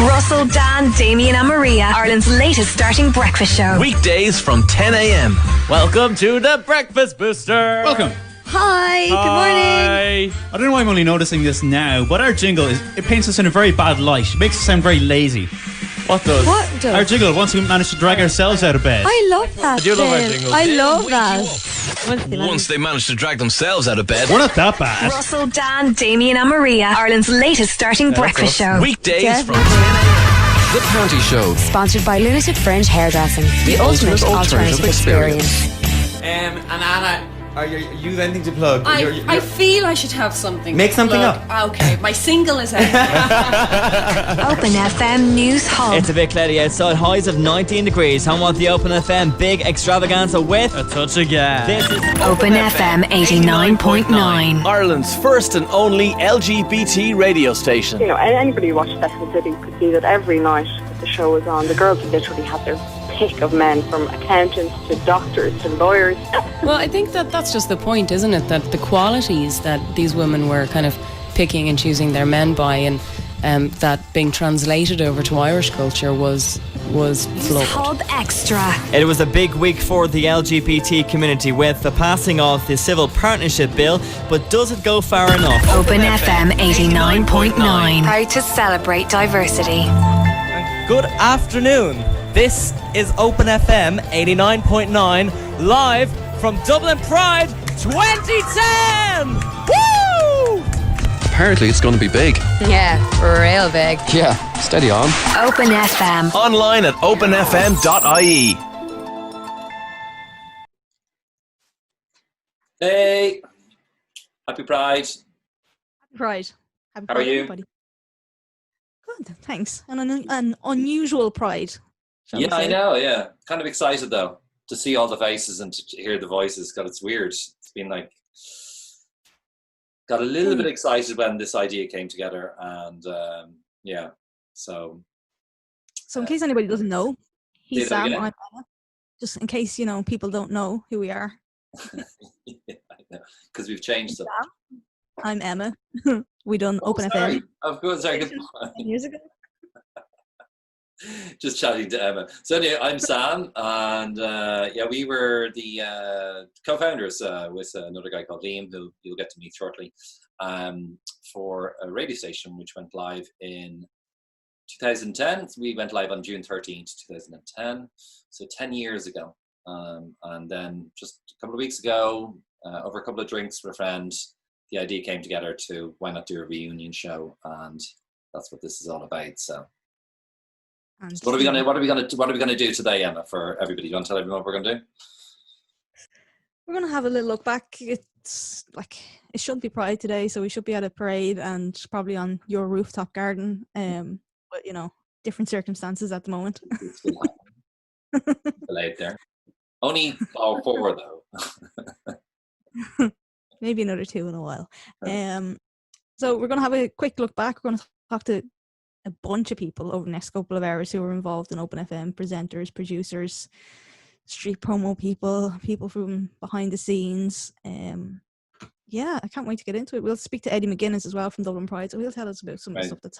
Russell, Dan, Damien and Maria, Ireland's latest starting breakfast show. Weekdays from 10 a.m. Welcome to the Breakfast Booster. Welcome. Hi, good morning. I don't know why I'm only noticing this now, but our jingle it paints us in a very bad light. It makes us sound very lazy. What does? What does? Our jingle, once we manage to drag ourselves out of bed. I love that. I do love our Dave. jingles. I They love wake that. Once they manage to drag themselves out of bed. We're not that bad. Russell, Dan, Damien and Maria, Ireland's latest starting breakfast show. Weekdays from 10 Definitely. a.m. The Party Show. Sponsored by Lunatic Fringe Hairdressing, the ultimate alternative experience. And Anna, are you have anything to plug? I feel I should have something. Make to something plug. up. Okay, my single is out. OpenFM News Hub. It's a bit cloudy outside, highs of 19 degrees. Home of the OpenFM Big Extravaganza with a touch of gas. This is OpenFM 89.9. Ireland's first and only LGBT radio station. You know, anybody who watched Sex and the City could see that every night that the show was on, the girls would literally have their pick of men, from accountants to doctors to lawyers. Well, I think that's just the point, isn't it? That the qualities that these women were kind of picking and choosing their men by, and that being translated over to Irish culture was flawed. Hub Extra. It was a big week for the LGBT community with the passing of the Civil Partnership Bill, but does it go far enough? OpenFM 89.9. Proud to celebrate diversity. Good afternoon. This is OpenFM 89.9, live from Dublin Pride 2010! Woo! Apparently it's going to be big. Yeah, real big. Yeah, steady on. OpenFM. Online at openfm.ie. Hey, happy Pride. Right. Happy How are Pride, you? everybody. Good, thanks. And an unusual pride. shall we Yeah, I say. know. Yeah, kind of excited though to see all the faces and to hear the voices. God, it's weird. It's been like got a little bit excited when this idea came together, and yeah. So So in case anybody doesn't know, he's Say that Sam, again. I'm Anna. Just in case, people don't know who we are. yeah, I know, because we've changed them. I'm Emma. We done Oh, OpenFM sorry. Of course, sorry. 10 years ago. Just chatting to Emma. So anyway, I'm Sam, and yeah, we were the co-founders with another guy called Liam, who you'll get to meet shortly, for a radio station which went live in 2010. We went live on June 13th, 2010, so 10 years ago. And then just a couple of weeks ago, over a couple of drinks with a friend, the idea came together to why not do a reunion show, and that's what this is all about. So. And So what are we gonna do today, Emma, for everybody? Do you want to tell everyone what we're gonna do? we're going to have a little look back. It's like, it should be Pride today, so we should be at a parade and probably on your rooftop garden. But, different circumstances at the moment. Delayed there. Only all four though. Maybe another 2 in a while. So we're going to have a quick look back. We're going to talk to a bunch of people over the next couple of hours who were involved in OpenFM, presenters, producers, street promo people from behind the scenes. Yeah, I can't wait to get into it. We'll speak to Eddie McGuinness as well from Dublin Pride, so he'll tell us about some of the stuff that's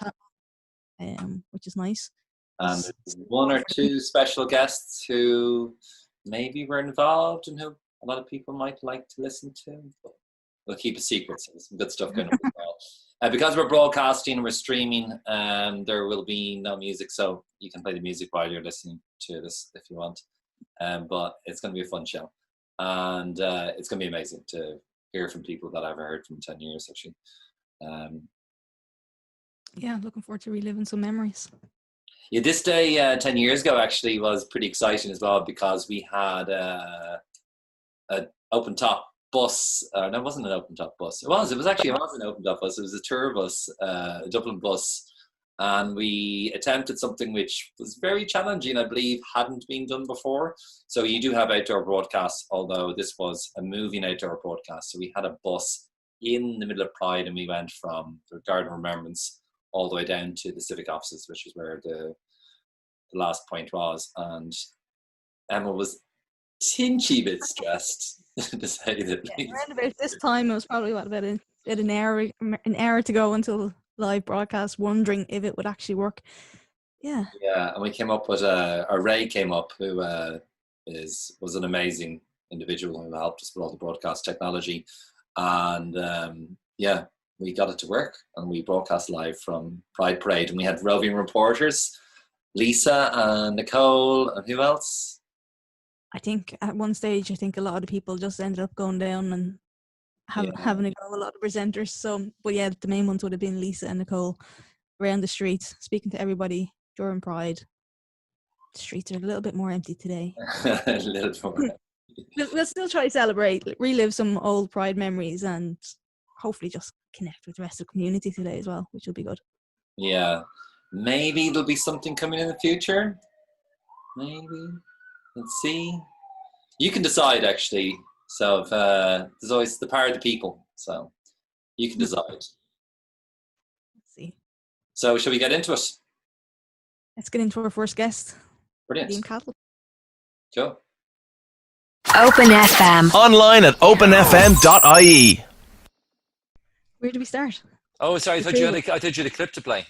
happening, which is nice. And there's one or two special guests who maybe were involved and who a lot of people might like to listen to. But we'll keep a secret, so there's some good stuff going on as well. Because we're broadcasting and we're streaming, there will be no music, so you can play the music while you're listening to this if you want. But it's going to be a fun show, and it's going to be amazing to hear from people that I've heard from 10 years actually. Yeah, looking forward to reliving some memories. Yeah, this day 10 years ago actually was pretty exciting as well, because we had an open top bus. No, it wasn't an open top bus. It was actually an open top bus. It was a tour bus, a Dublin bus. And we attempted something which was very challenging, I believe, hadn't been done before. So you do have outdoor broadcasts, although this was a moving outdoor broadcast. So we had a bus in the middle of Pride, and we went from the Garden of Remembrance all the way down to the civic offices, which is where the last point was. And Emma was tinchy bit stressed, to say the least. Yeah, around about this time, it was probably about an hour to go until live broadcast, wondering if it would actually work. Yeah. Yeah, and we came up with or Ray came up, who was an amazing individual who helped us with all the broadcast technology, and yeah, we got it to work, and we broadcast live from Pride Parade, and we had roving reporters, Lisa and Nicole, and who else? I think at one stage, I think a lot of people just ended up going down and having a go, a lot of presenters. So, but yeah, the main ones would have been Lisa and Nicole around the streets, speaking to everybody during Pride. The streets are a little bit more empty today. A little more. We'll still try to celebrate, relive some old Pride memories, and hopefully just connect with the rest of the community today as well, which will be good. Yeah, maybe there'll be something coming in the future. Maybe. Let's see. You can decide, actually. So there's always the power of the people. So you can decide. Let's see. So shall we get into it? Let's get into our first guest. Brilliant. Liam Cattle. Cool. Open FM. Online at openfm.ie. Where do we start? Oh, sorry. I thought you had a clip to play.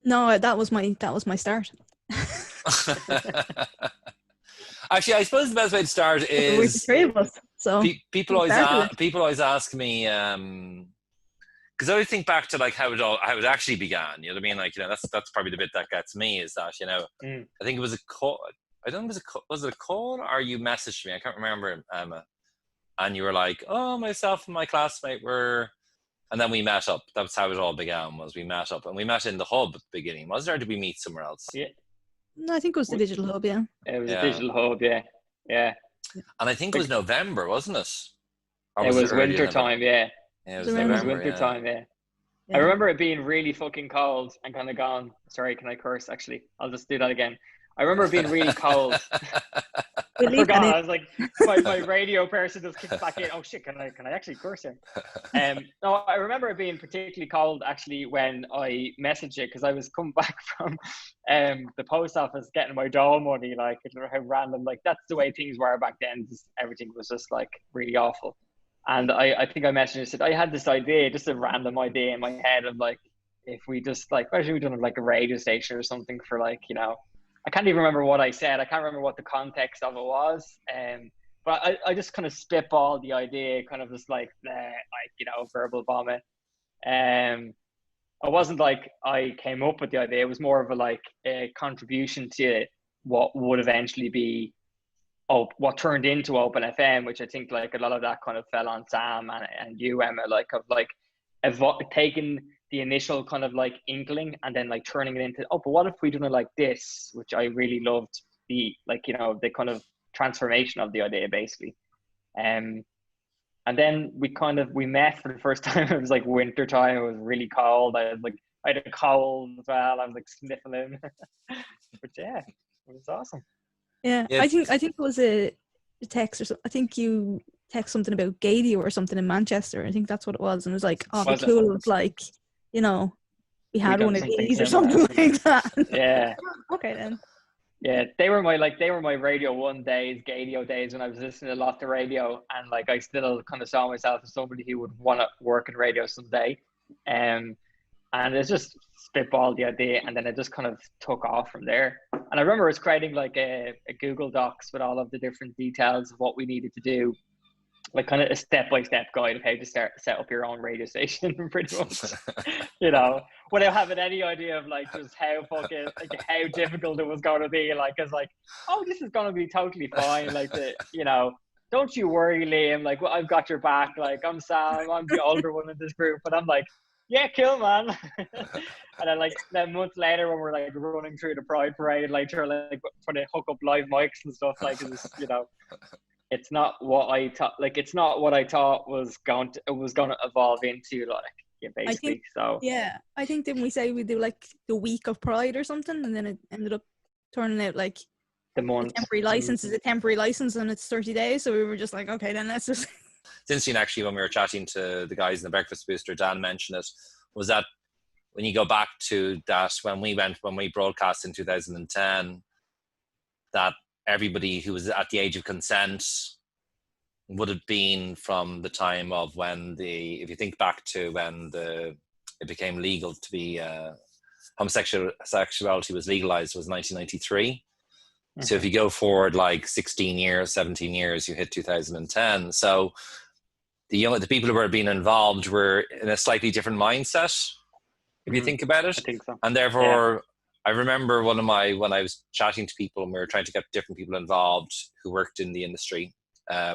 No, that was my start. Actually, I suppose the best way to start We're the is three of us. So people always ask me because I always think back to like how it actually began. You know what I mean? Like, you know, that's probably the bit that gets me, is that, you know, I think it was a call. I don't know, was it a call or you messaged me? I can't remember, Emma. And you were like, "Oh, myself and my classmate were," and then we met up. That's how it all began. Was we met up, and we met in the hub at the beginning, wasn't it? Or did we meet somewhere else? Yeah. No, I think it was the digital hub. Yeah. It was a digital hub. Yeah. And I think it was November, wasn't it? Or It was early winter November? time. Yeah. Yeah, it was It was November. winter Yeah. time. Yeah. I remember it being really fucking cold and kind of gone. Sorry, can I curse? Actually, I'll just do that again. I remember it being really cold. I forgot. I was like, my radio person just kicked back in. Oh shit! Can I actually curse him? No, I remember it being particularly cold actually when I messaged it, because I was coming back from the post office getting my dole money. Like, how random. Like, that's the way things were back then. Everything was just like really awful. And I think I messaged and said I had this idea, just a random idea in my head of like, if we just like, imagine we done like a radio station or something for like, you know. I can't even remember what I said. I can't remember what the context of it was. But I just kind of spitballed the idea, kind of just like you know, verbal vomit. I wasn't like I came up with the idea. It was more of a contribution to what would eventually be what turned into Open FM, which I think like a lot of that kind of fell on Sam and you, Emma, like of like taking the initial kind of like inkling and then like turning it into, but what if we done it like this, which I really loved, the like, you know, the kind of transformation of the idea basically. And then we met for the first time. It was like winter time. It was really cold. I had a cold as well. I was like sniffling. But yeah, it was awesome. Yeah, Yeah. I think it was a text or something. I think you text something about Gadio or something in Manchester. I think that's what it was, and it was like, oh, Was be it? cool if like, you know, we had got one of something these or similar. something like that. Yeah. Okay then. Yeah, they were my Radio 1 days, Gadio days, when I was listening a lot to radio, and like I still kind of saw myself as somebody who would want to work in radio someday. And it's just spitballed the idea, and then it just kind of took off from there. And I remember us creating like a Google Docs with all of the different details of what we needed to do, like kind of a step-by-step guide of how to set up your own radio station, pretty much. You know, without having any idea of like just how fucking like how difficult it was going to be. Like, it's like, oh, this is going to be totally fine. Like, you know, don't you worry, Liam. Like, well, I've got your back. Like, I'm Sam. I'm the older one in this group, but I'm like, yeah, cool, man. And then like then months later, when we're like running through the Pride Parade, like trying to hook up live mics and stuff, like, it's, you know, it's not what I thought. Like, it's not what I thought it was going to evolve into. Like, yeah, basically. I think didn't we say we do like the week of Pride or something, and then it ended up turning out like the month. Temporary license is a temporary license, and it's 30 days. So we were just like, okay, then let's just. Since actually, when we were chatting to the guys in the Breakfast Booster, Dan mentioned it, was that when you go back to that, when we broadcast in 2010, that everybody who was at the age of consent would have been from the time of when if you think back to when it became legal to be homosexuality was legalized was 1993. So if you go forward like 16 years, 17 years, you hit 2010. So the people who were being involved were in a slightly different mindset, if you think about it. I think so. And therefore, I remember when I was chatting to people and we were trying to get different people involved who worked in the industry.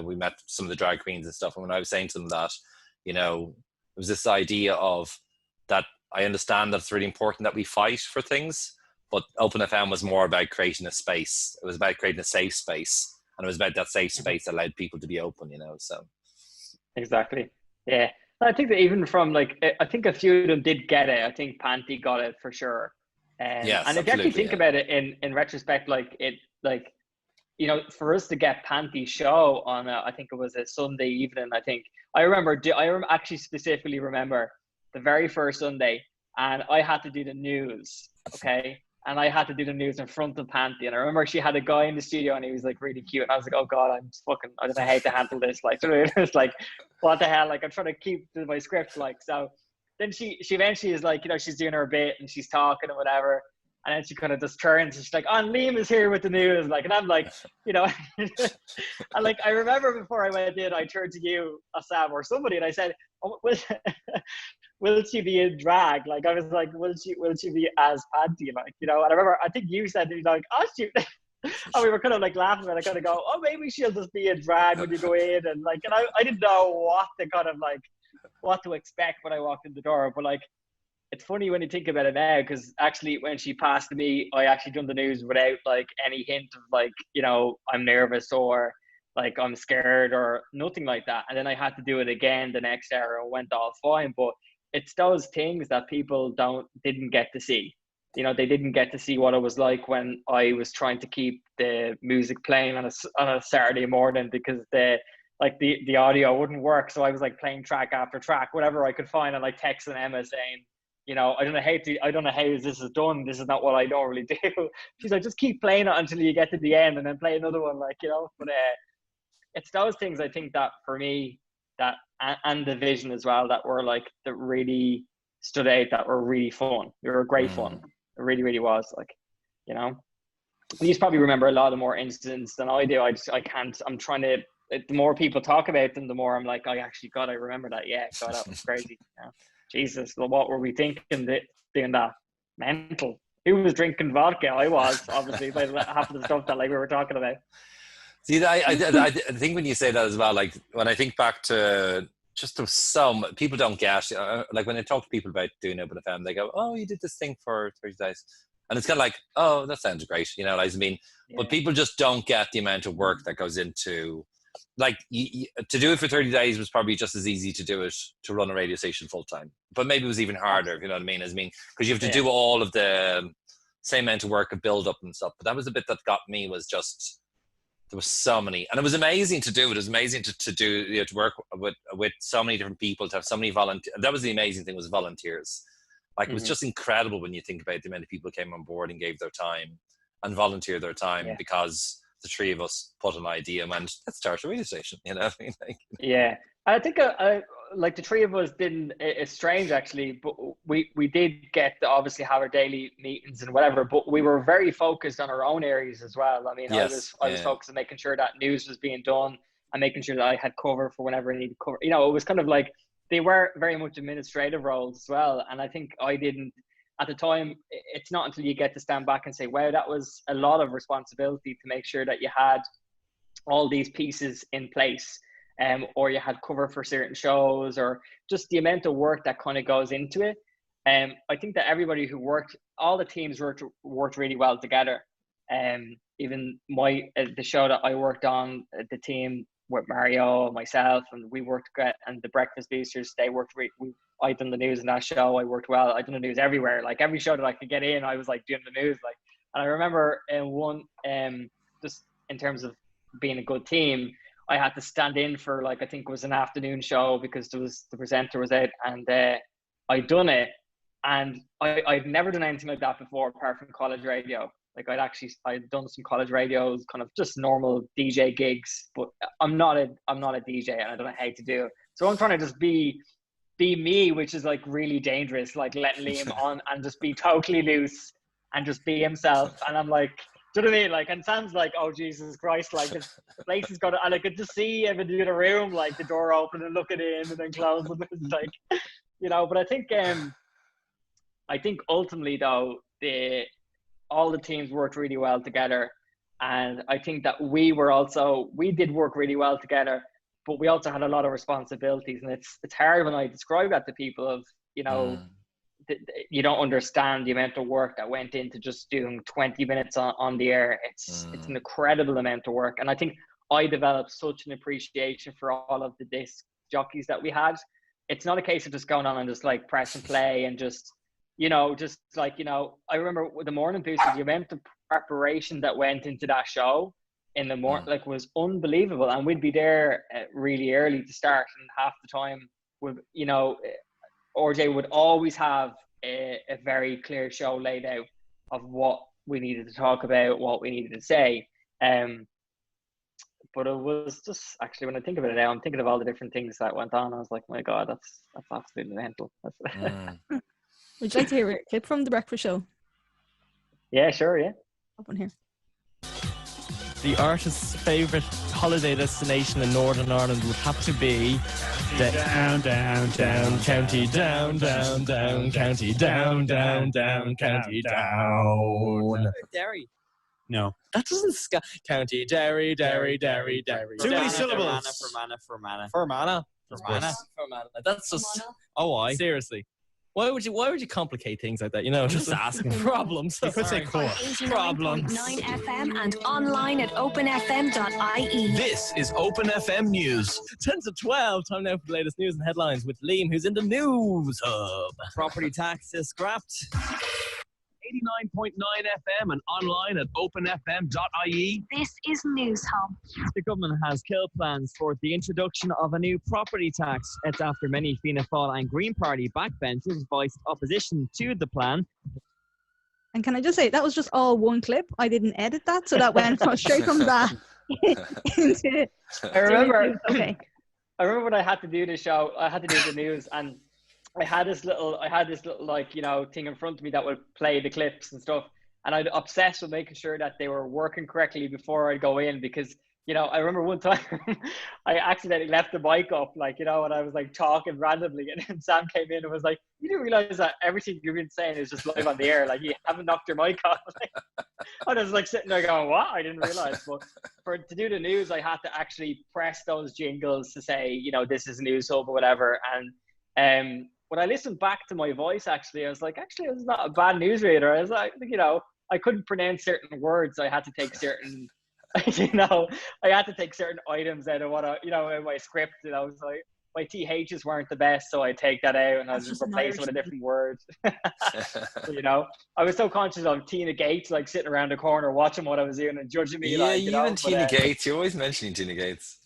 We met some of the drag queens and stuff. And when I was saying to them that, it was this idea of that I understand that it's really important that we fight for things, but OpenFM was more about creating a space. It was about creating a safe space. And it was about that safe space that allowed people to be open, so. Exactly. Yeah. I think that even from I think a few of them did get it. I think Panty got it for sure. Yes, and if you actually think about it in retrospect, for us to get Panty's show on, I think it was a Sunday evening. I actually specifically remember the very first Sunday, and I had to do the news. Okay. And I had to do the news in front of Panty. And I remember she had a guy in the studio and he was really cute. And I was like, oh God, I don't know how to handle this. It's like, what the hell? I'm trying to keep to my script. So then she eventually is she's doing her bit and she's talking and whatever. And then she kind of just turns and she's like, and Liam is here with the news. And I'm like, and I remember before I went in, I turned to you, Sam, or somebody, and I said, oh, will she be in drag? I was like, will she be as Panty? And I remember, I think you said, oh, shoot. And we were kind of laughing and I kind of go, oh, maybe she'll just be in drag when you go in. And I didn't know what to kind of what to expect when I walked in the door. But it's funny when you think about it now, because actually when she passed to me, I actually done the news without any hint of I'm nervous or I'm scared or nothing like that. And then I had to do it again the next hour and went all fine. But it's those things that people didn't get to see. They didn't get to see what it was like when I was trying to keep the music playing on a Saturday morning because the audio wouldn't work. So I was playing track after track, whatever I could find, and texting Emma saying, I don't know how this is done. This is not what I normally do. She's like, just keep playing it until you get to the end and then play another one, But it's those things I think that for me, that and the vision as well, that were that really stood out, that were really fun. They were great fun. It really, really was. You probably remember a lot of more incidents than I do. I can't. I'm trying to. The more people talk about them, the more I'm like, I remember that. Yeah, God, that was crazy. Jesus, what were we thinking doing that? Mental. Who was drinking vodka? I was, obviously, by half of the stuff that we were talking about. See, I think when you say that as well, when I think back to just some people don't get, when I talk to people about doing OpenFM, they go, oh, you did this thing for 30 days. And it's kind of oh, that sounds great. But people just don't get the amount of work that goes into, to do it for 30 days was probably just as easy to do it, to run a radio station full time. But maybe it was even harder, if you know what I mean? Because you have to do all of the same amount of work of build up and stuff. But that was the bit that got me, was just, there was so many, and it was amazing to do it. It was amazing to do, to work with so many different people, to have so many volunteers. That was the amazing thing, was volunteers. It was just incredible when you think about the amount of people who came on board and gave their time and volunteered their time because the three of us put an idea and went, let's start a radio station. Yeah, I think the three of us didn't. It's strange actually, but we did get to obviously have our daily meetings and whatever. But we were very focused on our own areas as well. I was focused on making sure that news was being done and making sure that I had cover for whenever I needed cover. It was kind of they were very much administrative roles as well. And I think I didn't, at the time, it's not until you get to stand back and say, wow, that was a lot of responsibility to make sure that you had all these pieces in place, or you had cover for certain shows, or just the amount of work that kind of goes into it. I think that everybody who worked, all the teams worked really well together. Even the show that I worked on, the team with Mario, myself, and we worked great, and the Breakfast Boosters, they worked I done the news in that show. I worked well. I done the news everywhere. Every show that I could get in, I was doing the news. And I remember in one, just in terms of being a good team, I had to stand in for I think it was an afternoon show because the presenter was out, and I done it, and I'd never done anything like that before apart from college radio. I'd done some college radios, kind of just normal DJ gigs, but I'm not a DJ and I don't know how to do it. So I'm trying to just be be me, which is like really dangerous, like letting Liam on and just be totally loose and just be himself. And I'm like, do you know what I mean? Like, and Sam's like, oh Jesus Christ, like this place is gonna, and I could just see him in the other room, like the door open and looking in and then close and it's like, you know. But I think ultimately though, all the teams worked really well together, and I think that we did work really well together, but we also had a lot of responsibilities, and it's hard when I describe that to people of, you know, you don't understand the amount of work that went into just doing 20 minutes on the air. It's an incredible amount of work, and I think I developed such an appreciation for all of the disc jockeys that we had. It's not a case of just going on and just like press and play and just, you know, just like, you know, I remember with the morning boosters, the amount of preparation that went into that show in the morning, like, was unbelievable. And we'd be there really early to start, and half the time with, you know, RJ would always have a very clear show laid out of what we needed to talk about, what we needed to say. But it was just, actually, when I think of it now, I'm thinking of all the different things that went on. I was like, my God, that's absolutely mental. Would you like to hear a clip from The Breakfast Show? Yeah, sure, yeah. Up on here. The artist's favourite holiday destination in Northern Ireland would have to be down, down, down, county down, down, down, county down, down, down, county down. Derry. No. That doesn't county Derry, Derry, Derry, Derry. Too many syllables. Fermanagh. That's just. Seriously. Why would you complicate things like that? You know, just asking problems. You could say core. Problems. 89.9 FM and online at openfm.ie. This is OpenFM News. 10 to 12. Time now for the latest news and headlines with Liam, who's in the news hub. Property tax is scrapped. 89.9 FM and online at openfm.ie. This is News Hub. The government has killed plans for the introduction of a new property tax. It's after many Fianna Fáil and Green Party backbenchers voiced opposition to the plan. And can I just say, that was just all one clip. I didn't edit that, so that went straight from that into... I remember. Okay. I remember when I had to do the show, I had to do the news, and I had this little like, you know, thing in front of me that would play the clips and stuff, and I'd obsess with making sure that they were working correctly before I go in, because, you know, I remember one time I accidentally left the mic up, like, you know, and I was like talking randomly, and then Sam came in and was like, "You do realize that everything you've been saying is just live on the air, like you haven't knocked your mic off?" I was like sitting there going, "What?" I didn't realize. But to do the news, I had to actually press those jingles to say, you know, this is News Hub or whatever. And when I listened back to my voice, actually, I was like, actually, I was not a bad newsreader. I was like, you know, I couldn't pronounce certain words. I had to take certain, you know, I had to take certain items out of what I, you know, in my script. You know, I was like, my THs weren't the best, so I take that out and I just replace it with a different word. You know, I was so conscious of Tina Gates, like sitting around the corner watching what I was doing and judging me. Yeah, like, you know, and Tina Gates. You're always mentioning Tina Gates.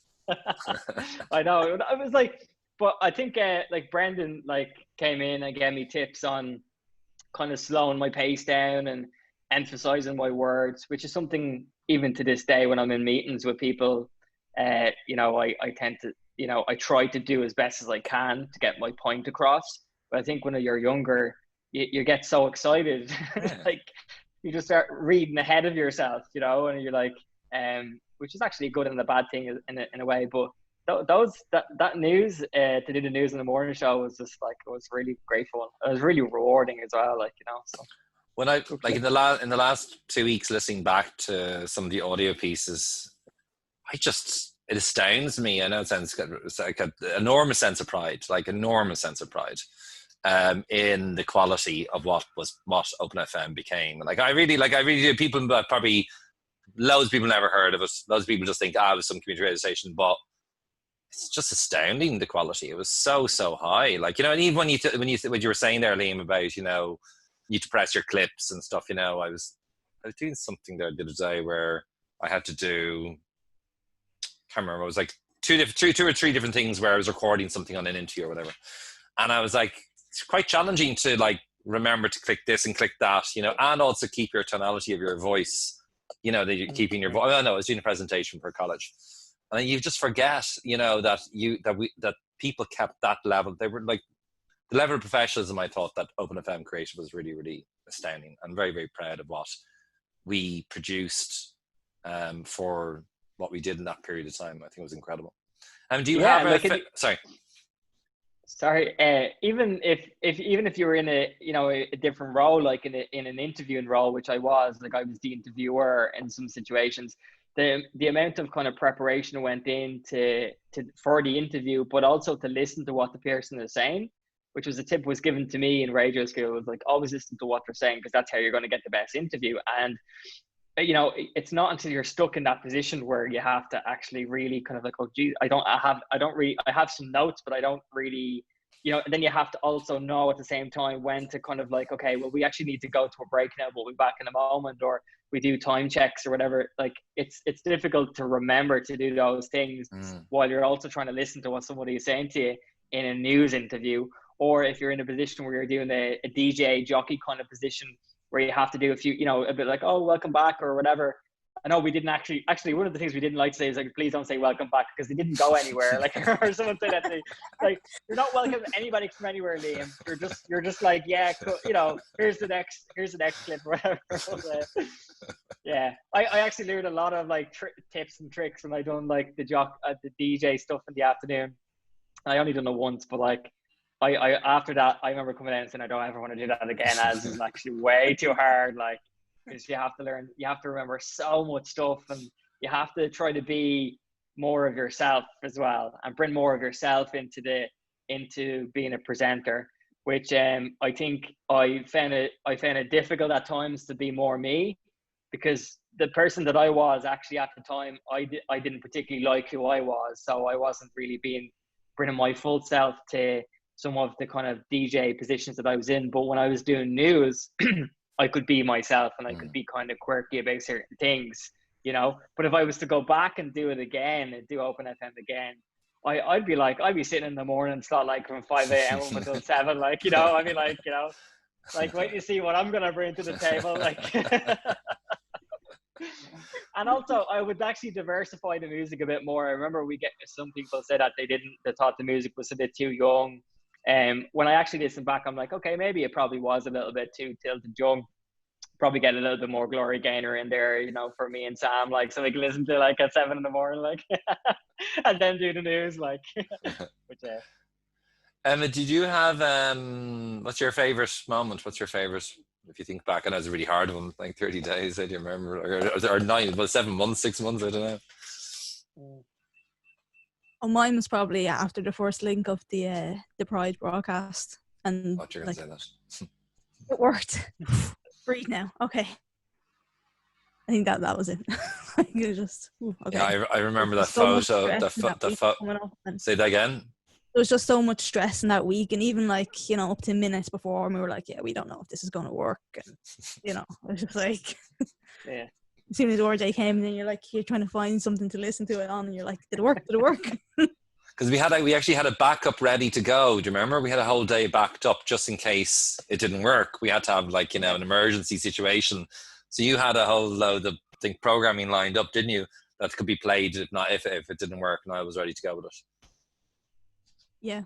I know. I was like, but I think like Brendan like came in and gave me tips on kind of slowing my pace down and emphasizing my words, which is something even to this day when I'm in meetings with people, you know, I tend to, you know, I try to do as best as I can to get my point across. But I think when you're younger, you get so excited, like you just start reading ahead of yourself, you know, and you're like, which is actually a good and a bad thing in a way. But that news to do the news in the morning show was just like, it was really grateful. It was really rewarding as well, like, you know. So when I like in the last 2 weeks listening back to some of the audio pieces, it astounds me. I know it sounds like an enormous sense of pride, in the quality of what OpenFM became. Like I really do. People that probably loads of people never heard of us. Loads of people just think it was some community radio station, but it's just astounding, the quality. It was so high. Like, you know, and even when you were saying there, Liam, about, you know, you need to press your clips and stuff, you know, I was doing something there the other day where I had to do, can't remember, it was like two or three different things where I was recording something on an interview or whatever. And I was like, it's quite challenging to like remember to click this and click that, you know, and also keep your tonality of your voice, you know, that you're keeping your voice. I know I was doing a presentation for college. And you just forget, you know, that people kept that level. They were like, the level of professionalism I thought that OpenFM created was really, really astounding. I'm very, very proud of what we produced for what we did in that period of time. I think it was incredible. Do you have Sorry, even if you were in a different role, like in an interviewing role, which I was, like I was the interviewer in some situations, the amount of kind of preparation went into for the interview, but also to listen to what the person is saying, which was a tip was given to me in radio school. It was like, always listen to what they're saying, because that's how you're going to get the best interview. And it's not until you're stuck in that position where you have to actually really kind of like, oh geez, I have some notes, but I don't really, and then you have to also know at the same time when to kind of like, okay, well, we actually need to go to a break now, but we'll be back in a moment, or we do time checks or whatever. Like it's difficult to remember to do those things while you're also trying to listen to what somebody is saying to you in a news interview, or if you're in a position where you're doing a DJ jockey kind of position, where you have to do a few, a bit like, oh, welcome back or whatever. I know we didn't actually, one of the things we didn't like to say is like, please don't say welcome back, because they didn't go anywhere. Like, or someone said that to me, like, you're not welcome anybody from anywhere, Liam. You're just like, yeah, cool, here's the next clip or whatever. Yeah, I actually learned a lot of like tips and tricks when I done like the DJ stuff in the afternoon. I only done it once, but like, I after that, I remember coming out and saying, I don't ever want to do that again, as it's actually way too hard. Like, because you have to remember so much stuff, and you have to try to be more of yourself as well, and bring more of yourself into being a presenter, which I think I found it difficult at times to be more me, because the person that I was actually at the time, I didn't particularly like who I was, so I wasn't really bringing my full self to some of the kind of DJ positions that I was in. But when I was doing news, I could be myself, and I could be kind of quirky about certain things, But if I was to go back and do it again, and do OpenFM again, I'd be sitting in the morning slot, like from 5 a.m. up until 7, like, I mean, like, like, wait to see what I'm going to bring to the table. Like, and also I would actually diversify the music a bit more. I remember some people said that they thought the music was a bit too young. When I actually listen back, I'm like, okay, maybe it probably was a little bit too tilted young. Probably get a little bit more Glory Gaynor in there, for me and Sam, like, so we can listen to like at 7 in the morning, like, and then do the news, like. But yeah. Emma, did you have what's your favorite moment? What's your favorite, if you think back? I know it's a really hard one, like 30 days. Do you remember, or 9? Well, 7 months, 6 months. I don't know. Oh, mine was probably after the first link of the Pride broadcast, and what you're gonna say that it worked. Breathe now. Okay, I think that was it. It was just okay. Yeah, I remember that photo. Say that again. There was just so much stress in that week, and even like up to minutes before, and we were like, yeah, we don't know if this is going to work, and it was just like, yeah. As soon as RJ came, and then you're trying to find something to listen to it on, and you're like, did it work? Did it work? Because we actually had a backup ready to go. Do you remember? We had a whole day backed up just in case it didn't work. We had to have like an emergency situation. So you had a whole load of programming lined up, didn't you? That could be played if it didn't work, and I was ready to go with it. Yeah.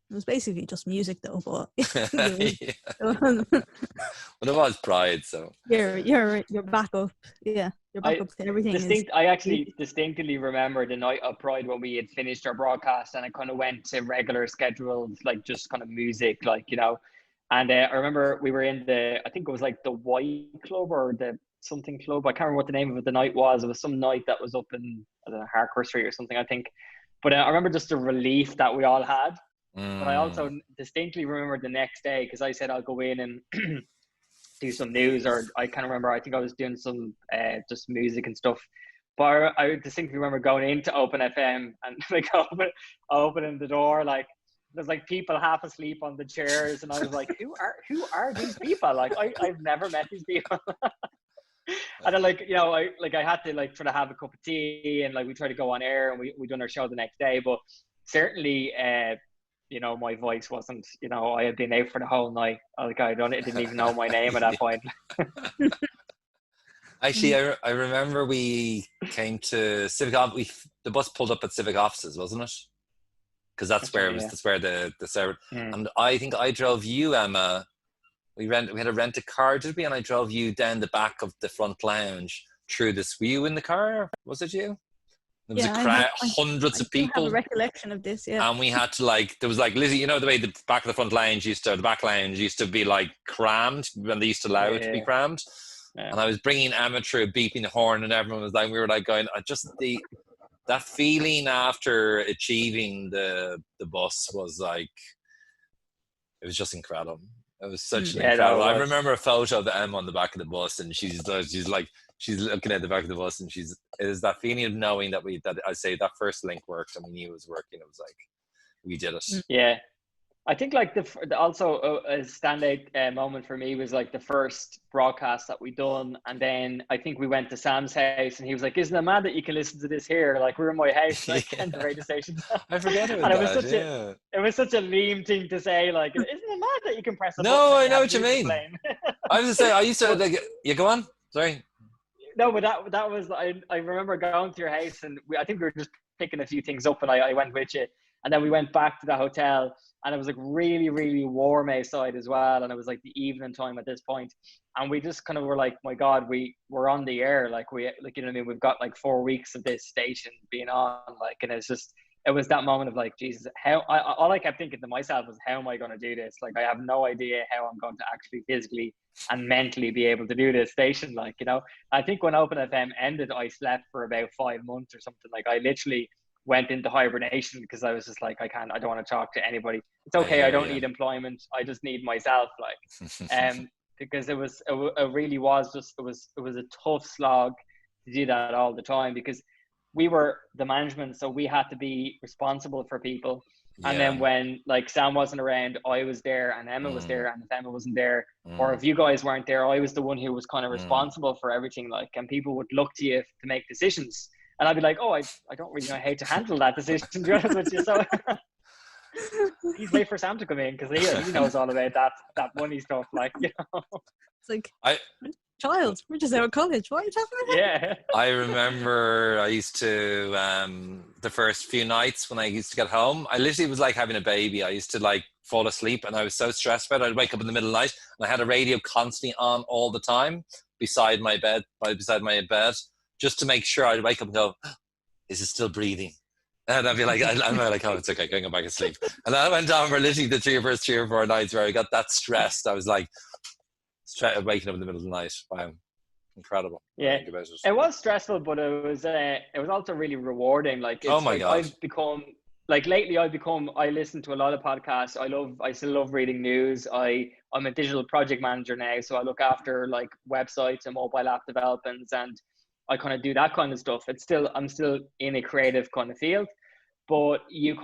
It was basically just music, though, but well, it was Pride, so your backup, yeah, your backup to everything. I actually distinctly remember the night of Pride when we had finished our broadcast, and I kind of went to regular scheduled, like just kind of music, like And I remember we were in I think it was like the White Club or the something club. I can't remember what the name of the night was. It was some night that was up in Harcourt Street or something, I think. But I remember just the relief that we all had. But I also distinctly remember the next day, because I said I'll go in and do some news, or I can't remember. I think I was doing some just music and stuff. But I distinctly remember going into OpenFM and like opening the door, like there's like people half asleep on the chairs, and I was like, who are these people? Like I've never met these people. And then I had to like try to have a cup of tea, and like we tried to go on air, and we done our show the next day. But certainly my voice wasn't, I had been out for the whole night. Like I didn't even know my name at that point. Actually, I remember we came to Civic Office. The bus pulled up at Civic Offices, wasn't it? because that's where it was. That's where the server. And I think I drove you, Emma. We had to rent a car, did we? And I drove you down the back of the front lounge through this. Were you in the car? Was it you? There was a crowd, hundreds of people. I have a recollection of this, yeah. And we had to there was literally, you know, the way the back of the front lounge the back lounge used to be crammed when they used to allow it to be crammed. Yeah. And I was bringing Emma through, beeping the horn, and everyone was we were going, that feeling after achieving the bus was it was just incredible. It was such an incredible. I remember a photo of Emma on the back of the bus, and she's looking at the back of the bus, and it is that feeling of knowing that that first link worked, and we knew it was working. It was we did it. Yeah, I think also a standout moment for me was the first broadcast that we done, and then I think we went to Sam's house, and he was like, "Isn't it mad that you can listen to this here? We're in my house, and the radio station." I forgot about that. It was such a lame thing to say. Isn't it mad that you can press a button? No, I know what you mean. I was just saying, I used to you go on. Sorry. No, but that was I remember going to your house, and I think we were just picking a few things up, and I went with you, and then we went back to the hotel, and it was really, really warm outside as well, and it was the evening time at this point, and we just kind of were my God, we're on the air, you know what I mean, we've got 4 weeks of this station being on, and it's just, it was that moment of Jesus, all I kept thinking to myself was, how am I going to do this? I have no idea how I'm going to actually physically and mentally be able to do this station. You know, I think when OpenFM ended, I slept for about 5 months or something. I literally went into hibernation because I was just I don't want to talk to anybody. It's okay. I don't need employment. I just need myself. Because it really was just, it was a tough slog to do that all the time, because we were the management, so we had to be responsible for people. And then when Sam wasn't around, I was there, and Emma was there, and if Emma wasn't there, or if you guys weren't there, I was the one who was kind of responsible for everything. And people would look to you to make decisions, and I'd be like, oh, I don't really know how to handle that decision, to be honest with you. So please wait for Sam to come in, because he knows all about that money stuff. You know, it's child, we're just out of college. What are you talking about? Yeah. I remember I used to the first few nights when I used to get home, I literally was like having a baby. I used to fall asleep, and I was so stressed about it. I'd wake up in the middle of the night, and I had a radio constantly on all the time beside my bed, just to make sure. I'd wake up and go, is it still breathing? And I'd be I'm oh, it's okay, I can go back to sleep. And that went on for literally the first 3 or 4 nights where I got that stressed. I was waking up in the middle of the night. Wow, incredible. Yeah, it was stressful, but it was also really rewarding. Oh my God, I've become lately. I listen to a lot of podcasts. I still love reading news. I'm a digital project manager now, so I look after websites and mobile app developments, and I kind of do that kind of stuff. I'm still in a creative kind of field, but you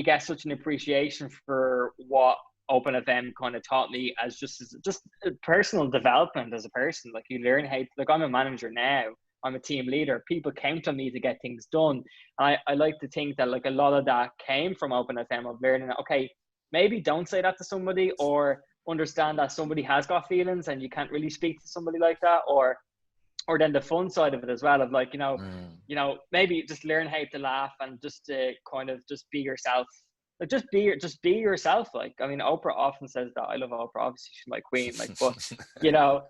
get such an appreciation for what OpenFM kind of taught me as just personal development as a person. You learn how I'm a manager now, I'm a team leader, people count on me to get things done, and I like to think that a lot of that came from OpenFM, of learning that, okay, maybe don't say that to somebody, or understand that somebody has got feelings and you can't really speak to somebody like that, or then the fun side of it as well, of you know, maybe just learn how to laugh and just to kind of just be yourself. Just be yourself. I mean, Oprah often says that. I love Oprah. Obviously, she's my queen. But you know,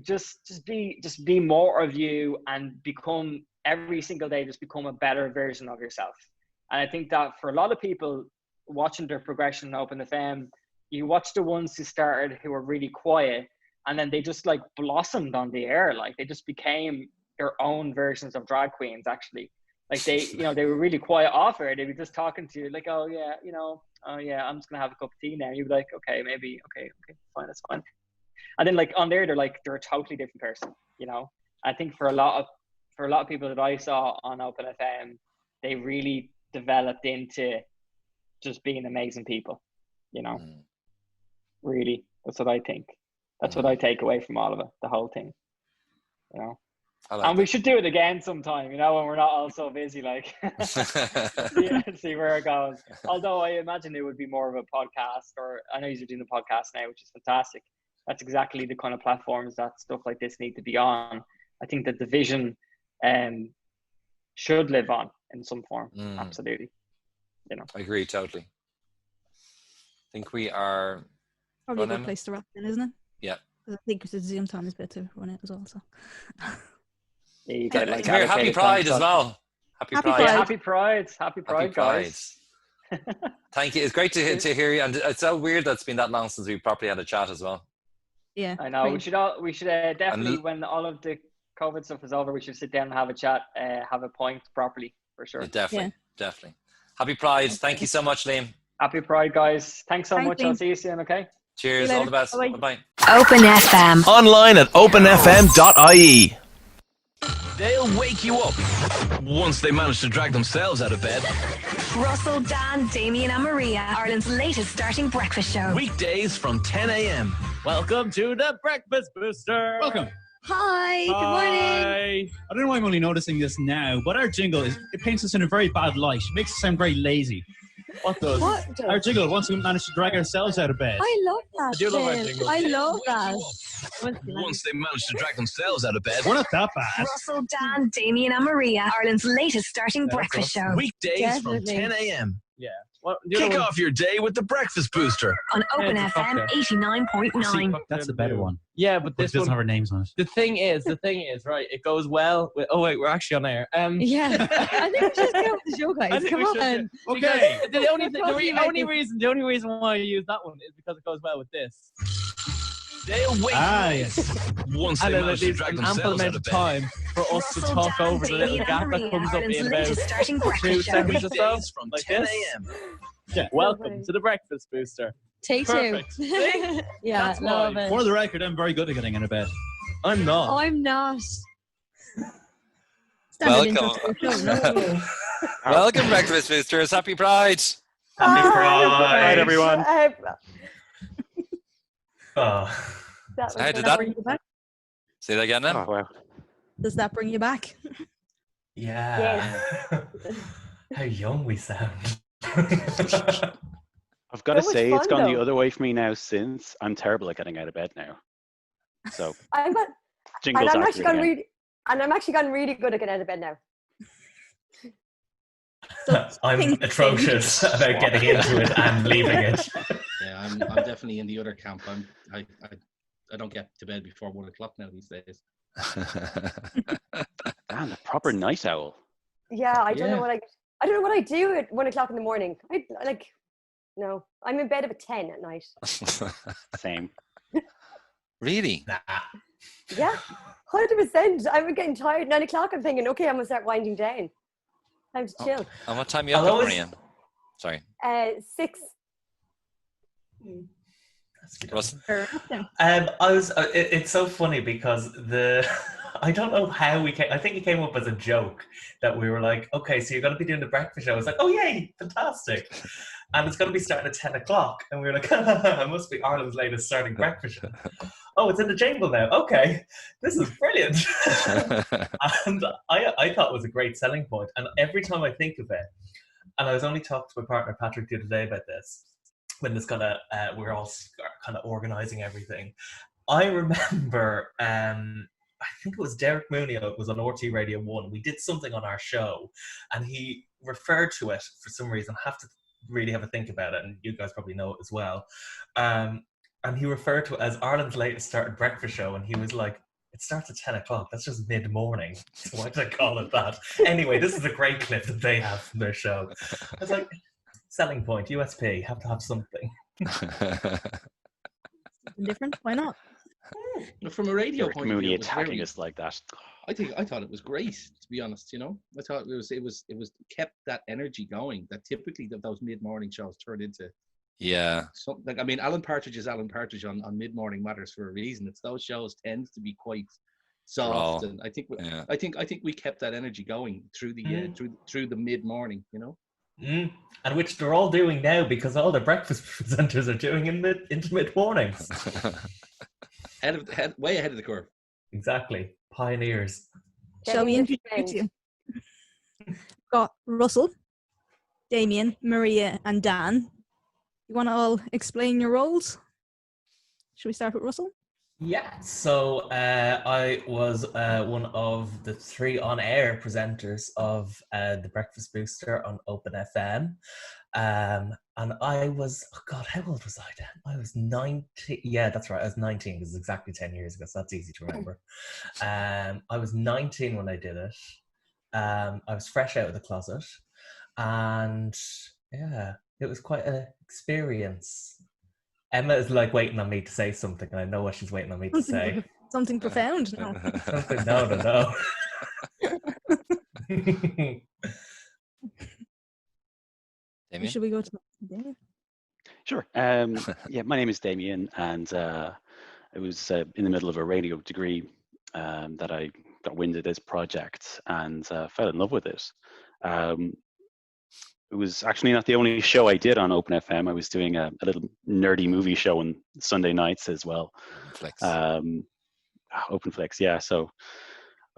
just be more of you, and become every single day. Just become a better version of yourself. And I think that for a lot of people watching their progression on OpenFM, you watch the ones who started who were really quiet, and then they just blossomed on the air. They just became their own versions of drag queens, actually. They were really quiet off air. They'd be just talking to you oh yeah, oh yeah, I'm just gonna have a cup of tea now. You'd be okay, maybe, okay, fine, that's fine. And then on there, they're a totally different person. I think for a lot of people that I saw on OpenFM, they really developed into just being amazing people. Really, that's what I think. That's what I take away from all of it, the whole thing. And we should do it again sometime, when we're not all so busy, see where it goes. Although I imagine it would be more of a podcast, or I know you're doing the podcast now, which is fantastic. That's exactly the kind of platforms that stuff like this need to be on. I think that the vision should live on in some form. Absolutely. you know. I agree totally. I think we are Probably a good place to wrap in, isn't it? Yeah. I think it's a Zoom time is a bit to run it as well. So. Yeah, you get like Come here, happy Pride as well. Happy Pride. Yeah, happy Pride, guys. Thank you. It's great to hear you, and it's so weird that it's been that long since we properly had a chat as well. Yeah, I know. We should definitely, when all of the COVID stuff is over, we should sit down and have a chat, have a point properly for sure. Yeah, definitely. Happy Pride. Thank you so much, Liam. Happy Pride, guys. Thanks so much. Liam. I'll see you soon. Okay. Cheers. All the best. Bye-bye. Open FM. Online at openfm.ie. They'll wake you up once they manage to drag themselves out of bed. Russell, Dan, Damien and Maria, Ireland's latest starting breakfast show. Weekdays from 10 a.m. Welcome to the Breakfast Booster. Welcome. Hi, good morning. I don't know why I'm only noticing this now, but our jingle it paints us in a very bad light. It makes us sound very lazy. What does? Our jingle, once we manage to drag ourselves out of bed. I love that. I do love our jingle. I love that. Once they manage to drag themselves out of bed. We're not that bad. Russell, Dan, Damien and Maria, Ireland's latest starting breakfast show. Weekdays from 10 a.m. Yeah. Kick off your day with the Breakfast Booster. On Open FM 89.9. That's the better one. Yeah, but this doesn't one have our names on it. The thing is, right, it goes well with, oh wait, we're actually on air. Yeah. I think we should get with the show, guys. Come on. Okay. The only reason why I use that one is because it goes well with this. They'll wait yes. once And they then manage it to leaves drag an ample themselves out amount of of bed. time for us to talk over the little gap that comes up in about 2 seconds or so. Weekdays from Like 10 this. a.m. Yeah. Welcome to the Breakfast Booster. Take Perfect. two. See? Yeah, That's love why. it. For the record, I'm very good at getting out of bed. I'm not. I'm not. Welcome. Welcome, Breakfast Boosters. Happy Pride. Happy Pride, everyone. How did that? Bring you back? Say that again then. Oh, wow. Does that bring you back? Yeah. How young we sound. I've got to So much say, fun, it's gone though. the other way for me now since I'm terrible at getting out of bed now. So, I'm jingles actually after gotten again. really good at getting out of bed now. I'm atrocious about getting into it and leaving it. Yeah, I'm definitely in the other camp. I don't get to bed before 1 o'clock now these days. Damn, a proper night owl. Yeah, I don't know what I do at 1 o'clock in the morning. No, I'm in bed about 10 at night. Same. Really? Nah. Yeah, 100%. I'm getting tired. 9 o'clock, I'm thinking, okay, I'm gonna start winding down. Time to chill. And what time are you up at, Maria? Sorry. 6. Russell? It's so funny because I don't know how we came. I think it came up as a joke that we were like, okay, so you're going to be doing the breakfast show. I was like, oh yay, fantastic. And it's going to be starting at 10 o'clock. And we were like, I must be Ireland's latest starting breakfast show. Oh, it's in the jingle now. Okay, this is brilliant. And I thought it was a great selling point. And every time I think of it, and I was only talking to my partner Patrick the other day about this, when this we're all kind of organizing everything. I remember, I think it was Derek Mooney, it was on RT Radio 1. We did something on our show and he referred to it for some reason. I have to really have a think about it, and you guys probably know it as well. And he referred to it as Ireland's latest started breakfast show, and he was like, it starts at 10 o'clock. That's just mid-morning. So why did I call it that? Anyway, this is a great clip that they have from their show. I was like, selling point, USP, have to have something. Different? Why not? From a radio Derek point of Mooney view, it was attacking us like that. I thought it was great, to be honest. You know, I thought it was kept that energy going that typically those mid-morning shows turn into. Yeah. Something like, I mean, Alan Partridge is Alan Partridge on Mid-Morning Matters for a reason. It's those shows tend to be quite soft, and I think we kept that energy going through the through the mid-morning. You know. And which they're all doing now because all the breakfast presenters are doing into mid-mornings. Way ahead of the curve. Exactly. Pioneers. Shall we introduce you? Got Russell, Damien, Maria, and Dan. You want to all explain your roles? Should we start with Russell? Yeah, so I was one of the 3 on-air presenters of the Breakfast Booster on OpenFM. And I was, oh God, how old was I then? I was 19. Yeah, that's right. I was 19 because it's exactly 10 years ago, so that's easy to remember. I was 19 when I did it. I was fresh out of the closet. And yeah, it was quite an experience. Emma is like waiting on me to say something, and I know what she's waiting on me to say. Something profound. No. No. Should we go to Damien? Sure. Yeah, my name is Damien, and it was in the middle of a radio degree that I got wind of this project and fell in love with it. It was actually not the only show I did on OpenFM. I was doing a little nerdy movie show on Sunday nights as well. OpenFlix, yeah. So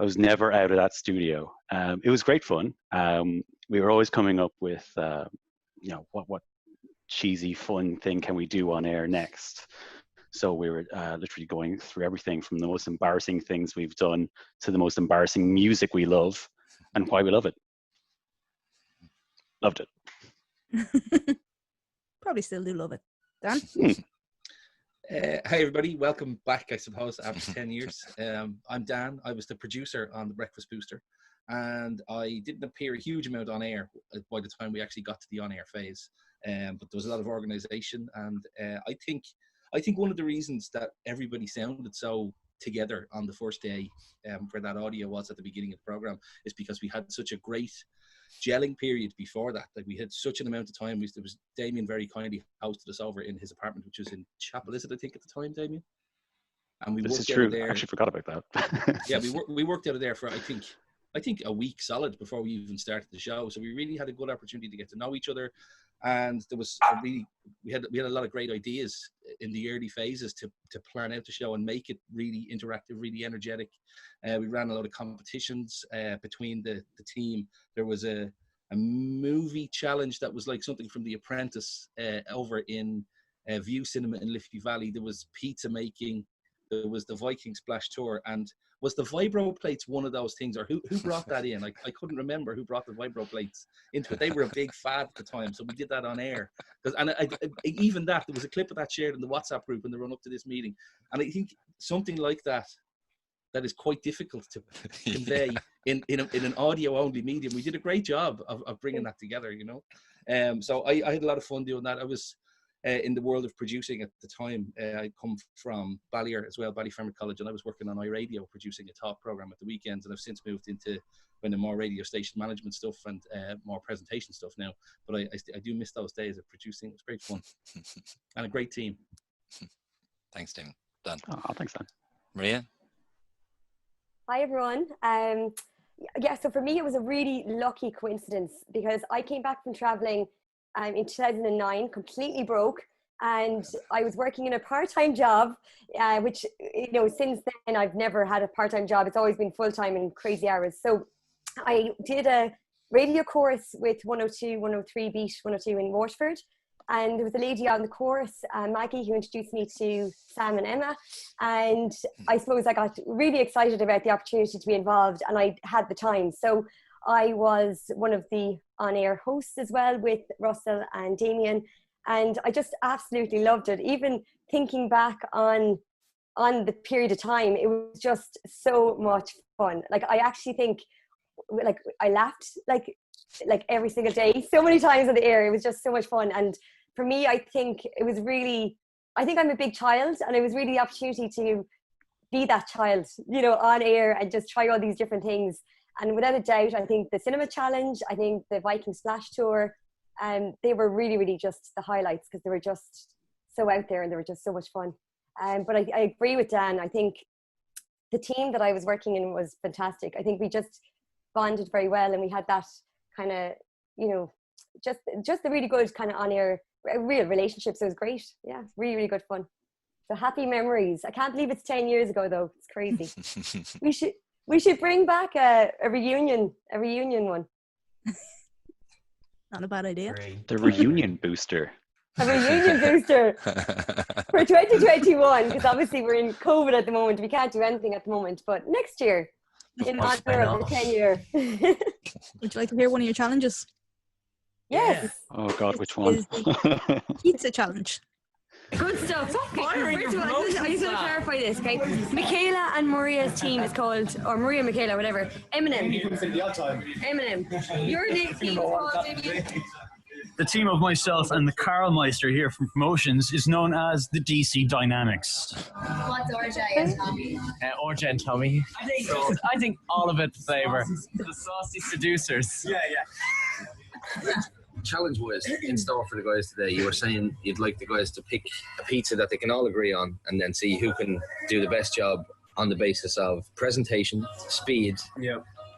I was never out of that studio. It was great fun. We were always coming up with, what cheesy, fun thing can we do on air next? So we were literally going through everything from the most embarrassing things we've done to the most embarrassing music we love and why we love it. Loved it. Probably still do love it. Dan? Hi everybody, welcome back, I suppose, after 10 years. I'm Dan. I was the producer on the Breakfast Booster, and I didn't appear a huge amount on air by the time we actually got to the on-air phase. But there was a lot of organisation, and I think one of the reasons that everybody sounded so together on the first day, where that audio was at the beginning of the program, is because we had such a great gelling period before that. Like, we had such an amount of time. There was Damien very kindly hosted us over in his apartment, which was in Chapel, is it, I think, at the time, Damien? And we this worked is true. out of there. I actually forgot about that. Yeah, we worked out of there for I think a week solid before we even started the show. So we really had a good opportunity to get to know each other, and there was we had a lot of great ideas in the early phases to plan out the show and make it really interactive, really energetic. We ran a lot of competitions between the team. There was a movie challenge that was like something from The Apprentice over in View Cinema in Liffey Valley. There was pizza making. There was the Viking Splash Tour, and was the vibro plates one of those things, or who brought that in? I couldn't remember who brought the vibro plates into it. They were a big fad at the time, so we did that on air. And even that, there was a clip of that shared in the WhatsApp group when they run up to this meeting. And I think something like that is quite difficult to convey in an audio only medium. We did a great job of bringing that together, you know. So I had a lot of fun doing that. I was in the world of producing at the time. I come from Ballier as well, Ballyfermot College, and I was working on iRadio, producing a talk program at the weekends, and I've since moved into more radio station management stuff and more presentation stuff now. But I do miss those days of producing. It was great fun and a great team. Thanks, Tim. Dan. Oh, thanks, Dan. Maria? Hi, everyone. Yeah, so for me, it was a really lucky coincidence because I came back from traveling in 2009, completely broke, and I was working in a part-time job, which, you know, since then I've never had a part-time job. It's always been full-time and crazy hours. So I did a radio course with 102, 103 Beat 102 in Waterford, and there was a lady on the course, Maggie, who introduced me to Sam and Emma, and I suppose I got really excited about the opportunity to be involved, and I had the time. So I was one of the on-air hosts as well with Russell and Damien, and I just absolutely loved it. Even thinking back on the period of time, it was just so much fun. Like, I actually think, like, I laughed like every single day, so many times on the air. It was just so much fun. And for me, I think it was really, I think I'm a big child, and it was really the opportunity to be that child, you know, on air and just try all these different things. And without a doubt, I think the Cinema Challenge, I think the Viking Splash Tour, they were really, really just the highlights because they were just so out there and they were just so much fun. But I agree with Dan. I think the team that I was working in was fantastic. I think we just bonded very well, and we had that kind of, you know, just the really good kind of on-air real relationships. It was great. Yeah, really, really good fun. So happy memories. I can't believe it's 10 years ago though. It's crazy. We should bring back a reunion one. Not a bad idea. The reunion booster. A reunion booster for 2021, because obviously we're in COVID at the moment. We can't do anything at the moment, but next year, in honor of the 10-year. Would you like to hear one of your challenges? Yes. Oh God, which one? Is the pizza challenge. Good stuff. Okay, first of all, I just want to clarify this, okay? Michaela and Maria's team is called, or Maria and Michaela, whatever, Eminem. Eminem. Your team is called The team of myself and the Carl Meister here from Promotions is known as the DC Dynamics. What's RJ and Tommy? RJ and Tommy. I think all of it flavor. The saucy seducers. Yeah. Challenge-wise, in store for the guys today, you were saying you'd like the guys to pick a pizza that they can all agree on and then see who can do the best job on the basis of presentation, speed,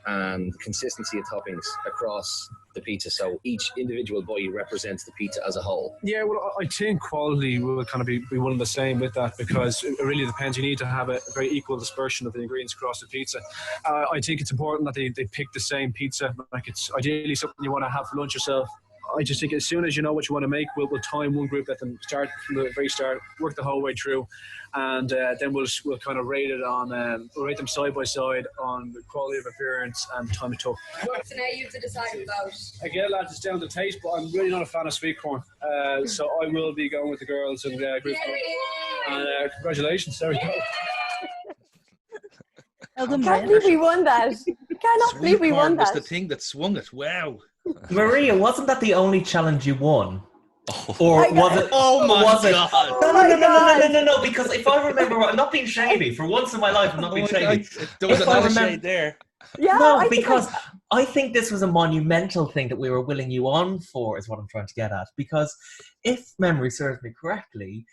and consistency of toppings across the pizza. So each individual bite represents the pizza as a whole. Yeah, well, I think quality will kind of be one and the same with that, because it really depends. You need to have a very equal dispersion of the ingredients across the pizza. I think it's important that they pick the same pizza. Like, it's ideally something you want to have for lunch yourself. I just think as soon as you know what you want to make, we'll time one group, let them start from the very start, work the whole way through, and then we'll kind of rate it on, we'll rate them side by side on the quality of appearance and time it took. So now you have to decide about. Again, lads, it's down to taste, but I'm really not a fan of sweet corn, so I will be going with the girls and group. And congratulations, there we go. I can't believe we won that. Cannot believe we won that. Was the thing that swung it. Wow. Maria, wasn't that the only challenge you won? Or was it? Oh my God! No! Because if I remember, I'm not being shady. For once in my life, I'm not being shady. There was another shade there. Yeah, no, because I think this was a monumental thing that we were willing you on for, is what I'm trying to get at. Because if memory serves me correctly,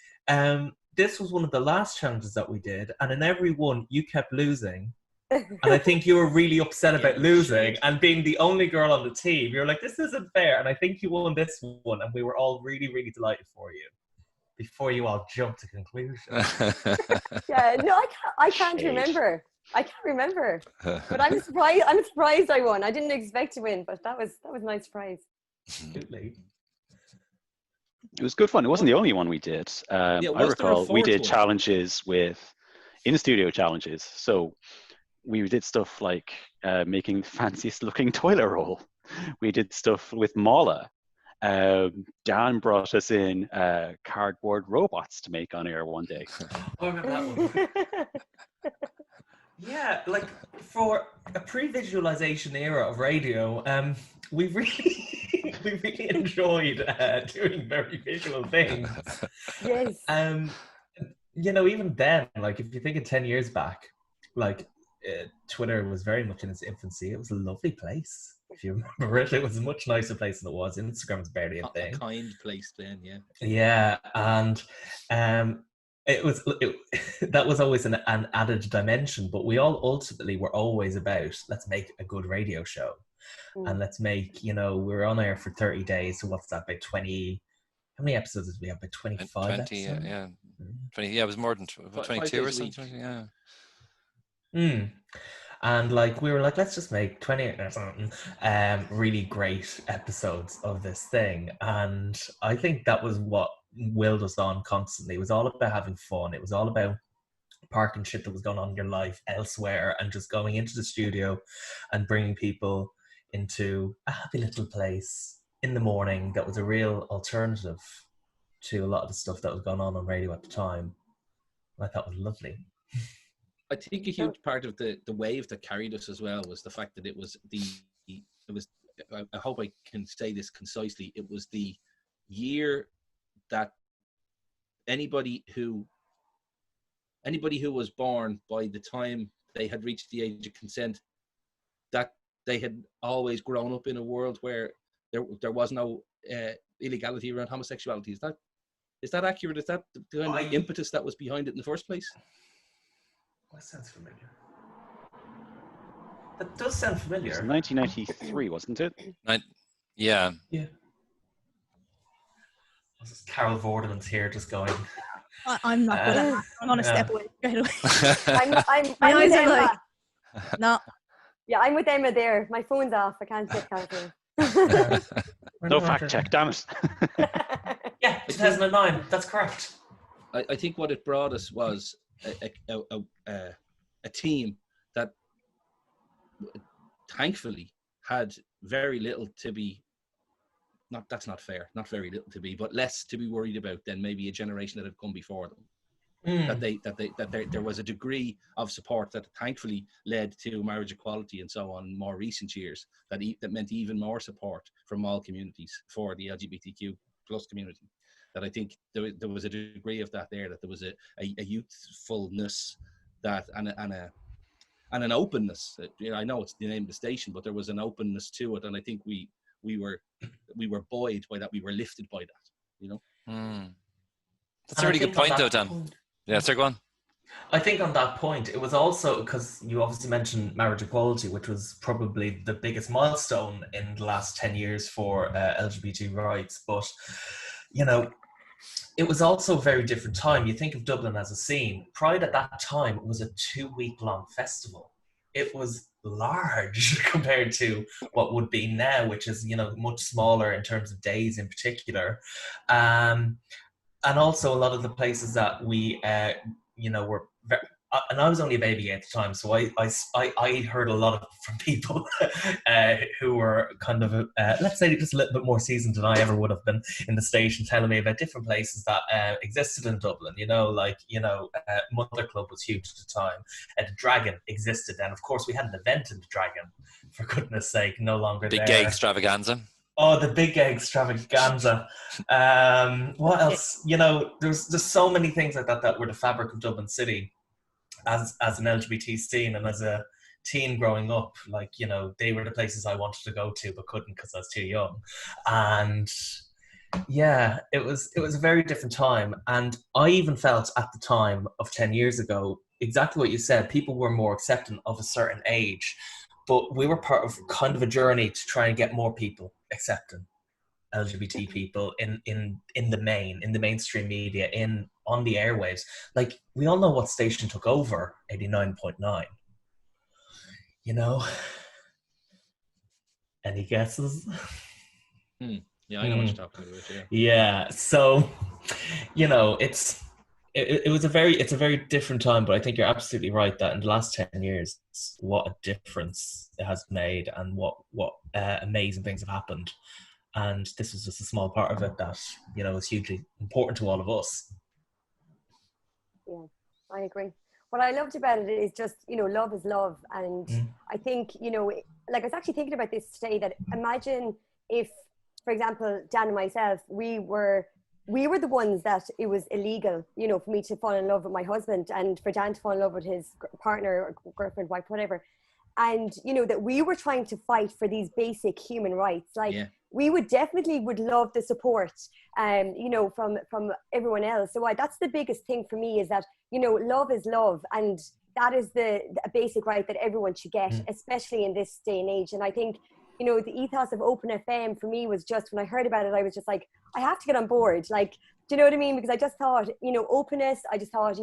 this was one of the last challenges that we did, and in every one, you kept losing. And I think you were really upset about losing, and being the only girl on the team, you're like, this isn't fair. And I think you won this one, and we were all really, really delighted for you before you all jumped to conclusion. Yeah, no, I can't remember. I can't remember. But I'm surprised I won. I didn't expect to win, but that was a nice surprise. Absolutely. It was good fun. It wasn't the only one we did. I recall we did challenges in-studio challenges. So we did stuff like making the fanciest looking toilet roll. We did stuff with Mala. Dan brought us in cardboard robots to make on air one day. I remember that one. Yeah, like for a pre-visualization era of radio, we really enjoyed doing very visual things. Yes. Even then, like if you think of 10 years back, like Twitter was very much in its infancy. It was a lovely place. If you remember it, it was a much nicer place than it was. Instagram was barely a thing. A kind place then, yeah. Yeah, and that was always an added dimension. But we all ultimately were always about, let's make a good radio show, and let's make, we were on air for 30 days. So what's that? About 20. How many episodes did we have? About 25. 20, episodes? yeah. 20. Yeah, it was more than 22 or something. Yeah. And like we were like, let's just make 20 or something really great episodes of this thing. And I think that was what willed us on constantly. It was all about having fun. It was all about parking shit that was going on in your life elsewhere and just going into the studio and bringing people into a happy little place in the morning that was a real alternative to a lot of the stuff that was going on radio at the time. I thought it was lovely. I think a huge part of the wave that carried us as well was the fact that I hope I can say this concisely, it was the year that anybody who was born by the time they had reached the age of consent, that they had always grown up in a world where there was no illegality around homosexuality. Is that accurate? Is that the kind of impetus that was behind it in the first place? That sounds familiar. That does sound familiar. It was 1993, wasn't it? Yeah. Yeah. This is Carol Vorderman's here just going. I'm not good at that. I'm going to step away straight away. I'm with Emma. Like, no. Yeah, I'm with Emma there. My phone's off. I can't get Carol. No fact check, damn it. Yeah, 2009. That's correct. I think what it brought us was a team that thankfully had very little to be, that's not fair, not very little to be, but less to be worried about than maybe a generation that had come before them. There was a degree of support that thankfully led to marriage equality and so on in more recent years, that meant even more support from all communities for the LGBTQ plus community. That I think there was a degree of that there, that there was a youthfulness that and an openness. I know it's the name of the station, but there was an openness to it, and I think we were buoyed by that. We were lifted by that. That's a really good point, though, Dan. Yeah, so go on. I think on that point, it was also because you obviously mentioned marriage equality, which was probably the biggest milestone in the last 10 years for LGBT rights. But, it was also a very different time. You think of Dublin as a scene. Pride at that time was a 2-week-long festival. It was large compared to what would be now, which is, much smaller in terms of days in particular. And also a lot of the places that we, were very, and I was only a baby at the time, so I heard a lot from people who were kind of, let's say, just a little bit more seasoned than I ever would have been in the station, telling me about different places that existed in Dublin. Mother Club was huge at the time. The Dragon existed, and of course we had an event in the Dragon, for goodness sake, no longer Big there. gay extravaganza. Oh, the big gay extravaganza. What else? There's so many things like that were the fabric of Dublin City as an LGBT scene, and as a teen growing up. They were the places I wanted to go to but couldn't because I was too young. And yeah, it was a very different time. And I even felt at the time of 10 years ago, exactly what you said, people were more accepting of a certain age. But we were part of kind of a journey to try and get more people accepting LGBT people in the mainstream media, on the airwaves. Like, we all know what station took over 89.9. Any guesses? Yeah, I know what you're talking about. Yeah. Yeah. So, it's a very different time, but I think you're absolutely right that in the last 10 years, what a difference it has made, and what amazing things have happened. And this was just a small part of it that, is hugely important to all of us. Yeah, I agree. What I loved about it is just, love is love. And I think, I was actually thinking about this today, that imagine if, for example, Dan and myself, we were the ones that it was illegal, for me to fall in love with my husband, and for Dan to fall in love with his partner or girlfriend, wife, whatever. And, that we were trying to fight for these basic human rights. We would love the support, from everyone else. So that's the biggest thing for me, is that, love is love. And that is a basic right that everyone should get, especially in this day and age. And I think, the ethos of OpenFM for me was just, when I heard about it, I was just like, I have to get on board. Do you know what I mean? Because I just thought, openness, I just thought,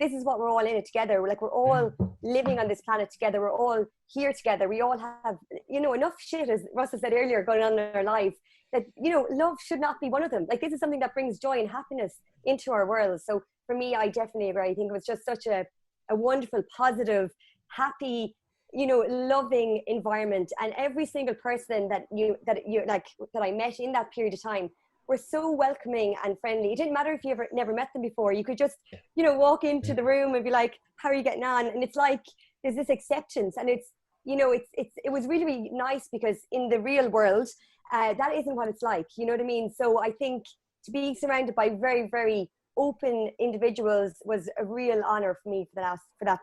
this is what we're all in it together. We're all living on this planet together. We're all here together. We all have, enough shit, as Russell said earlier, going on in our life, that, love should not be one of them. This is something that brings joy and happiness into our world. So for me, I definitely agree. I think it was just such a wonderful, positive, happy, loving environment. And every single person that I met in that period of time were so welcoming and friendly. It didn't matter if you never met them before. You could just, walk into the room and be like, how are you getting on? And it's like, there's this acceptance, and it's, it was really, really nice, because in the real world, that isn't what it's like. You know what I mean? So I think to be surrounded by very, very open individuals was a real honor for me for that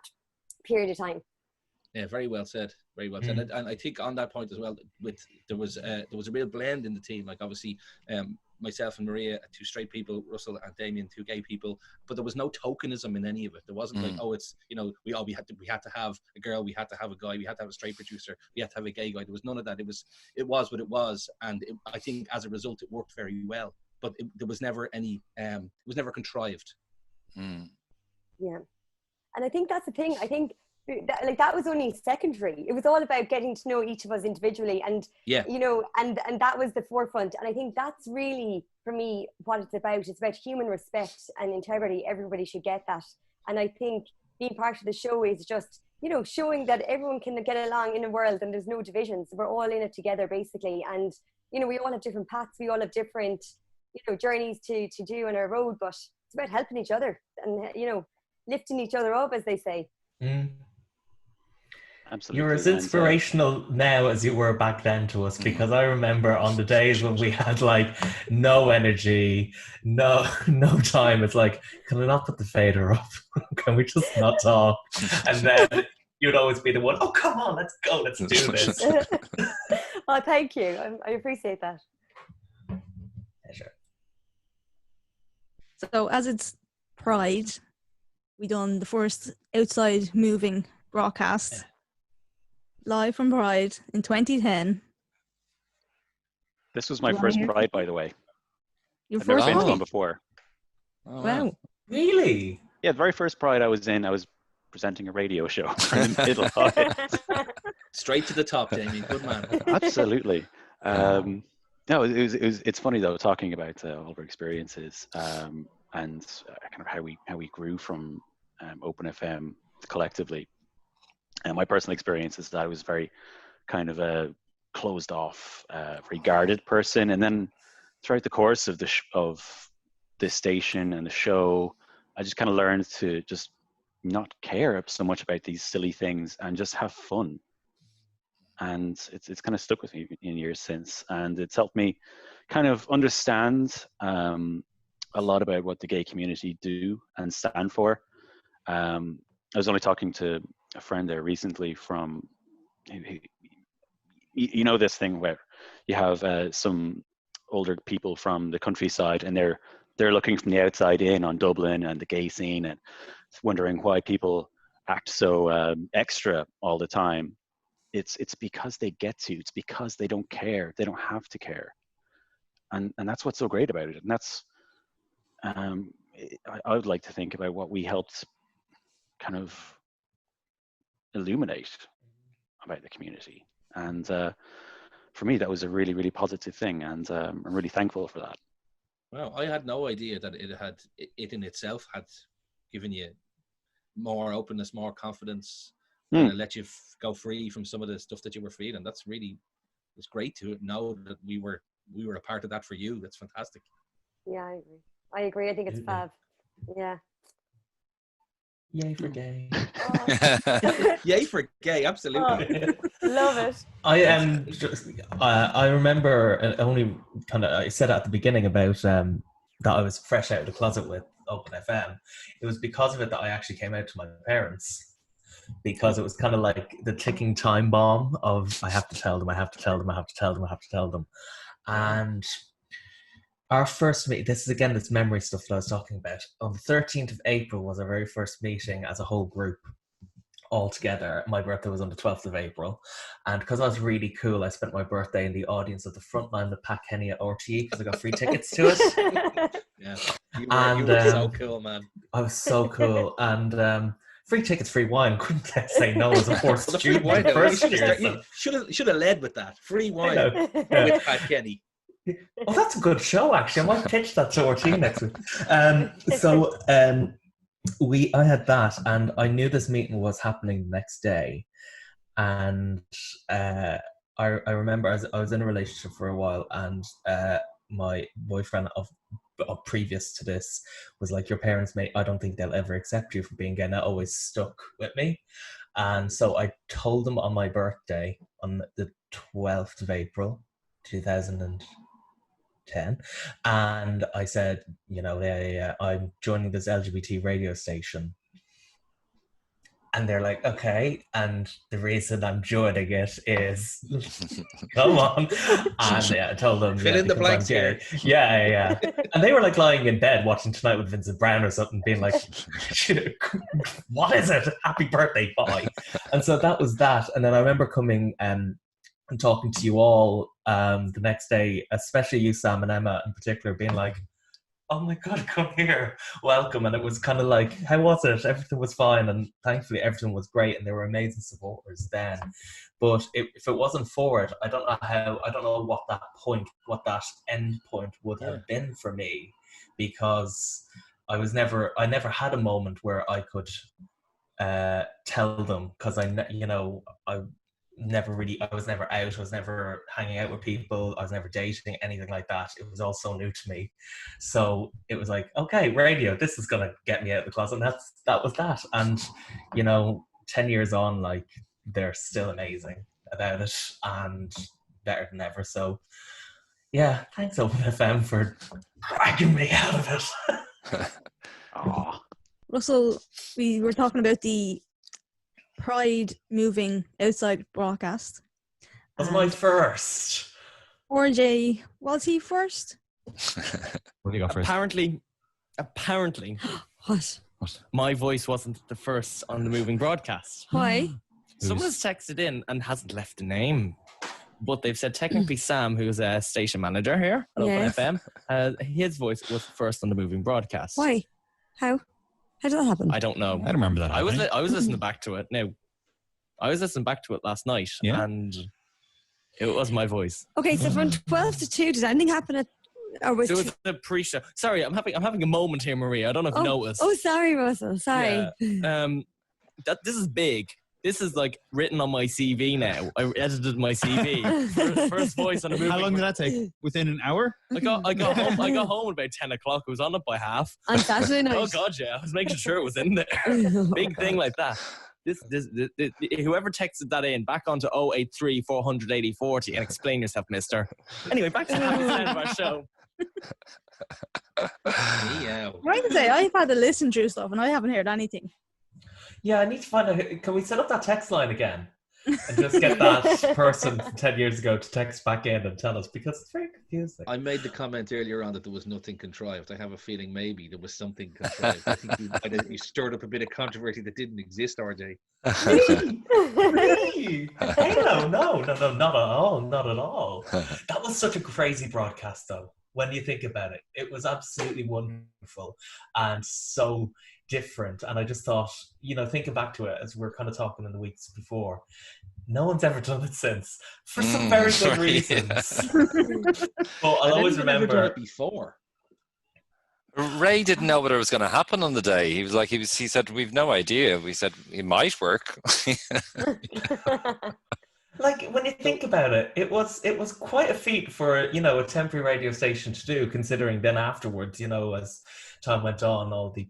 period of time. Yeah, very well said. Very well said. And I think on that point as well, there was a real blend in the team. Obviously, myself and Maria, 2 straight people, Russell and Damien, 2 gay people, but there was no tokenism in any of it. There wasn't it's we had to have a girl, we had to have a guy, we had to have a straight producer, we had to have a gay guy. There was none of that. It was what it was, and I think as a result, it worked very well. But there was never any. It was never contrived. Yeah, and I think that's the thing. I think that was only secondary. It was all about getting to know each of us individually, and you know, and that was the forefront. And I think that's really, for me, what it's about. It's about human respect and integrity. Everybody should get that. And I think being part of the show is just, you know, showing that everyone can get along in a world and there's no divisions. We're all in it together, basically. And you know, we all have different paths. We all have different, you know, journeys to do on our road. But it's about helping each other and, you know, lifting each other up, as they say. Absolutely. You're as inspirational now as you were back then to us, because I remember on the days when we had like no energy, no time, it's like, can I not put the fader up? Can we just not talk? And then you'd always be the one, oh, come on, let's go, let's do this. Oh, thank you. I appreciate that. Yeah, sure. So as it's Pride, we done the first outside moving broadcast live from Pride in 2010. This was my first Pride, by the way. Your I've never first been to Pride? one before. Oh, wow. Really? Yeah, the very first Pride I was in, I was presenting a radio show in the middle of it. Straight to the top, Damien. Good man. Absolutely. No, it's funny though, talking about all of our experiences and kind of how we grew from OpenFM collectively. And my personal experience is that I was very kind of a closed off, very guarded person. And then throughout the course of this station and the show, I just kind of learned to just not care so much about these silly things and just have fun. And it's kind of stuck with me in years since. And it's helped me kind of understand a lot about what the gay community do and stand for. I was only talking to a friend there recently from, you know, this thing where you have some older people from the countryside and they're looking from the outside in on Dublin and the gay scene and wondering why people act so extra all the time. It's because they get to. It's because they don't care. They don't have to care, and that's what's so great about it. And that's I would like to think about what we helped kind of illuminate about the community. And for me, that was a really, really positive thing, and I'm really thankful for that. Well, I had no idea that it in itself had given you more openness, more confidence, and let you go free from some of the stuff that you were feeling. That's really, it's great to know that we were a part of that for you. That's fantastic. Yeah, I agree. I think it's fab. Yeah. Yay for gay. Yay for gay, absolutely. Love it. I remember only kind of, I said at the beginning about that I was fresh out of the closet with OpenFM. It was because of it that I actually came out to my parents, because it was kind of like the ticking time bomb of I have to tell them, I have to tell them, I have to tell them, I have to tell them. And our first meeting, this is again this memory stuff that I was talking about. On the 13th of April was our very first meeting as a whole group all together. My birthday was on the 12th of April. And because I was really cool, I spent my birthday in the audience at the front line with Pat Kenny at RTE because I got free tickets to it. Yeah, you were so cool, man. I was so cool. And free tickets, free wine. Couldn't say no as a poor student. Free wine, you should have led with that. Free wine with Pat Kenny. Oh, that's a good show, actually. I might pitch that to our team next week. I had that, and I knew this meeting was happening the next day. And I remember I was in a relationship for a while, and my boyfriend of previous to this was like, your parents I don't think they'll ever accept you for being gay. And that always stuck with me. And so I told them on my birthday, on the 12th of April, 2010, and I said, you know, I'm joining this LGBT radio station. And they're like, okay. And the reason I'm joining it is, come on. And I told them, fill in the blanks here. Yeah. And they were like lying in bed watching Tonight with Vincent Brown or something, being like, what is it? Happy birthday, bye. And so that was that. And then I remember coming and talking to you all the next day, especially you, Sam and Emma in particular, being like, oh my God, come here, welcome. And it was kind of like, how was it? Everything was fine. And thankfully everything was great. And they were amazing supporters then. But if it wasn't for it, I don't know what that end point would have been for me, because I never had a moment where I could tell them, because I was never out, I was never hanging out with people, I was never dating, anything like that. It was all so new to me. So it was like, okay, radio, this is gonna get me out of the closet. And that was that. And 10 years on, like, they're still amazing about it and better than ever. So yeah, thanks OpenFM for dragging me out of it. Russell, we were talking about the Pride moving outside broadcast. Was my first. RJ, was he first? What do you got first? Apparently. What? My voice wasn't the first on the moving broadcast. Why? Someone has texted in and hasn't left a name. But they've said technically Sam, who's a station manager here at OpenFM, his voice was first on the moving broadcast. Why? How did that happen? I don't know. I don't remember that. I was listening back to it. Now, I was listening back to it last night, and it was my voice. Okay, so from 12 to 2, did anything happen at? Or was it was the pre-show. Sorry, I'm having a moment here, Maria. I don't know if you noticed. Oh, sorry, Russell. Sorry. Yeah. This is big. This is like written on my CV now. I edited my CV. First voice on a movie. How long did that take? Within an hour? I got home at about 10 o'clock. I was on it by half. On Saturday night? Oh God, yeah. I was making sure it was in there. Big thing like that. This whoever texted that in, back onto 083 400 80 40 and explain yourself, mister. Anyway, back to the end of our show. Right today, I've had to listen through stuff and I haven't heard anything. Yeah, I need to find out. Can we set up that text line again? And just get that person from 10 years ago to text back in and tell us, because it's very confusing. I made the comment earlier on that there was nothing contrived. I have a feeling maybe there was something contrived. I think you stirred up a bit of controversy that didn't exist, RJ. Really? No, not at all. That was such a crazy broadcast, though. When you think about it, it was absolutely wonderful and so different. And I just thought, thinking back to it, as we were kind of talking in the weeks before, no one's ever done it since, for some very good reasons. But I'll always remember done it before. Ray didn't know whether it was going to happen on the day. He said, we've no idea. We said it might work. Like, when you think about it, it was quite a feat for a temporary radio station to do, considering then afterwards, as time went on, all the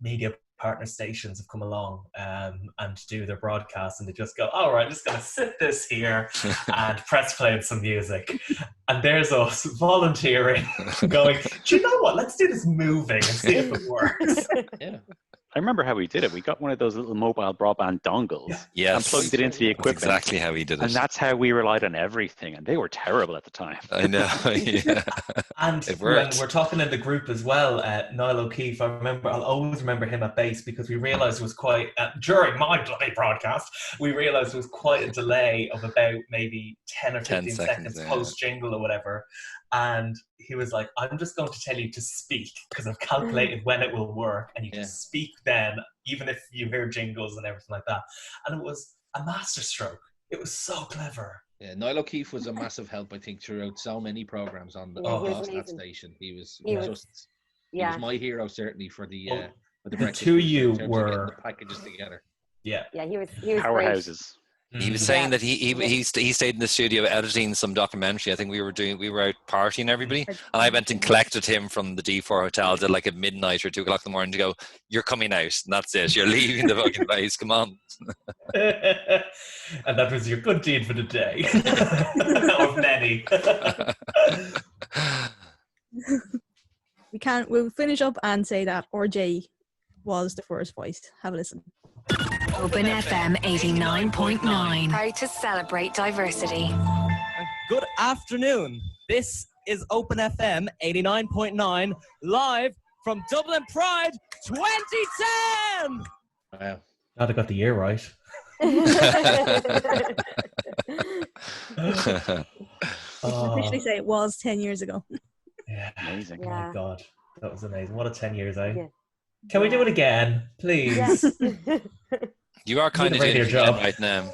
media partner stations have come along and do their broadcasts, and they just go, all right, I'm just going to sit this here and press play with some music. And there's us volunteering, going, do you know what? Let's do this moving and see if it works. Yeah. I remember how we did it. We got one of those little mobile broadband dongles and plugged it into the equipment. That's exactly how we did it. And that's how we relied on everything. And they were terrible at the time. I know. Yeah. And when we're talking in the group as well, Niall O'Keefe, I'll always remember him at bass, because we realised it was quite, during my bloody broadcast, we realised there was quite a delay of about maybe 10 or 15 seconds post-jingle or whatever. And he was like, I'm just going to tell you to speak, because I've calculated when it will work, and you can speak then, even if you hear jingles and everything like that. And it was a masterstroke. It was so clever. Yeah, Niall O'Keefe was a massive help, I think, throughout so many programs on that station. He was my hero, certainly, for the two of you were the packages together. Yeah, he was powerhouses. Great. He was saying that he stayed in the studio editing some documentary. I think we were out partying everybody, and I went and collected him from the D4 hotel at like at midnight or 2 o'clock in the morning to go, you're coming out, and that's it. You're leaving the fucking place. Come on. And that was your good deed for the day. Of many. We'll finish up and say that RJ was the first voice. Have a listen. OpenFM 89.9. Proud to celebrate diversity. Good afternoon. This is OpenFM 89.9, live from Dublin Pride 2010. Wow. Glad I got the year right. Officially say it was 10 years ago. Yeah. Amazing. Oh my God. That was amazing. What a 10 years, eh? Yeah. Can we do it again, please? You are kind of doing it again right now.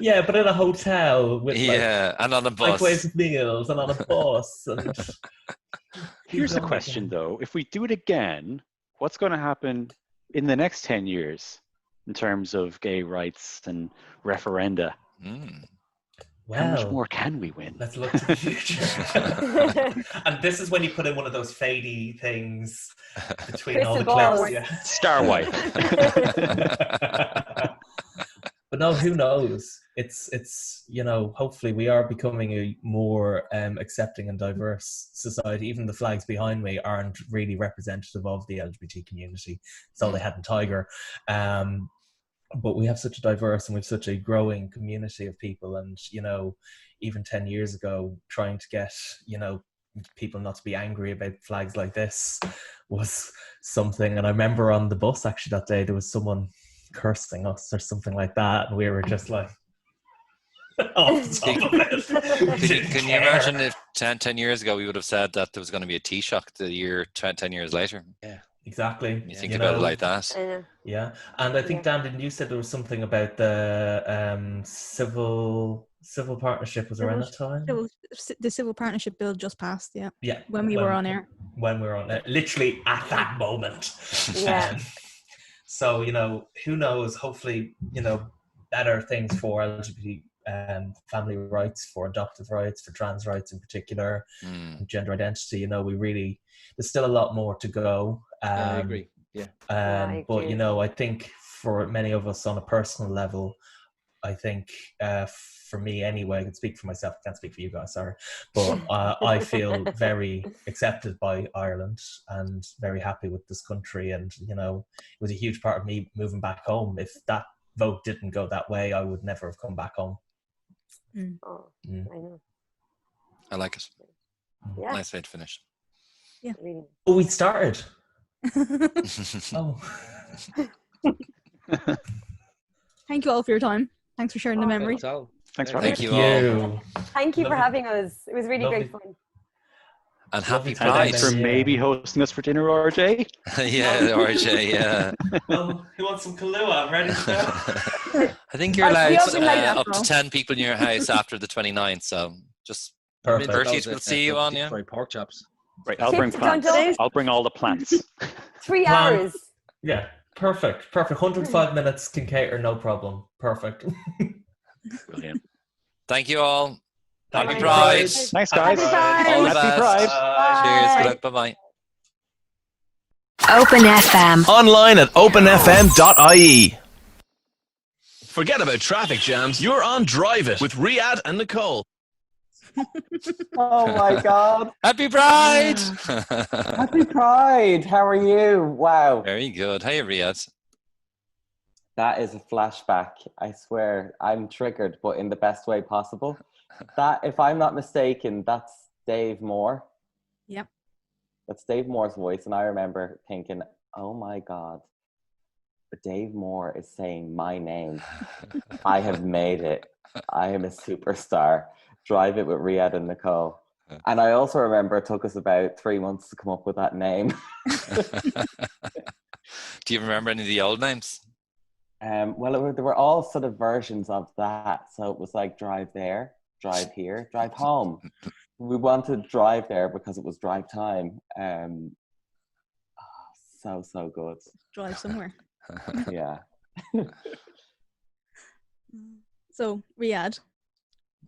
Yeah, but in a hotel with and on a bus. microwave meals and on a bus. And Here's the question, though. If we do it again, what's going to happen in the next 10 years in terms of gay rights and referenda? How much more can we win? Let's look to the future. And this is when you put in one of those fadey things between all the clips. Yeah. Star Wipe. But no, who knows? It's hopefully we are becoming a more accepting and diverse society. Even the flags behind me aren't really representative of the LGBT community. It's all they had in Tiger. But we have such a diverse and we have such a growing community of people. And, even 10 years ago, trying to get, people not to be angry about flags like this was something. And I remember on the bus actually that day, there was someone cursing us or something like that. And we were just like, off the top of it. Can you imagine if 10 years ago we would have said that there was going to be a Taoiseach the year 10 years later? Yeah. Exactly. You think about it like that. Yeah. And I think, Dan, didn't you say there was something about the civil partnership was around that time? The civil partnership bill just passed, yeah. Yeah. When we were on air. When we were on air. Literally at that moment. Yeah. So, who knows? Hopefully, better things for LGBT family rights, for adoptive rights, for trans rights in particular, and gender identity. There's still a lot more to go. I agree. Yeah. But I think for many of us on a personal level, I think for me anyway, I can speak for myself. I can't speak for you guys, sorry. But I feel very accepted by Ireland and very happy with this country. And it was a huge part of me moving back home. If that vote didn't go that way, I would never have come back home. I know. I like it. Yeah. Nice way to finish. Yeah. Oh, we started. Oh. Thank you all for your time. Thanks for sharing the memory. Thanks for Thank you all. Thank you for having us. It was really great fun. And happy And Pride. thanks for maybe hosting us for dinner, RJ. Yeah, RJ, yeah. Oh, who wants some Kahlua? I'm ready to go. I think you're allowed up to 10 people in your house after the 29th, so just Bertie will see you on, yeah? Pork chops. Right, I'll bring plants. I'll bring all the plants. 3 hours. Yeah, perfect. 105 minutes can cater, no problem. Perfect. Brilliant. Thank you all. Happy Happy Pride. Thanks, guys. All the Happy best. Pride. Cheers. Good luck. Bye-bye. Open FM. Online at openfm.ie. Forget about traffic jams. You're on Drive It with Riyadh and Nicole. Oh my God. Happy Pride. Happy Pride. How are you? Wow. Very good. Hey, Riyadh. That is a flashback. I swear I'm triggered, but in the best way possible. That, if I'm not mistaken, that's Dave Moore. Yep. That's Dave Moore's voice. And I remember thinking, oh my God, Dave Moore is saying my name. I have made it. I am a superstar. Drive It with Riyadh and Nicole. And I also remember it took us about 3 months to come up with that name. Do you remember any of the old names? Well, there were all sort of versions of that. So it was like drive there, drive here, drive home. We wanted to drive there because it was drive time. So good. Drive somewhere. Yeah. So, Riyadh.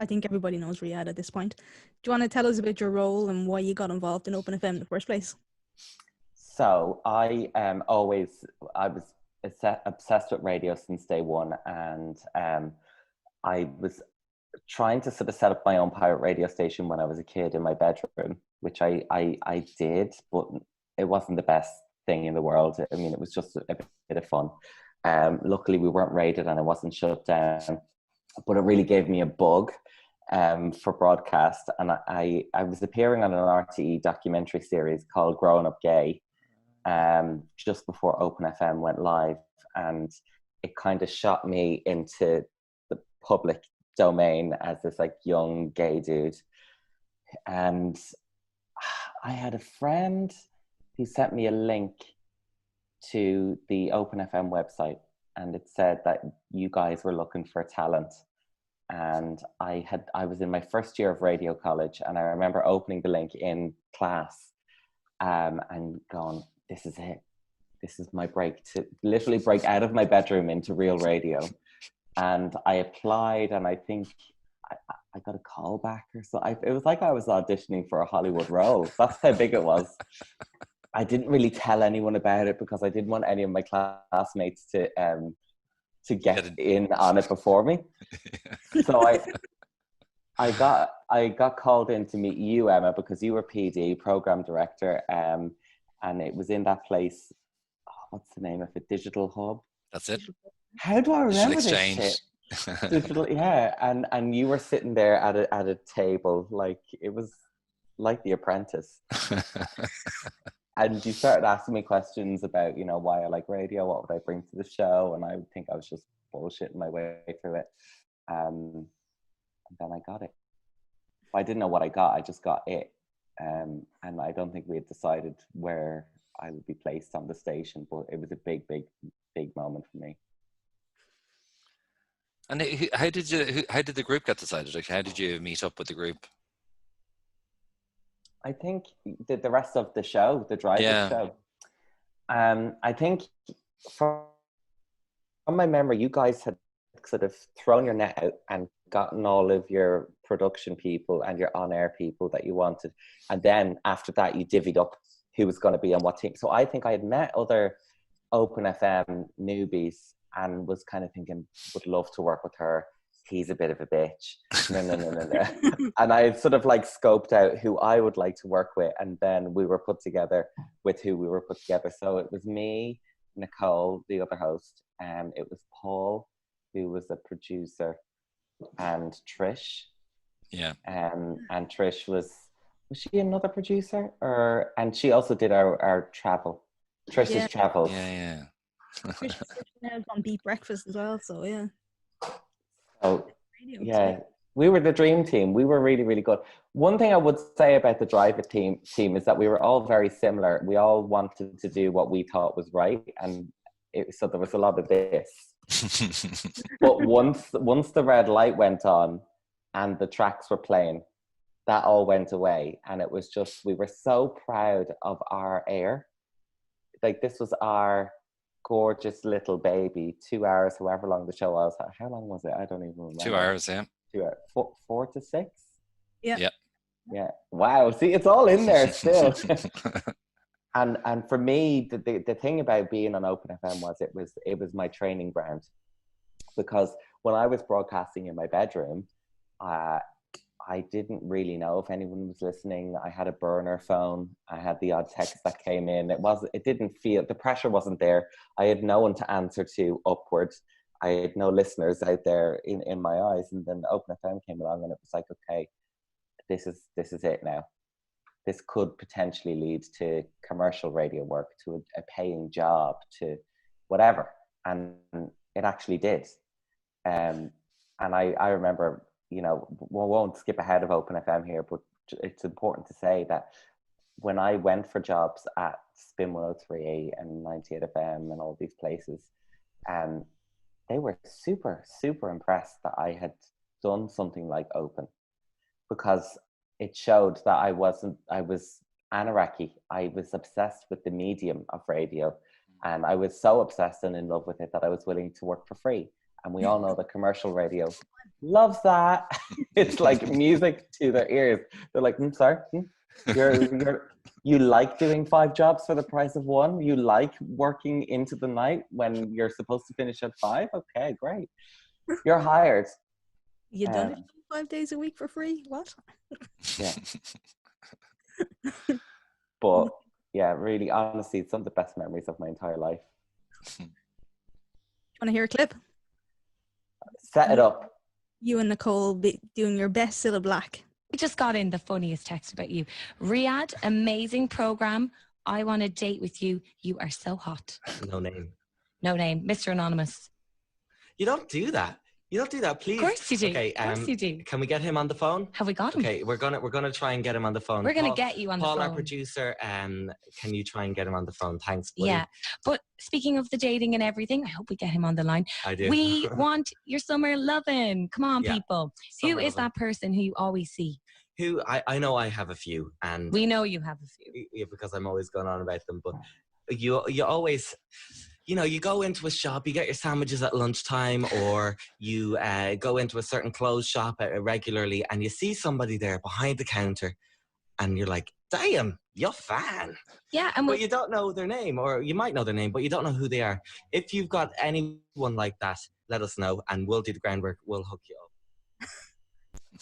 I think everybody knows Riyadh at this point. Do you want to tell us about your role and why you got involved in OpenFM in the first place? So I was obsessed with radio since day one, and I was trying to sort of set up my own pirate radio station when I was a kid in my bedroom, which I did, but it wasn't the best thing in the world. I mean, it was just a bit of fun. Luckily, we weren't raided and it wasn't shut down, but it really gave me a bug for broadcast. And I was appearing on an RTE documentary series called Growing Up Gay just before OpenFM went live, and it kind of shot me into the public domain as this like young gay dude. And I had a friend who sent me a link to the OpenFM website, and it said that you guys were looking for talent. And I was in my first year of radio college, and I remember opening the link in class and going, this is it. This is my break to literally break out of my bedroom into real radio. And I applied, and I think I got a call back or so. It was like I was auditioning for a Hollywood role. That's how big it was. I didn't really tell anyone about it because I didn't want any of my classmates to get in on it before me. So I got called in to meet you, Emma, because you were PD, program director, and it was in that place. Oh, what's the name of it? Digital Hub. That's it. How do I remember Digital this Exchange. shit? Digital, yeah, and you were sitting there at a table, like it was like The Apprentice. And you started asking me questions about, why I like radio, what would I bring to the show, and I think I was just bullshitting my way through it. And then I got it. I didn't know what I got, I just got it. And I don't think we had decided where I would be placed on the station, but it was a big, big, big moment for me. And how did the group get decided? Like, how did you meet up with the group? I think the rest of the show, the Drivers show. I think from my memory, you guys had sort of thrown your net out and gotten all of your production people and your on-air people that you wanted. And then after that, you divvied up who was going to be on what team. So I think I had met other OpenFM newbies and was kind of thinking, would love to work with her. He's a bit of a bitch. No. And I sort of like scoped out who I would like to work with. And then we were put together with who we were put together. So it was me, Nicole, the other host, and it was Paul, who was a producer, and Trish. Yeah. And Trish was she another producer? And she also did our travel. Trish's travels. Yeah. Trish now on Beat Breakfast as well, so yeah. Oh, yeah. We were the dream team. We were really, really good. One thing I would say about the Driver team is that we were all very similar. We all wanted to do what we thought was right, and so there was a lot of this. But once the red light went on and the tracks were playing, that all went away, and it was just, we were so proud of our air. Like, this was our gorgeous little baby. 2 hours, however long the show was. How long was it? I don't even remember. 2 hours, yeah. 2 hours. 4 to 6. Yeah. Wow. See, it's all in there still. And for me, the thing about being on OpenFM was it was my training ground, because when I was broadcasting in my bedroom, I didn't really know if anyone was listening. I had a burner phone. I had the odd text that came in. It didn't feel, the pressure wasn't there. I had no one to answer to upwards. I had no listeners out there in my eyes. And then OpenFM came along, and it was like, okay, this is it now. This could potentially lead to commercial radio work, to a paying job, to whatever. And it actually did. And I remember, we won't skip ahead of OpenFM here, but it's important to say that when I went for jobs at Spin 103 and 98FM and all these places, they were super, super impressed that I had done something like Open, because it showed that I was anarchy. I was obsessed with the medium of radio, and I was so obsessed and in love with it that I was willing to work for free. And we all know that commercial radio loves that. It's like music to their ears. They're like, sorry, you like doing 5 jobs for the price of 1? You like working into the night when you're supposed to finish at 5? Okay, great. You're hired. You done it 5 days a week for free? What? Yeah. But yeah, really, honestly, it's some of the best memories of my entire life. Do you want to hear a clip? Set it up. You and Nicole doing your best Cilla Black. We just got in the funniest text about you. Riyadh, amazing program. I want a date with you. You are so hot. No name. No name. Mr. Anonymous. You don't do that. You don't do that, please. Of course you do. Okay, of course you do. Can we get him on the phone? Have we got him? Okay, we're gonna try and get him on the phone. We're gonna get you on the Paul, phone. our producer, can you try and get him on the phone? Thanks, buddy. Yeah, but speaking of the dating and everything, I hope we get him on the line. I do. We want your summer loving. Come on, Yeah, people. Who is that person who you always see? Who I know I have a few, and we know you have a few. Yeah, because I'm always going on about them. But you always, you go into a shop, you get your sandwiches at lunchtime, or you go into a certain clothes shop regularly, and you see somebody there behind the counter, and you're like, "Damn, you're fan." Yeah, but you don't know their name, or you might know their name, but you don't know who they are. If you've got anyone like that, let us know, and we'll do the groundwork. We'll hook you up.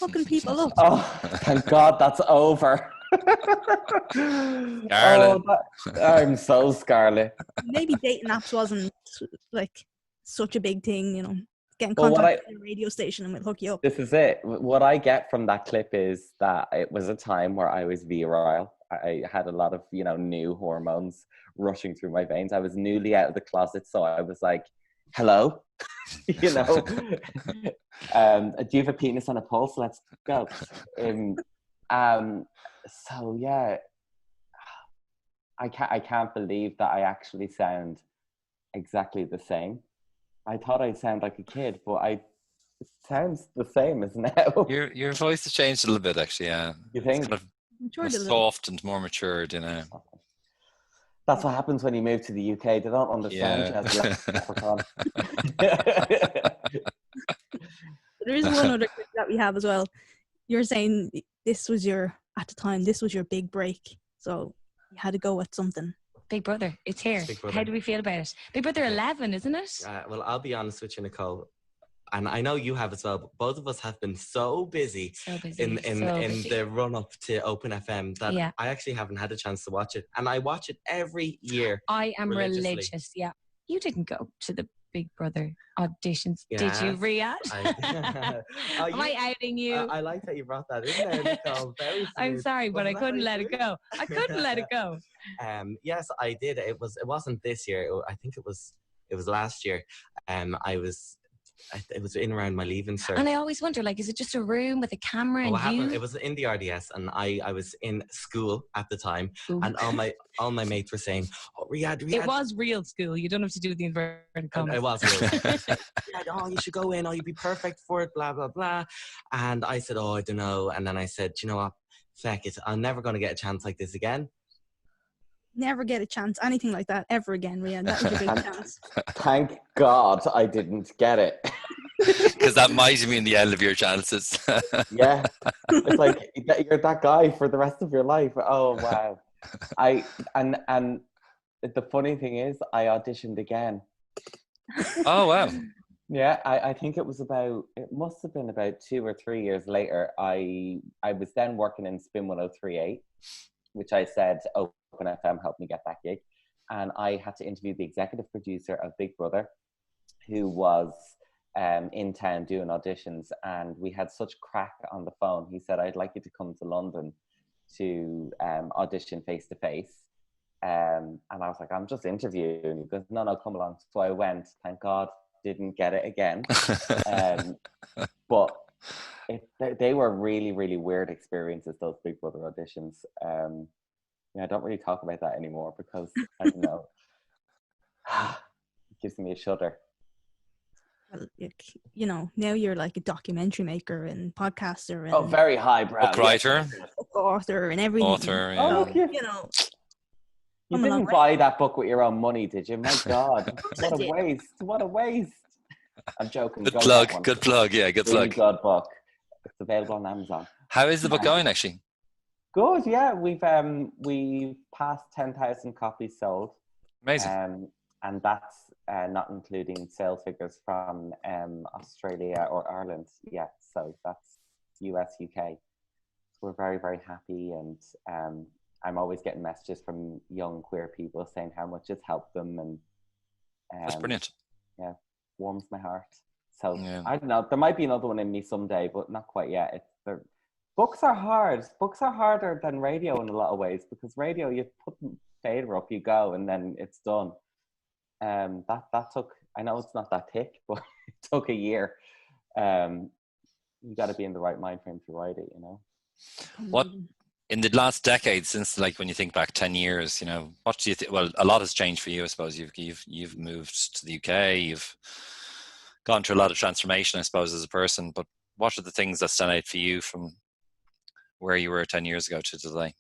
Hooking people up. Oh, thank God that's over. I'm so Scarlet. Maybe dating apps wasn't like such a big thing, Get in Well, contact with a radio station and we'll hook you up. This is it. What I get from that clip is that it was a time where I was virile. I had a lot of, new hormones rushing through my veins. I was newly out of the closet, so I was like, hello? Do you have a penis and a pulse? Let's go. So yeah, I can't believe that I actually sound exactly the same. I thought I'd sound like a kid, but it sounds the same as now. Your voice has changed a little bit, actually. Yeah, you think? It's kind of more soft and more matured, That's what happens when you move to the UK. They don't understand you as a leprechaun. There is one other clip that we have as well. You're saying this was your big break, so you had to go with something. Big Brother, it's here. How do we feel about it? Big Brother 11, isn't it? Well, I'll be honest with you, Nicole, and I know you have as well, but both of us have been so busy, in the run-up to OpenFM that I actually haven't had a chance to watch it. And I watch it every year. I am religious, yeah. You didn't go to the Big Brother auditions, did you, Riyadh? Am I outing you? I like that you brought that in there, Nicole. Very smooth. I'm sorry, but I couldn't let it go. I couldn't let it go. Yes, I did. It wasn't this year. I think it was last year. It was in around my leaving cert. And I always wonder, is it just a room with a camera and you? It was in the RDS, and I was in school at the time. Ooh. And all my mates were saying, "Oh, Riyadh." It was real school. You don't have to do the inverted commas. It was real. "Oh, you should go in. Oh, you'd be perfect for it." Blah blah blah. And I said, "Oh, I don't know." And then I said, "You know what? Feck it. I'm never going to get a chance like this again." Never get a chance, anything like that ever again, Rhian. That was your big chance. Thank God I didn't get it. Because that might have been the end of your chances. Yeah. It's like you're that guy for the rest of your life. Oh wow. And the funny thing is I auditioned again. Oh wow. Yeah, I think it must have been about 2 or 3 years later. I was then working in Spin 103.8, which I said, OpenFM helped me get that gig. And I had to interview the executive producer of Big Brother, who was in town doing auditions. And we had such crack on the phone. He said, I'd like you to come to London to audition face to face. And I was like, I'm just interviewing. He goes, no, come along. So I went, thank God, didn't get it again. But they were really, really weird experiences, those Big Brother auditions. I don't really talk about that anymore because, I don't know, it gives me a shudder. Well, now you're like a documentary maker and podcaster and very highbrow. Book writer. Author and everything. Author, yeah. Oh, look, you didn't buy that book with your own money, did you? My God, what a waste! What a waste! I'm joking. Good plug. Good plug. Yeah, good really plug. Good book. It's available on Amazon. How is the book going, actually? Good. Yeah, we've passed 10,000 copies sold. Amazing. And that's not including sales figures from Australia or Ireland yet. So that's US, UK. So we're very, very happy, and I'm always getting messages from young queer people saying how much it's helped them, and that's brilliant. Yeah, warms my heart. So yeah. I don't know. There might be another one in me someday, but not quite yet. Books are hard. Books are harder than radio in a lot of ways, because radio, you put the fader up, you go, and then it's done. That took, I know it's not that thick, but it took a year. You got to be in the right mind frame to write it, you know. What in the last decade, since like when you think back 10 years, you know, what do you think? Well, a lot has changed for you, I suppose. You've moved to the UK, you've gone through a lot of transformation, I suppose, as a person. But what are the things that stand out for you from where you were 10 years ago to today?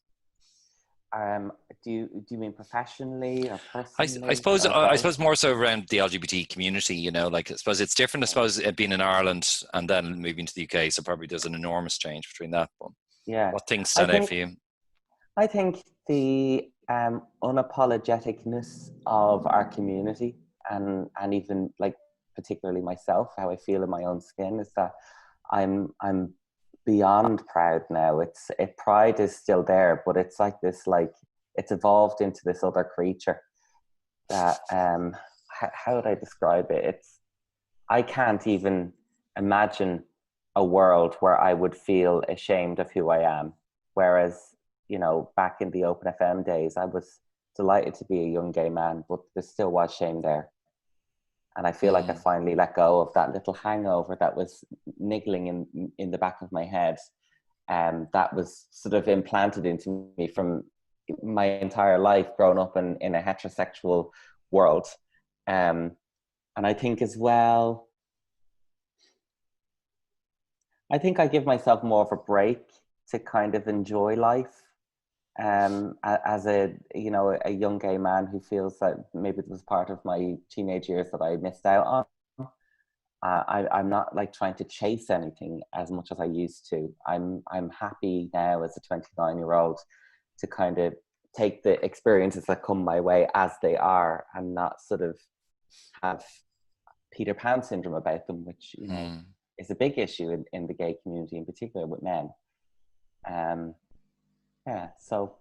Do you mean professionally or personally? I suppose more so around the LGBT community, you know, like I suppose it's different, I suppose, being in Ireland and then moving to the UK. So probably there's an enormous change between that. But yeah. What things stand out for you? I think the unapologeticness of our community and even like particularly myself, how I feel in my own skin is that I'm beyond proud now. Pride is still there, but it's like this, like it's evolved into this other creature that how would I describe it? I can't even imagine a world where I would feel ashamed of who I am. Whereas, you know, back in the OpenFM days, I was delighted to be a young gay man, but there still was shame there. And I feel like I finally let go of that little hangover that was niggling in the back of my head. That was sort of implanted into me from my entire life, growing up in a heterosexual world. And I think as well, I think I give myself more of a break to kind of enjoy life. As a young gay man who feels that maybe it was part of my teenage years that I missed out on. I'm not like trying to chase anything as much as I used to. I'm happy now as a 29-year-old to kind of take the experiences that come my way as they are and not sort of have Peter Pan syndrome about them, which you know is a big issue in the gay community, in particular with men. Yeah, so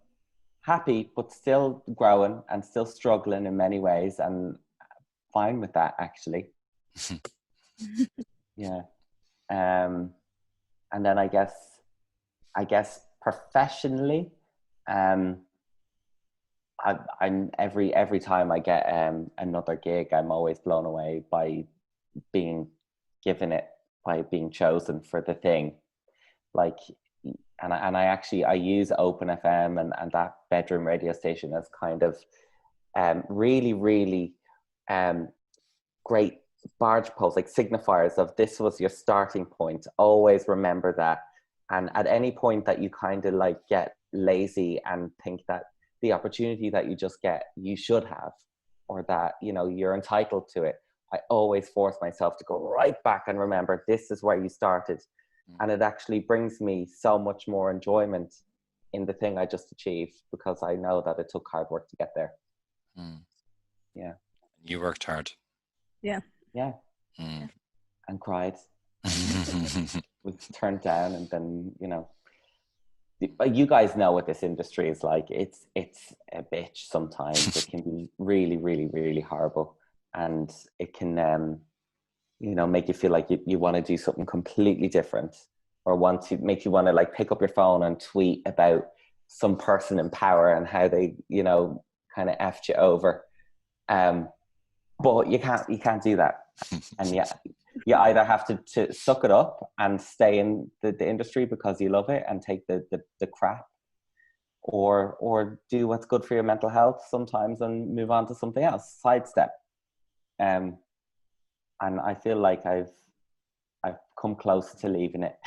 happy, but still growing and still struggling in many ways, and fine with that, actually. Yeah. And then I guess professionally, I'm every time I get another gig, I'm always blown away by being given it, by being chosen for the thing. Like, and I use OpenFM and that bedroom radio station as kind of really, really great barge poles, like signifiers of this was your starting point. Always remember that. And at any point that you kind of like get lazy and think that the opportunity that you just get, you should have, or that, you know, you're entitled to it, I always force myself to go right back and remember this is where you started. And it actually brings me so much more enjoyment in the thing I just achieved, because I know that it took hard work to get there. Yeah. You worked hard. Yeah. Yeah. And cried. Was turned down, and then, you know, you guys know what this industry is like. It's a bitch sometimes. It can be really, really, really horrible. And it can you know, make you feel like you want to do something completely different, or want to make you want to like pick up your phone and tweet about some person in power and how they, you know, kind of effed you over. But you can't do that. And yeah, you either have to suck it up and stay in the industry because you love it and take the crap, or do what's good for your mental health sometimes and move on to something else, sidestep. And I feel like I've come close to leaving it.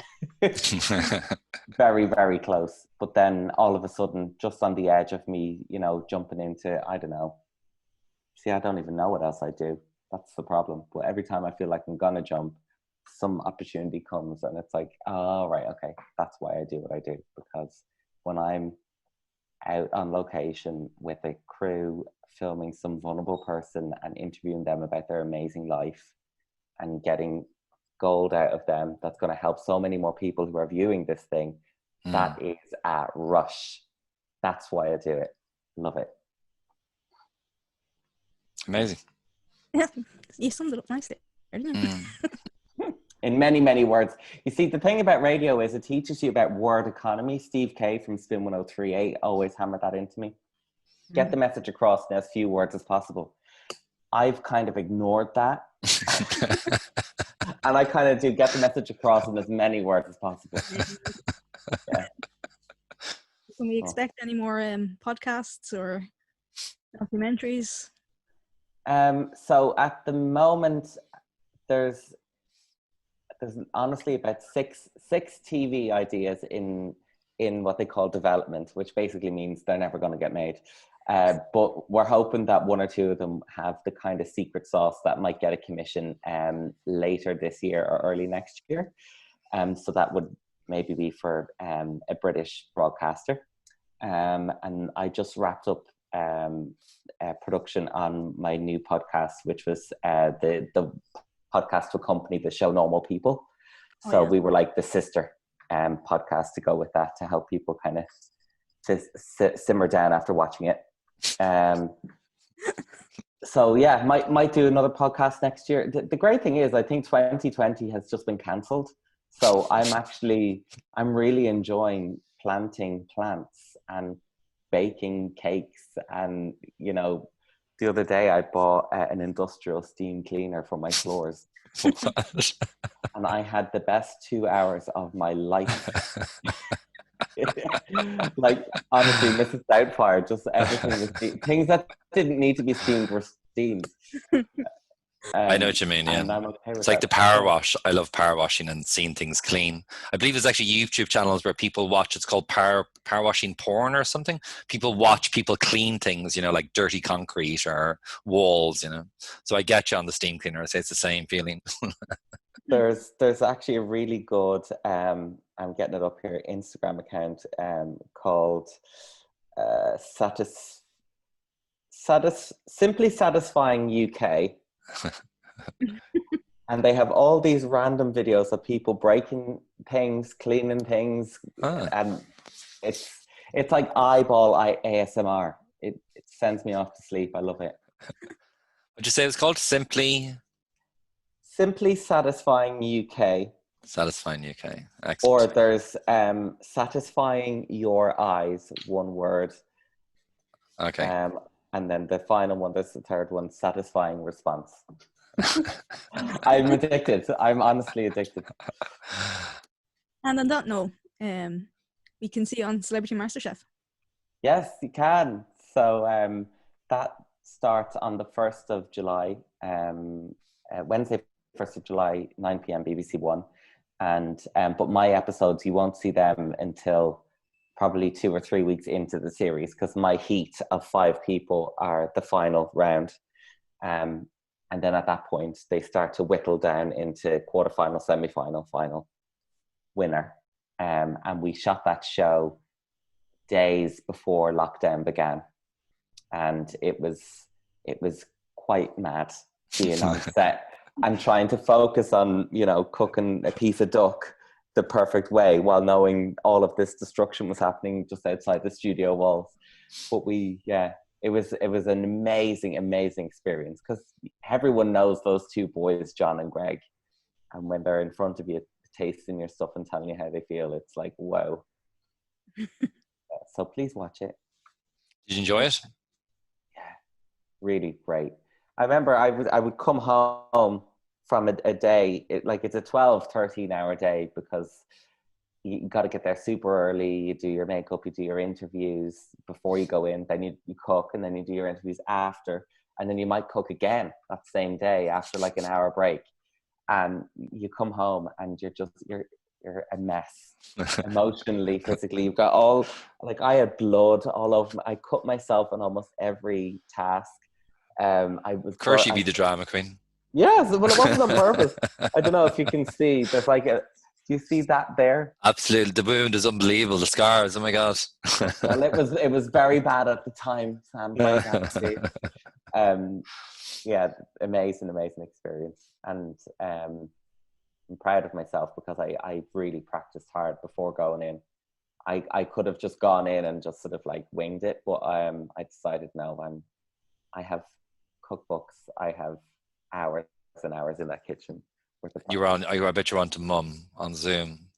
Very, very close. But then all of a sudden, just on the edge of me, you know, jumping into, I don't know. See, I don't even know what else I do. That's the problem. But every time I feel like I'm going to jump, some opportunity comes and it's like, oh, right, okay, that's why I do what I do. Because when I'm out on location with a crew filming some vulnerable person and interviewing them about their amazing life and getting gold out of them, that's going to help so many more people who are viewing this thing. That is a rush. That's why I do it. Love it. Amazing. Yeah, you summed it up nicely. In many, many words. You see, the thing about radio is it teaches you about word economy. Steve Kay from Spin 103.8 always hammered that into me. Get the message across in as few words as possible. I've kind of ignored that And I kind of do get the message across in as many words as possible. Yeah. Can we expect any more podcasts or documentaries? So at the moment, there's honestly about six TV ideas in what they call development, which basically means they're never going to get made. But we're hoping that one or two of them have the kind of secret sauce that might get a commission later this year or early next year. So that would maybe be for a British broadcaster. And I just wrapped up production on my new podcast, which was the podcast to accompany the show Normal People. So we were like the sister podcast to go with that, to help people kind of simmer down after watching it. So yeah, might do another podcast next year. The great thing is, I think 2020 has just been cancelled. So I'm really enjoying planting plants and baking cakes. And, you know, the other day I bought an industrial steam cleaner for my floors. And I had the best 2 hours of my life. Like, honestly, Mrs. Doubtfire, just everything was steamed. Things that didn't need to be steamed were steamed. I know what you mean, yeah. It's like the power wash. I love power washing and seeing things clean. I believe there's actually YouTube channels where people watch, it's called power washing porn or something. People watch people clean things, you know, like dirty concrete or walls, you know. So I get you on the steam cleaner. I say it's the same feeling. There's actually a really good, I'm getting it up here, Instagram account called Simply Satisfying UK. And they have all these random videos of people breaking things, cleaning things, and it's like eyeball ASMR. It sends me off to sleep. I love it. Would you say it's called Simply Satisfying UK? Satisfying UK. Excellent. Or there's Satisfying Your Eyes, one word. Okay. And then the final one, there's the third one, Satisfying Response. I'm addicted. I'm honestly addicted. And on that note, we can see you on Celebrity MasterChef. Yes, you can. So that starts on the 1st of July, Wednesday, 1st of July, 9 p.m. BBC One. And but my episodes, you won't see them until probably 2 or 3 weeks into the series, because my heat of 5 people are the final round. And then at that point, they start to whittle down into quarterfinal, semi-final, final winner. And we shot that show days before lockdown began. And it was quite mad being on set and trying to focus on, you know, cooking a piece of duck the perfect way while knowing all of this destruction was happening just outside the studio walls. But it was an amazing experience, because everyone knows those two boys, John and Greg, and when they're in front of you tasting your stuff and telling you how they feel, it's like, wow. So please watch it. Did you enjoy it? Yeah, really great. I remember I would come home from a day, it's a 12-13 hour day, because you got to get there super early, you do your makeup, you do your interviews before you go in, then you cook, and then you do your interviews after, and then you might cook again that same day after like an hour break, and you come home and you're a mess emotionally, physically. You've got all, like, I had blood all over me. I cut myself on almost every task. Of course you'd be the drama queen. Yes, well, it wasn't on purpose. I don't know if you can see, there's like do you see that there? Absolutely. The wound is unbelievable. The scars. Oh my God. Well, it was very bad at the time, Sam. Very bad to see. Yeah, amazing experience. And I'm proud of myself, because I really practiced hard before going in. I could have just gone in and just sort of like winged it, but I decided, no, I have cookbooks. I have hours and hours in that kitchen. I bet you're on to Mum on Zoom.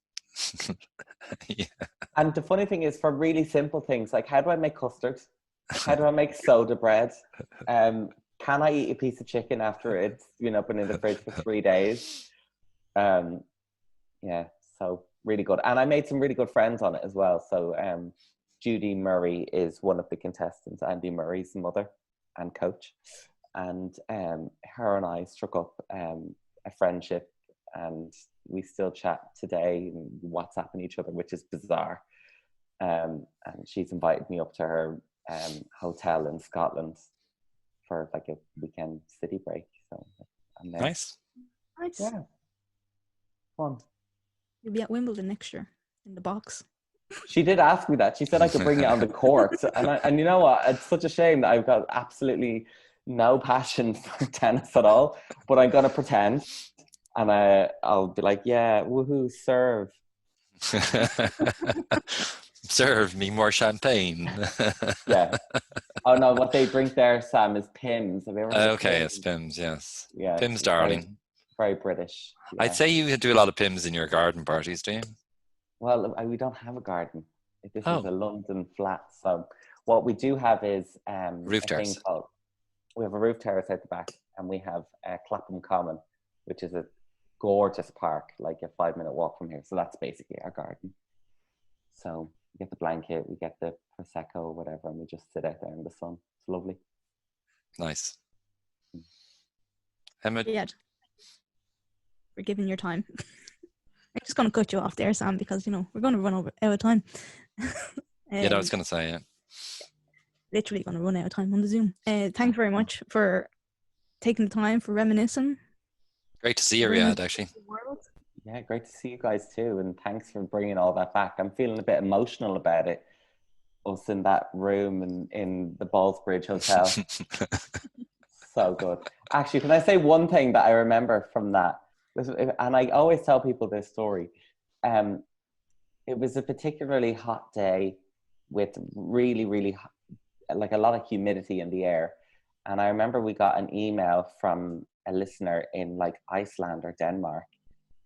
Yeah. And the funny thing is, for really simple things, like, how do I make custard? How do I make soda bread? can I eat a piece of chicken after it's been in the fridge for 3 days? Yeah, so really good. And I made some really good friends on it as well. So Judy Murray is one of the contestants, Andy Murray's mother and coach. And her and I struck up a friendship, and we still chat today and WhatsApping each other, which is bizarre. And she's invited me up to her hotel in Scotland for like a weekend city break. So nice. Yeah, fun. You'll be at Wimbledon next year in the box. She did ask me that. She said I could bring it on the court, and you know what? It's such a shame that I've got absolutely no passion for tennis at all. But I'm gonna pretend, and I'll be like, yeah, woohoo, serve. Serve me more champagne. Yeah. Oh no, what they drink there, Sam, is Pimm's. Have you ever heard of Okay, Pimm's? it's Pimm's, yes. Yeah, Pimm's, darling. Very British. Yeah. I'd say you do a lot of Pimm's in your garden parties, do you? Well, we don't have a garden. This Oh. is a London flat. So what we do have is Roof a terrace. thing called, we have a roof terrace out the back, and we have Clapham Common, which is a gorgeous park, like a 5-minute walk from here. So that's basically our garden. So we get the blanket, we get the Prosecco or whatever, and we just sit out there in the sun. It's lovely. Nice. Emma? Yeah. For giving your time. I'm just going to cut you off there, Sam, because, we're going to run out of time. Yeah, I was going to say, yeah. Literally going to run out of time on the Zoom. Thanks very much for taking the time, for reminiscing. Great to see you, Riyadh, actually. Yeah, great to see you guys too, and thanks for bringing all that back. I'm feeling a bit emotional about it. Us in that room in the Ballsbridge Hotel. So good. Actually, can I say one thing that I remember from that? And I always tell people this story. It was a particularly hot day with really, really hot, like a lot of humidity in the air. And I remember we got an email from a listener in like Iceland or Denmark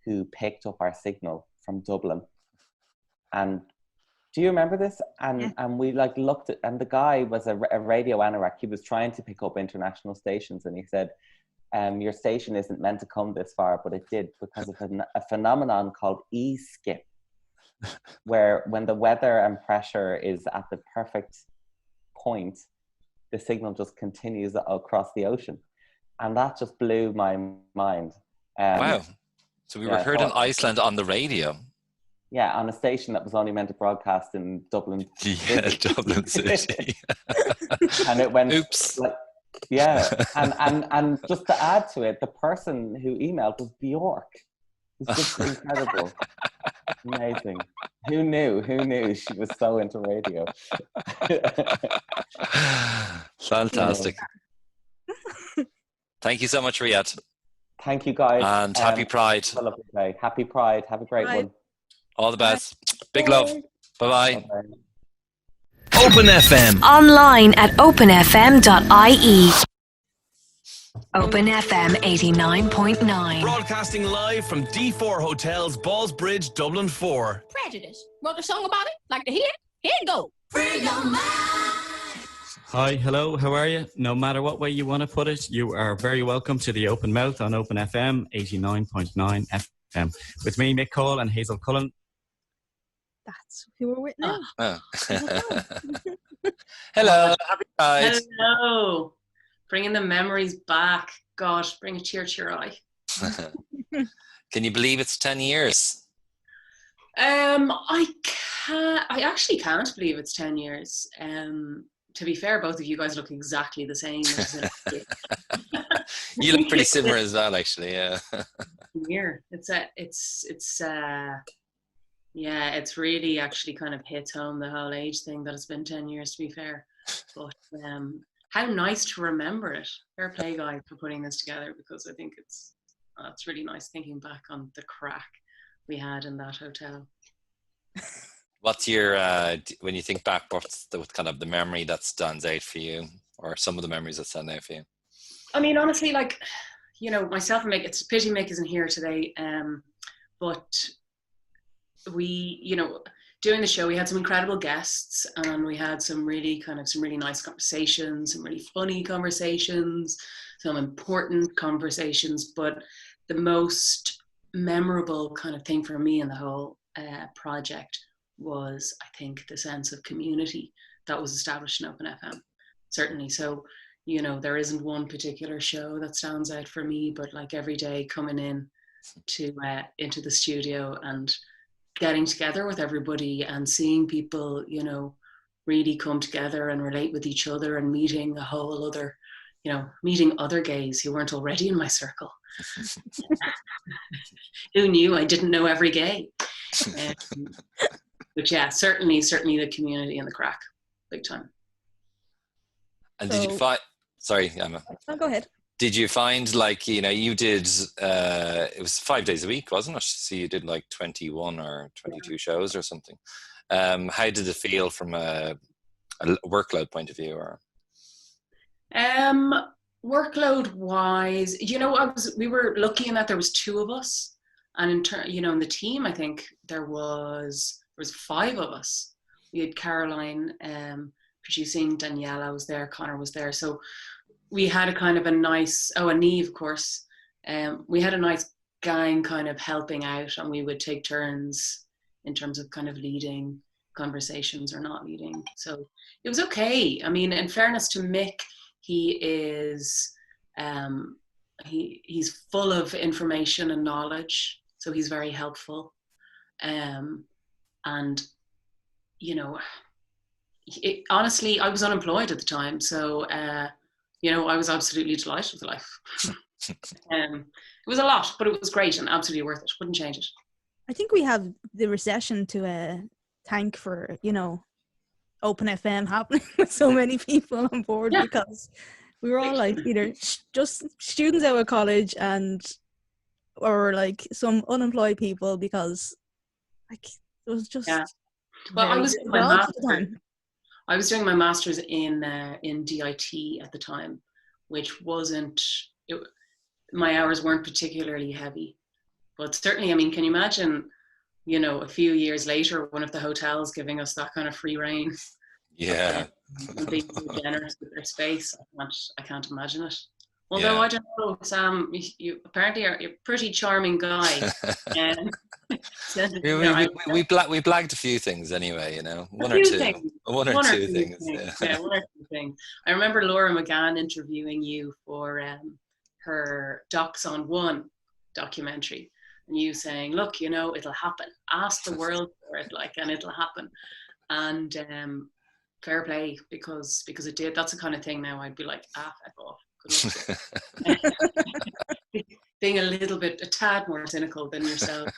who picked up our signal from Dublin. And do you remember this? And we like looked at, and the guy was a radio anorak. He was trying to pick up international stations, and he said, your station isn't meant to come this far, but it did because of a phenomenon called E-skip, where when the weather and pressure is at the perfect point, the signal just continues across the ocean. And that just blew my mind. Wow. So we were heard in Iceland on the radio. Yeah, on a station that was only meant to broadcast in Dublin. Yeah, Dublin City. And it went... Oops. Like, yeah, and just to add to it, the person who emailed was Bjork. It's just incredible. Amazing. Who knew? She was so into radio. Fantastic. Thank you so much, Riyadh. Thank you, guys. And happy Pride. Have a lovely day. Happy Pride. Have a great one. All the best. Big love. Bye-bye. OpenFM. Online at openfm.ie. OpenFM 89.9. Broadcasting live from D4 Hotels, Ballsbridge, Dublin 4. Prejudice. Wrote a song about it? Like to hear it? Here you go. Free your mind. Hi, hello, how are you? No matter what way you want to put it, you are very welcome to the Open Mouth on OpenFM 89.9 FM. With me, Mick Cole and Hazel Cullen. That's who we're with now. Oh. Hello, happy Pride. Hello. Bringing the memories back. God, bring a tear to your eye. Can you believe it's 10 years? I actually can't believe it's 10 years. To be fair, both of you guys look exactly the same. You look pretty similar as well, actually. Yeah. It's really actually kind of hits home the whole age thing that it's been 10 years, to be fair. But how nice to remember it. Fair play, guy, for putting this together, because I think it's really nice thinking back on the crack we had in that hotel. What's your, when you think back, what's kind of the memory that stands out for you, or some of the memories that stand out for you? I mean, honestly, like, myself and Mick, it's a pity Mick isn't here today, but we, doing the show, we had some incredible guests, and we had some really nice conversations, some really funny conversations, some important conversations. But the most memorable kind of thing for me in the whole project was, I think, the sense of community that was established in OpenFM. Certainly. So, you know, there isn't one particular show that stands out for me, but like every day coming in to into the studio and getting together with everybody and seeing people, you know, really come together and relate with each other, and meeting a whole other, you know, meeting other gays who weren't already in my circle. Who knew? I didn't know every gay. But yeah, certainly the community and the crack, big time. And did you find? Sorry, Emma. No, go ahead. Did you find, like, you know, you did? It was 5 days a week, wasn't it? So you did like 21 or 22 shows or something. How did it feel from a workload point of view, or? Workload wise, you know, we were lucky in that there was 2 of us, and in the team, I think there was 5 of us. We had Caroline producing, Daniela was there, Connor was there, so we had a kind of a nice, and Neve, of course, we had a nice gang kind of helping out, and we would take turns in terms of kind of leading conversations or not leading. So it was okay. I mean, in fairness to Mick, he is he's full of information and knowledge, so he's very helpful, and you know, honestly, I was unemployed at the time, so you know, I was absolutely delighted with life. It was a lot, but it was great and absolutely worth it. Wouldn't change it. I think we have the recession to thank for, you know, OpenFM happening with so many people on board, because we were all like either just students out of college or like some unemployed people, because like it was just. Yeah. Well, I was doing my master's in DIT at the time, which wasn't. My hours weren't particularly heavy, but certainly, I mean, can you imagine? You know, a few years later, one of the hotels giving us that kind of free reign. Yeah. And being so generous with their space. I can't imagine it. Although I don't know, Sam, you apparently are a pretty charming guy. We blagged a few things anyway, you know, one or two things. Yeah, one or two things. I remember Laura McGann interviewing you for her Docs on One documentary, and you saying, "Look, you know, it'll happen. Ask the world for it, like, and it'll happen." And fair play, because it did. That's the kind of thing now I'd be like, heck off. Being a tad more cynical than yourself.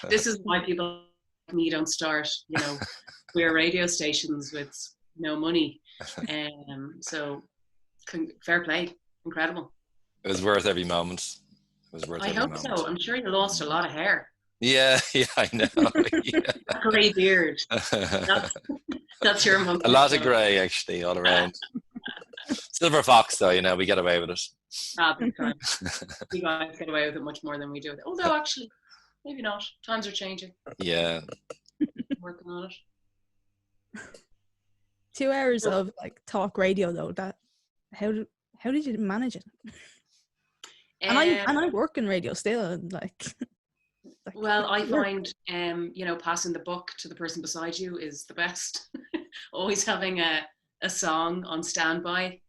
This is why people like me don't start, you know, queer radio stations with no money. So fair play, incredible. It was worth every moment. I hope so. I'm sure you lost a lot of hair. Yeah, I know. Yeah. Grey beard. That's your moment. A lot of grey, actually, all around. Silver fox, though, you know, we get away with it. Big time. You guys get away with it much more than we do. Although, actually, maybe not. Times are changing. Yeah. Working on it. 2 hours of like talk radio, though. That how did you manage it? And I work in radio still, like. Well, I find, you know, passing the book to the person beside you is the best. Always having a song on standby.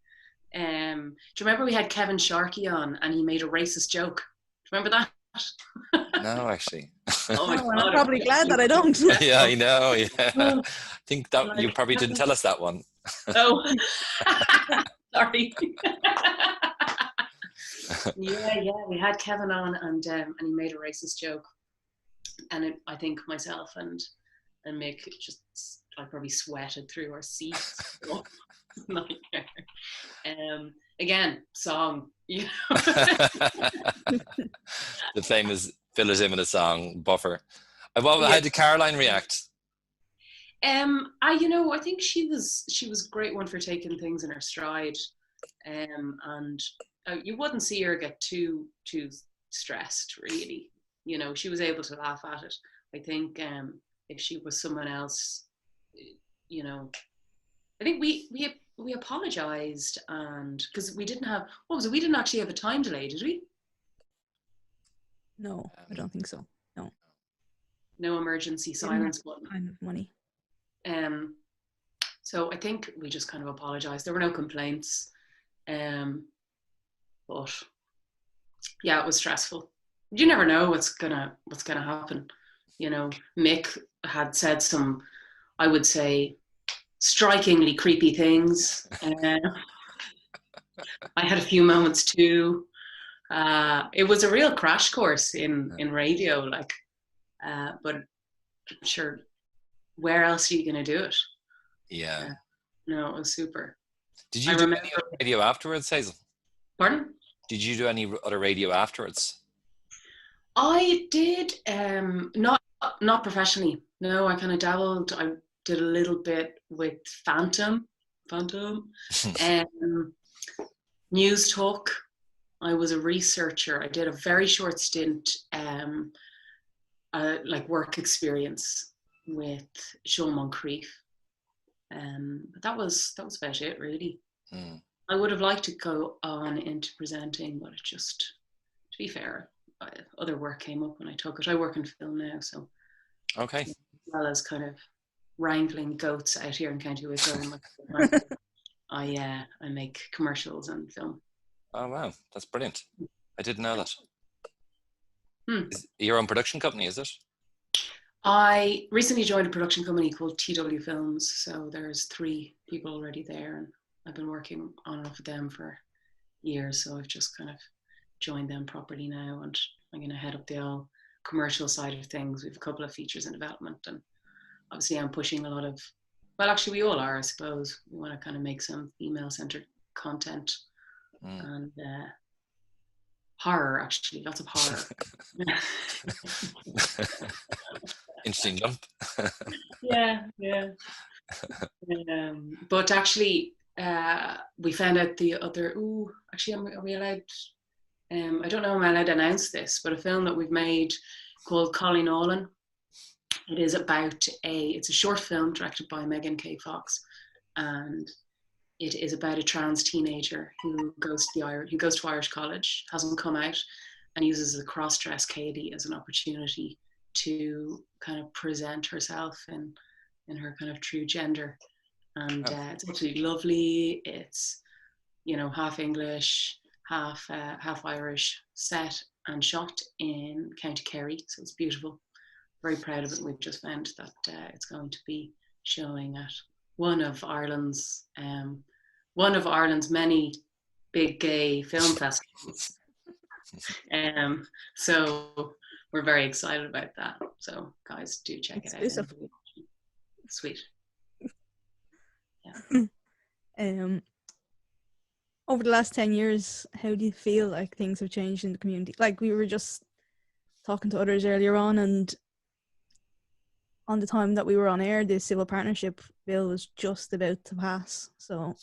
Do you remember we had Kevin Sharkey on and he made a racist joke? Do you remember that? No, actually. Oh my God, I'm probably glad that I don't. Yeah, I know. Yeah, I think that you probably didn't tell us that one. Oh, sorry. Yeah, we had Kevin on, and he made a racist joke, and I think myself and Mick I probably sweated through our seats. Again, song, you know. The famous fill it in with a song buffer. How did Caroline react? I think she was a great one for taking things in her stride, and you wouldn't see her get too stressed, really. You know, she was able to laugh at it. I think if she was someone else, you know, I think we apologized, and because we didn't have, what was it? We didn't actually have a time delay, did we? No, I don't think so. No. No emergency silence button. Kind of money. So I think we just kind of apologized. There were no complaints. But yeah, it was stressful. You never know what's gonna happen. You know, Mick had said some, I would say, strikingly creepy things. I had a few moments too. It was a real crash course in radio, like, but sure, where else are you going to do it? Yeah. No, it was super. Did you do any other radio afterwards, Hazel? Pardon? Did you do any other radio afterwards? I did, not professionally. No, I kind of dabbled. I did a little bit with Phantom, News Talk. I was a researcher. I did a very short stint, like work experience with Sean Moncrief. But that was about it, really. I would have liked to go on into presenting, but it just, to be fair, other work came up when I took it. I work in film now, so okay. As well as kind of wrangling goats out here in County Wicklow, I make commercials and film. Oh wow, that's brilliant! I didn't know that. Is your own production company, is it? I recently joined a production company called TW Films, so there's 3 people already there, and I've been working on and off with them for years, so I've just kind of joined them properly now, and I'm going to head up the all commercial side of things. We have a couple of features in development, and obviously I'm pushing a lot of, well, actually we all are, I suppose. We want to kind of make some female-centered content, and horror, actually, lots of horror. Interesting jump. yeah. But actually, we found out the other. Actually, are we allowed? I don't know. Am I allowed to announce this? But a film that we've made called Colleen Olin. It is about it's a short film directed by Megan K. Fox, and it is about a trans teenager who goes to Irish college, hasn't come out, and uses the cross-dress Katie as an opportunity to kind of present herself in her kind of true gender. And it's absolutely lovely. It's, half English, half Irish, set and shot in County Kerry, so it's beautiful. Very proud of it. We've just found that it's going to be showing at one of Ireland's many big gay film festivals. So we're very excited about that. So guys, do check it out. Sweet. Yeah. Over the last 10 years, how do you feel like things have changed in the community? Like, we were just talking to others earlier on, and on the time that we were on air, the civil partnership bill was just about to pass. So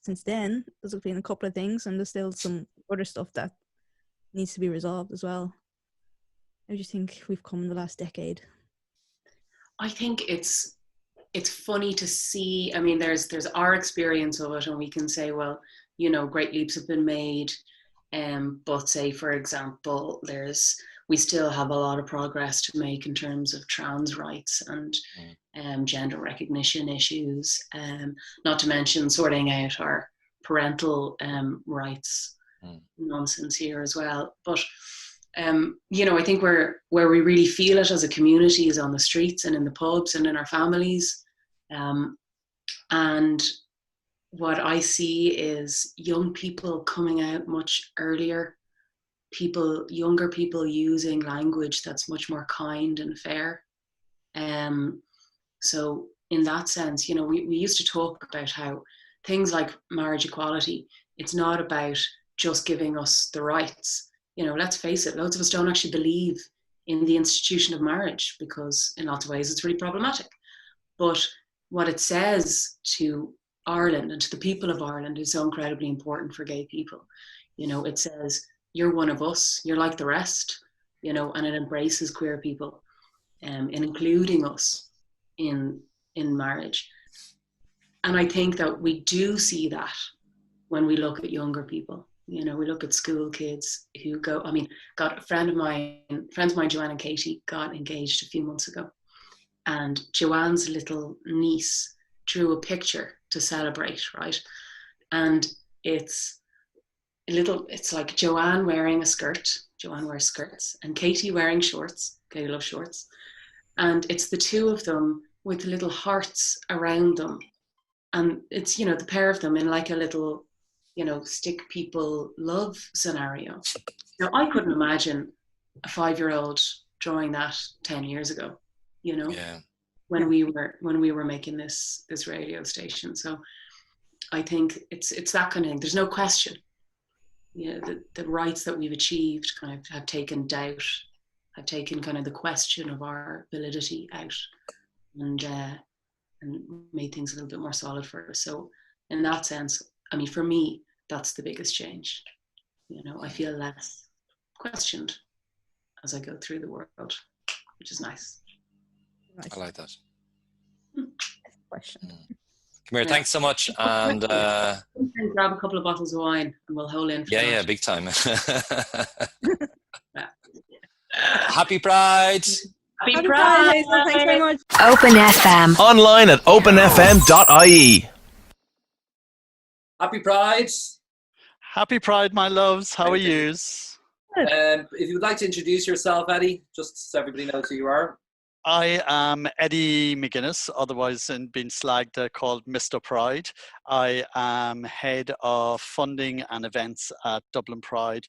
since then, there's been a couple of things, and there's still some other stuff that needs to be resolved as well. How do you think we've come in the last decade? I think it's funny to see. I mean, there's our experience of it, and we can say, well, great leaps have been made. But say, for example, we still have a lot of progress to make in terms of trans rights and gender recognition issues. Not to mention sorting out our parental rights nonsense here as well. But I think where we really feel it as a community is on the streets and in the pubs and in our families. And what I see is young people coming out much earlier, younger people using language that's much more kind and fair. So in that sense, we used to talk about how things like marriage equality, it's not about just giving us the rights. Let's face it, loads of us don't actually believe in the institution of marriage because in lots of ways it's really problematic. But what it says to Ireland and to the people of Ireland is so incredibly important for gay people. It says, you're one of us, you're like the rest, and it embraces queer people. in including us in marriage. And I think that we do see that when we look at younger people. We look at school kids who go, got friends of mine, Joanne and Katie, got engaged a few months ago. And Joanne's little niece drew a picture to celebrate, right? And it's like Joanne wearing a skirt. Joanne wears skirts. And Katie wearing shorts. Katie loves shorts. And it's the two of them with little hearts around them. And it's, the pair of them in like a little, stick people love scenario. Now, I couldn't imagine a 5-year-old drawing that 10 years ago, when we were making this radio station. So I think it's that kind of thing. There's no question. The rights that we've achieved kind of have taken doubt, have taken kind of the question of our validity out, and made things a little bit more solid for us. So in that sense, for me, that's the biggest change. I feel less questioned as I go through the world, which is nice. I like that. Question. Come here, thanks so much. And grab a couple of bottles of wine and we'll hole in for yeah, big time. Happy Pride! Happy Pride! Thanks very much. OpenFM. Online at openfm.ie. Happy Pride. Happy Pride, my loves. How are yous? If you would like to introduce yourself, Eddie, just so everybody knows who you are. I am Eddie McGuinness, otherwise been slagged called Mr. Pride. I am head of funding and events at Dublin Pride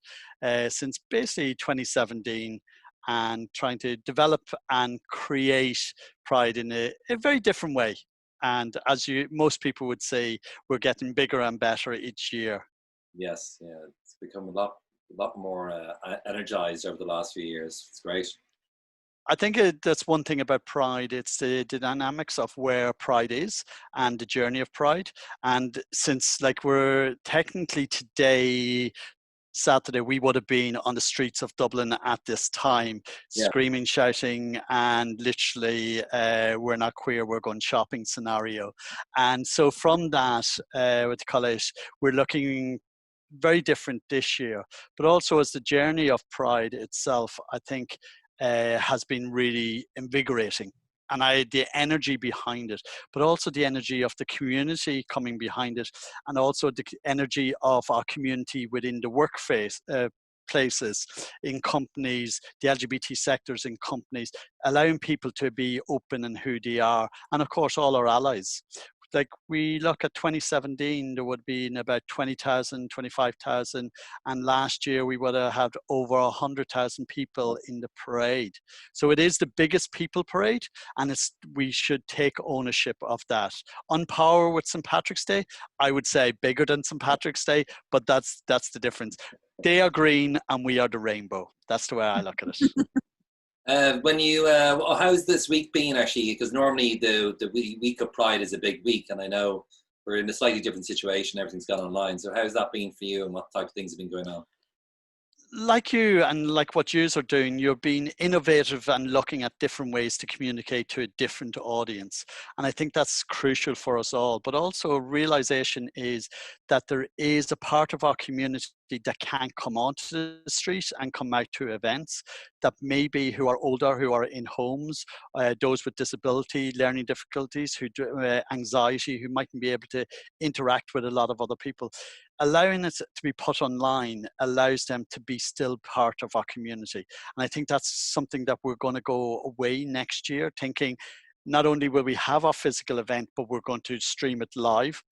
since basically 2017, and trying to develop and create Pride in a very different way. And as most people would say, we're getting bigger and better each year. Yes, yeah, it's become a lot more energized over the last few years. It's great. I think that's one thing about Pride. It's the dynamics of where Pride is and the journey of Pride. And since we're technically today, Saturday, we would have been on the streets of Dublin at this time, screaming, shouting, and literally, we're not queer, we're going shopping scenario. And so from that, with the college, we're looking very different this year. But also as the journey of Pride itself, I think, has been really invigorating, and the energy behind it, but also the energy of the community coming behind it, and also the energy of our community within the workplace, places, in companies, the LGBT sectors in companies, allowing people to be open in who they are, and of course all our allies. We look at 2017, there would be about 20,000, 25,000, and last year we would have had over 100,000 people in the parade. So it is the biggest people parade, and we should take ownership of that. On par with St. Patrick's Day, I would say bigger than St. Patrick's Day, but that's the difference. They are green and we are the rainbow. That's the way I look at it. When you, how's this week been actually? Because normally the week of Pride is a big week, and I know we're in a slightly different situation. Everything's gone online. So how's that been for you, and what type of things have been going on? Like you and like what you are doing, you're being innovative and looking at different ways to communicate to a different audience. And I think that's crucial for us all. But also a realization is that there is a part of our community that can't come onto the street and come out to events, that maybe who are older, who are in homes, those with disability, learning difficulties, who do anxiety, who mightn't be able to interact with a lot of other people. Allowing it to be put online allows them to be still part of our community. And I think that's something that we're going to go away next year, thinking not only will we have our physical event, but we're going to stream it live.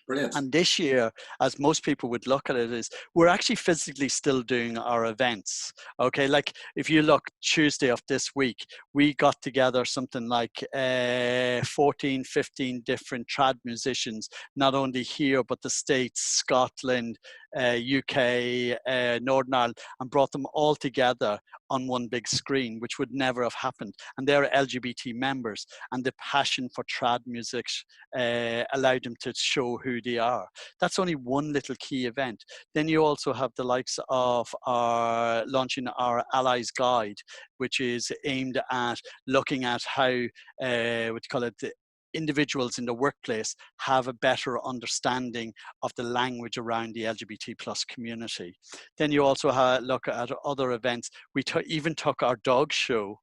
Brilliant. And this year, as most people would look at it, is we're actually physically still doing our events. Okay, like if you look Tuesday of this week, we got together something like 14, 15 different trad musicians, not only here, but the States, Scotland, UK, Northern Ireland, and brought them all together on one big screen, which would never have happened. And they're LGBT members, and the passion for trad music allowed them to show who they are. That's only one little key event. Then you also have the likes of our launching our Allies Guide, which is aimed at looking at how, what you call it, the individuals in the workplace have a better understanding of the language around the LGBT plus community. Then you also look at other events. We even took our dog show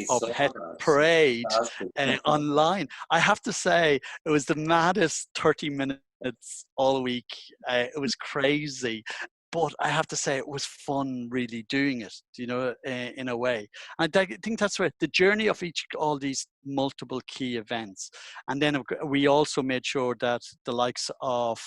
of Pet Parade online. I have to say, it was the maddest 30 minutes all week. It was crazy. But I have to say, it was fun really doing it, you know, in a way. And I think that's where the journey of all these multiple key events. And then we also made sure that the likes of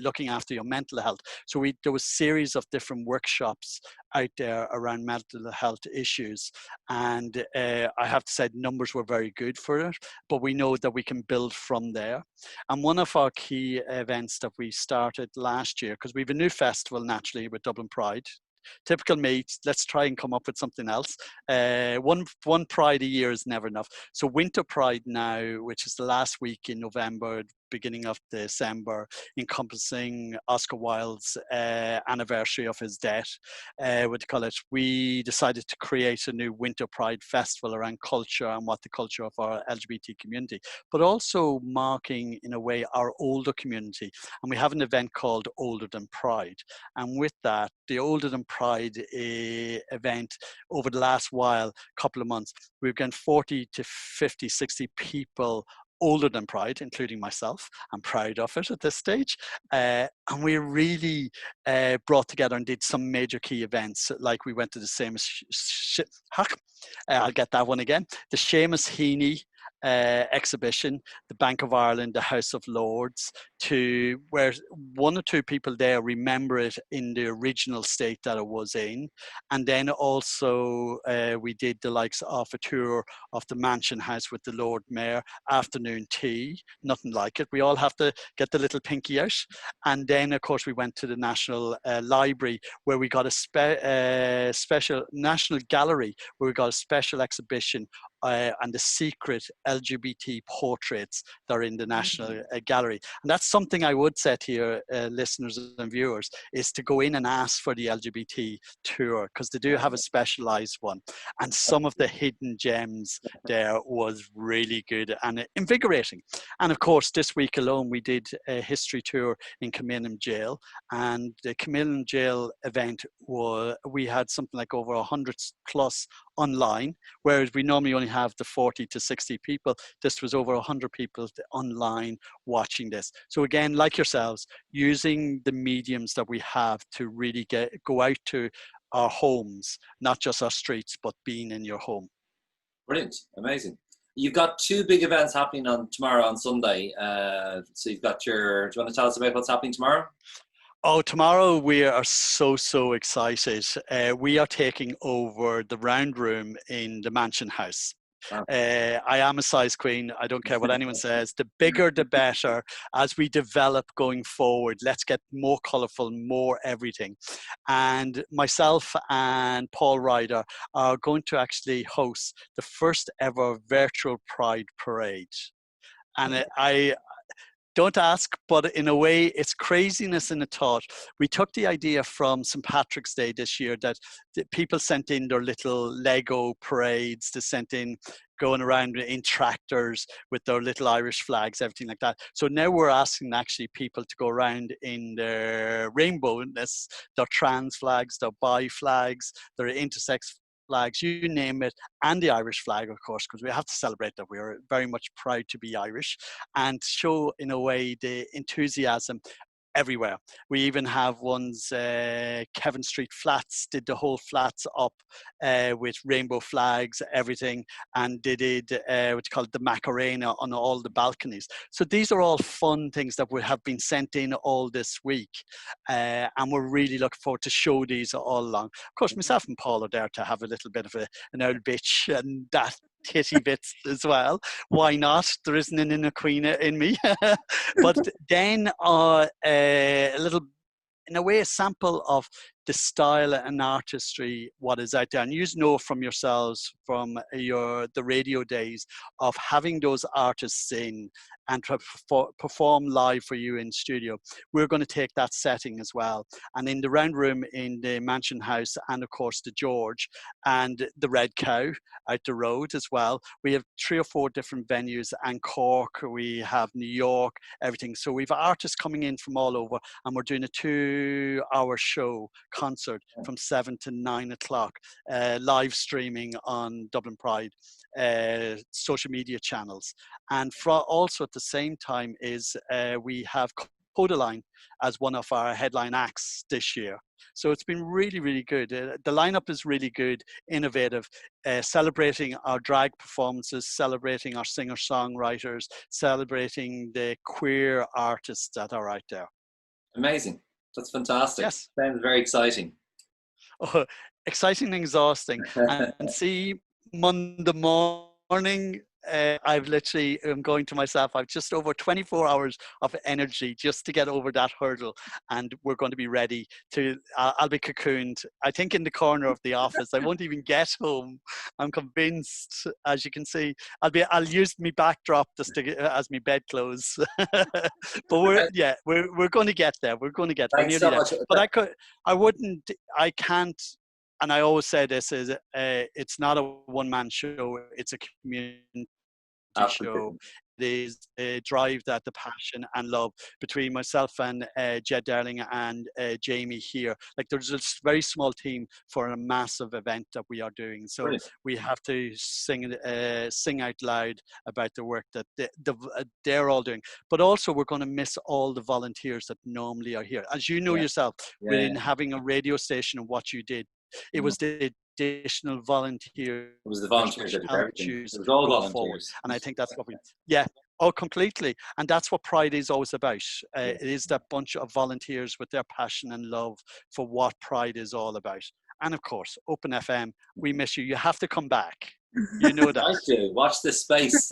looking after your mental health. So there was a series of different workshops out there around mental health issues. And I have to say, numbers were very good for it, but we know that we can build from there. And one of our key events that we started last year, because we have a new festival naturally with Dublin Pride. Typical me, let's try and come up with something else. One Pride a year is never enough. So Winter Pride now, which is the last week in November, beginning of December, encompassing Oscar Wilde's anniversary of his death, we decided to create a new Winter Pride festival around culture and what the culture of our LGBT community, but also marking in a way our older community. And we have an event called Older Than Pride. And with that, the Older Than Pride event over the last couple of months, we've got 40 to 50, 60 people older than Pride, including myself. I'm proud of it at this stage. And we really brought together and did some major key events. Like we went to the Seamus, I'll get that one again, the Seamus Heaney exhibition, the Bank of Ireland, the House of Lords, to where one or two people there remember it in the original state that it was in. And then also we did the likes of a tour of the Mansion House with the Lord Mayor, afternoon tea, nothing like it. We all have to get the little pinky out. And then of course we went to the National Library, where we got a special National Gallery, where we got a special exhibition and the secret LGBT portraits that are in the National Gallery. And that's something I would say to your listeners and viewers, is to go in and ask for the LGBT tour, because they do have a specialized one. And some of the hidden gems there was really good and invigorating. And of course, this week alone, we did a history tour in Kilmainham Jail. And the Kilmainham Jail event, we had something like over 100 plus online, whereas we normally only have the 40 to 60 people. This was over 100 people online watching this. So again, like yourselves, using the mediums that we have to really go out to our homes, not just our streets, but being in your home. Brilliant, amazing. You've got two big events happening tomorrow on Sunday. So you've got do you want to tell us about what's happening tomorrow? Oh, tomorrow we are so excited. We are taking over the round room in the Mansion House. Wow. I am a size queen. I don't care what anyone says. The bigger, the better. As we develop going forward, let's get more colourful, more everything. And myself and Paul Ryder are going to actually host the first ever virtual Pride Parade. And don't ask, but in a way, it's craziness in a thought. We took the idea from St. Patrick's Day this year that people sent in their little Lego parades. They sent in going around in tractors with their little Irish flags, everything like that. So now we're asking actually people to go around in their rainbowness, their trans flags, their bi flags, their intersex flags, you name it, and the Irish flag, of course, because we have to celebrate that we are very much proud to be Irish, and show in a way the enthusiasm everywhere. We even have ones, Kevin Street Flats did the whole flats up with rainbow flags, everything, and they did what's called the Macarena on all the balconies. So these are all fun things that would have been sent in all this week, and we're really looking forward to show these all along. Of course, myself and Paul are there to have a little bit of an old bitch and that titty bits as well. Why not? There isn't an inner queen in me. But then a little, in a way, a sample of the style and artistry what is out there. And you know from yourselves, from the radio days, of having those artists in and to perform live for you in studio. We're going to take that setting as well. And in the round room in the Mansion House, and of course the George and the Red Cow out the road as well. We have 3 or 4 different venues, and Cork, we have New York, everything. So we've artists coming in from all over, and we're doing a 2-hour show concert from 7 to 9 o'clock, live streaming on Dublin Pride social media channels. And also at the same time is we have Codaline as one of our headline acts this year. So it's been really, really good. The lineup is really good, innovative, celebrating our drag performances, celebrating our singer-songwriters, celebrating the queer artists that are out there. Amazing. That's fantastic. Yes. Sounds very exciting. Oh, exciting and exhausting. And see, Monday morning, I've literally am going to myself, I've just over 24 hours of energy just to get over that hurdle, and we're going to be ready to, I'll be cocooned, I think, in the corner of the office. I won't even get home. I'm convinced, as you can see. I'll use my backdrop just as my bedclothes. But we're going to get there. We're going to get there. Thanks so much. But I can't, and I always say this, is it's not a one-man show, it's a community show. It is a drive that the passion and love between myself and Jed Darling and Jamie here. Like, there's a very small team for a massive event that we are doing. So Brilliant. we have to sing out loud about the work that they're all doing. But also we're going to miss all the volunteers that normally are here. As you know yourself, within having a radio station and what you did, it was the additional volunteers. It was the volunteers that did everything. It was all volunteers. Forward. And I think that's what completely. And that's what Pride is always about. It is that bunch of volunteers with their passion and love for what Pride is all about. And of course, OpenFM, we miss you. You have to come back. You know that. I do. Watch this space.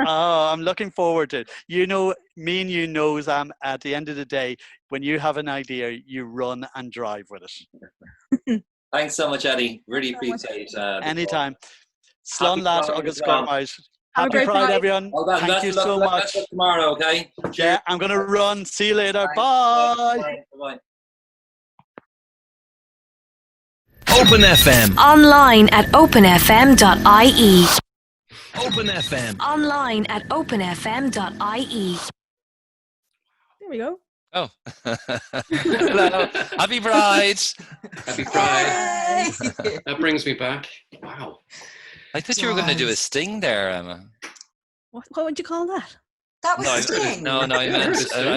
Oh, I'm looking forward to it. You know, me and you know, Sam, at the end of the day, when you have an idea, you run and drive with it. Thanks so much, Eddie. Really appreciate it. Anytime. Slán Lad, August Garmage. Have a Happy great Pride, Pride. everyone. Thank you so much. Tomorrow, okay? Yeah, I'm going to run. See you later. Bye. Bye. OpenFM. Online at openfm.ie. OpenFM. Online at openfm.ie. There we go. Oh. Hello. Happy Pride. Happy Pride. That brings me back. Wow. I thought you were going to do a sting there, Emma. What would you call that? That was a sting. No, I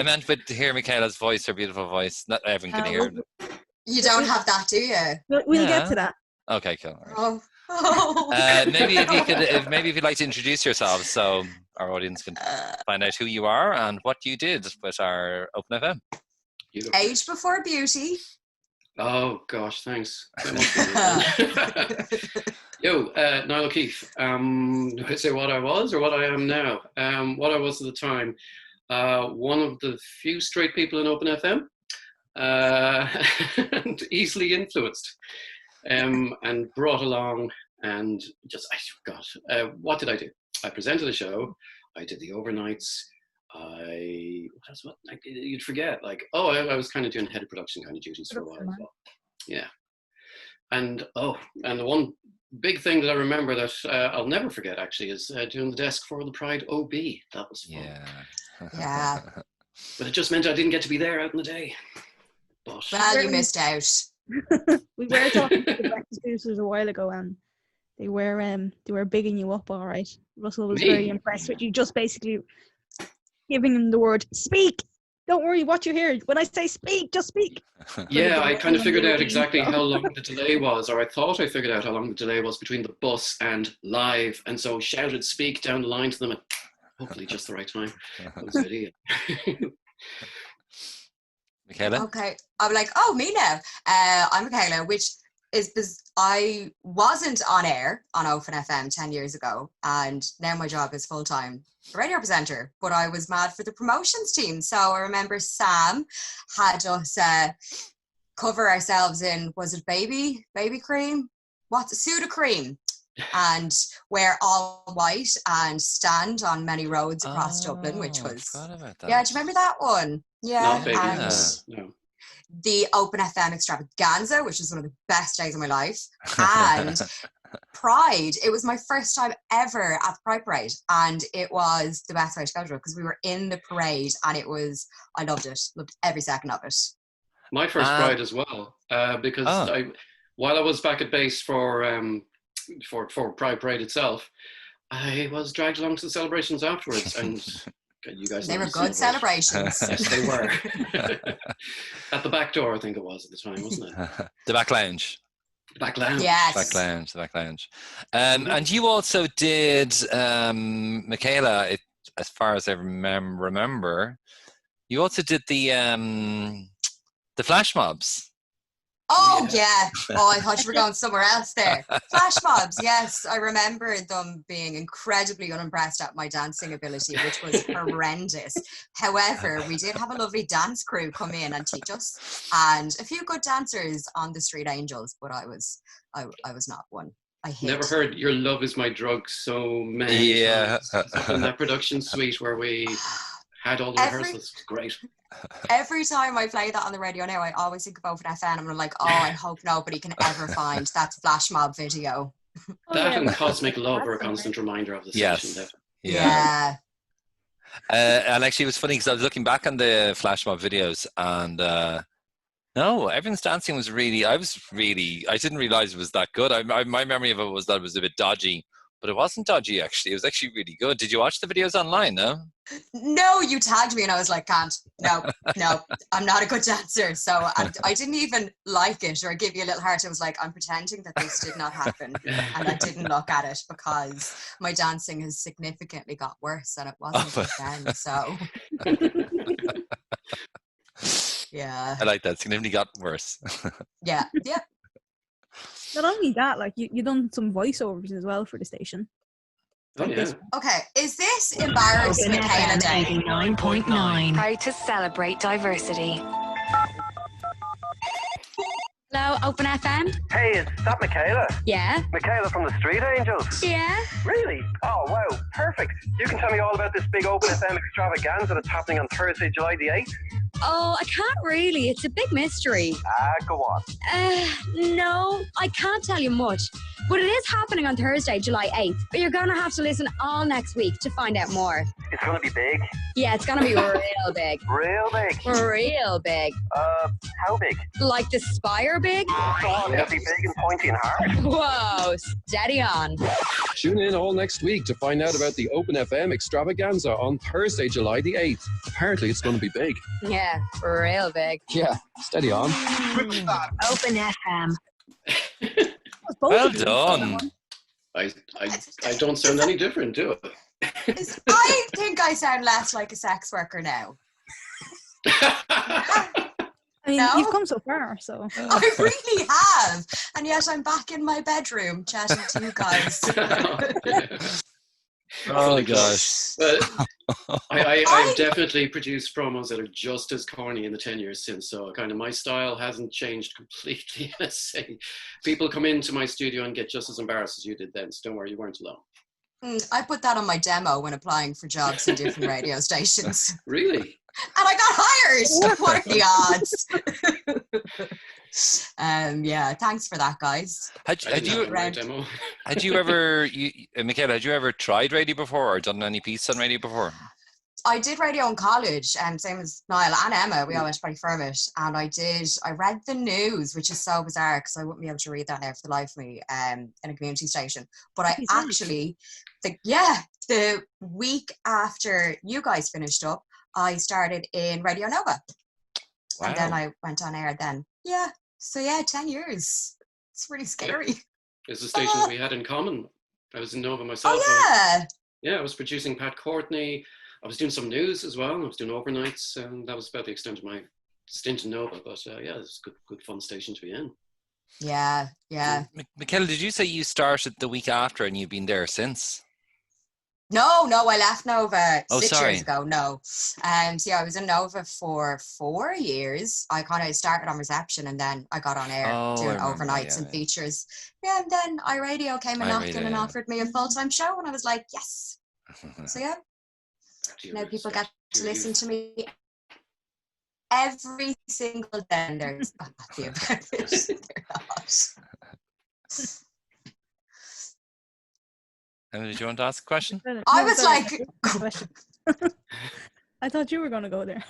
meant with to hear Michaela's voice, her beautiful voice. Not everyone can hear it. You don't have that, do you? We'll get to that. Okay, cool. Oh. Maybe if you'd like to introduce yourselves, so our audience can find out who you are and what you did with our OpenFM. Age before beauty. Oh gosh, thanks. Yo, Niall O'Keefe. Do I say what I was or what I am now? What I was at the time, one of the few straight people in OpenFM, and easily influenced, and brought along, and just what did I do? I presented a show. I did the overnights. You'd forget, like, I was kind of doing head of production kind of duties for a while as well. Yeah. And the one big thing that I remember that I'll never forget actually is doing the desk for the Pride OB. That was fun. Yeah. But it just meant I didn't get to be there out in the day. But well, you missed out. We were talking to the breakfast producers a while ago, and they were bigging you up, all right. Russell was very impressed with you, just basically giving him the word speak. Don't worry what you hear. When I say speak, just speak. Yeah, I kind of figured out exactly how long the delay was, or I thought I figured out how long the delay was between the bus and live, and so shouted speak down the line to them at hopefully just the right time. That was the idea. Michaela? Okay, I'm like, me now. I'm Michaela, which is I wasn't on air on OpenFM 10 years ago, and now my job is full-time radio presenter, but I was mad for the promotions team. So I remember Sam had us cover ourselves in, was it baby cream? What's Sudocreme? And wear all white and stand on many roads across Dublin, which was, yeah, do you remember that one? Yeah. Not baby. And No. the Open FM extravaganza, which was one of the best days of my life. And Pride, it was my first time ever at the Pride Parade. And it was the best way to go to it because we were in the parade and it was, I loved it, loved every second of it. My first Pride as well, because while I was back at base for Pride Parade itself, I was dragged along to the celebrations afterwards, and you guys. They were good celebrations. Yes, they were. At the back door, I think it was at the time, wasn't it? The back lounge. The back lounge. Yes. The back lounge. And you also did, Michaela, as far as I remember, you also did the flash mobs. Oh, yeah. Oh, I thought you were going somewhere else there. Flash mobs, yes. I remember them being incredibly unimpressed at my dancing ability, which was horrendous. However, we did have a lovely dance crew come in and teach us, and a few good dancers on the Street Angels, but I was not one. I hate. Never heard "Your Love Is My Drug" so many times. In that production suite where we had all the rehearsals. Great. Every time I play that on the radio now, I always think of OpenFM and I'm like, oh, I hope nobody can ever find that flash mob video. That and Cosmic Love are a constant reminder of the station. Yes. Yeah. And actually, it was funny because I was looking back on the flash mob videos, and no, everyone's dancing was really. I didn't realize it was that good. My memory of it was that it was a bit dodgy. But it wasn't dodgy, actually. It was actually really good. Did you watch the videos online, no? No, you tagged me and I was like, can't. No, I'm not a good dancer. So I didn't even like it or give you a little heart. I was like, I'm pretending that this did not happen. And I didn't look at it because my dancing has significantly got worse and it wasn't good then. So, yeah. I like that. Significantly got worse. Yeah. Not only that, like you done some voiceovers as well for the station. Okay, is this embarrassing Michaela Day? 89.9. Proud to celebrate diversity. Hello, Open FM. Hey, is that Michaela? Yeah. Michaela from the Street Angels? Yeah. Really? Oh, wow, perfect. You can tell me all about this big Open FM extravaganza that's happening on Thursday, July the 8th? Oh, I can't really. It's a big mystery. Go on. No, I can't tell you much. But it is happening on Thursday, July 8th. But you're going to have to listen all next week to find out more. It's going to be big? Yeah, it's going to be real big. Real big? Real big. How big? Like the spire big? Go on, it'll be big and pointy and hard. Whoa, steady on. Tune in all next week to find out about the Open FM extravaganza on Thursday, July the 8th. Apparently it's going to be big. Yeah, real big. Yeah, steady on. Open FM. Well done. I don't sound any different, do I? I think I sound less like a sex worker now. I mean, you've come so far, so. I really have. And yet I'm back in my bedroom chatting to you guys. Oh my gosh. I've definitely produced promos that are just as corny in the 10 years since, so kind of my style hasn't changed completely. People come into my studio and get just as embarrassed as you did then, so don't worry, you weren't alone. I put that on my demo when applying for jobs in different radio stations. Really? And I got hired. What are the odds? Yeah, thanks for that, guys. Had you ever, Michaela, had you ever tried radio before or done any piece on radio before? I did radio in college, same as Niall and Emma. We all went to Ballyfermot, and I read the news, which is so bizarre because I wouldn't be able to read that now for the life of me in a community station. But I actually, the week after you guys finished up, I started in Radio Nova. Wow. And then I went on air then. Yeah. So yeah, 10 years. It's really scary. It's a station we had in common. I was in Nova myself. Oh yeah. I was producing Pat Courtney. I was doing some news as well. I was doing overnights, and that was about the extent of my stint in Nova. But yeah, it's a good fun station to be in. Yeah. Michaela, did you say you started the week after and you've been there since? No, I left Nova Oh, 6 sorry. years ago. No. So yeah, I was in Nova for 4 years. I kind of started on reception and then I got on air Oh, I doing remember that, overnights and features. Yeah, and then iRadio came and knocked iRadio, in and yeah. offered me a full-time show and I was like, yes. So yeah, now people get to listen to me every single day. And there's not happy about it. They're not. Emily, did you want to ask a question? I was like, I thought you were going to go there.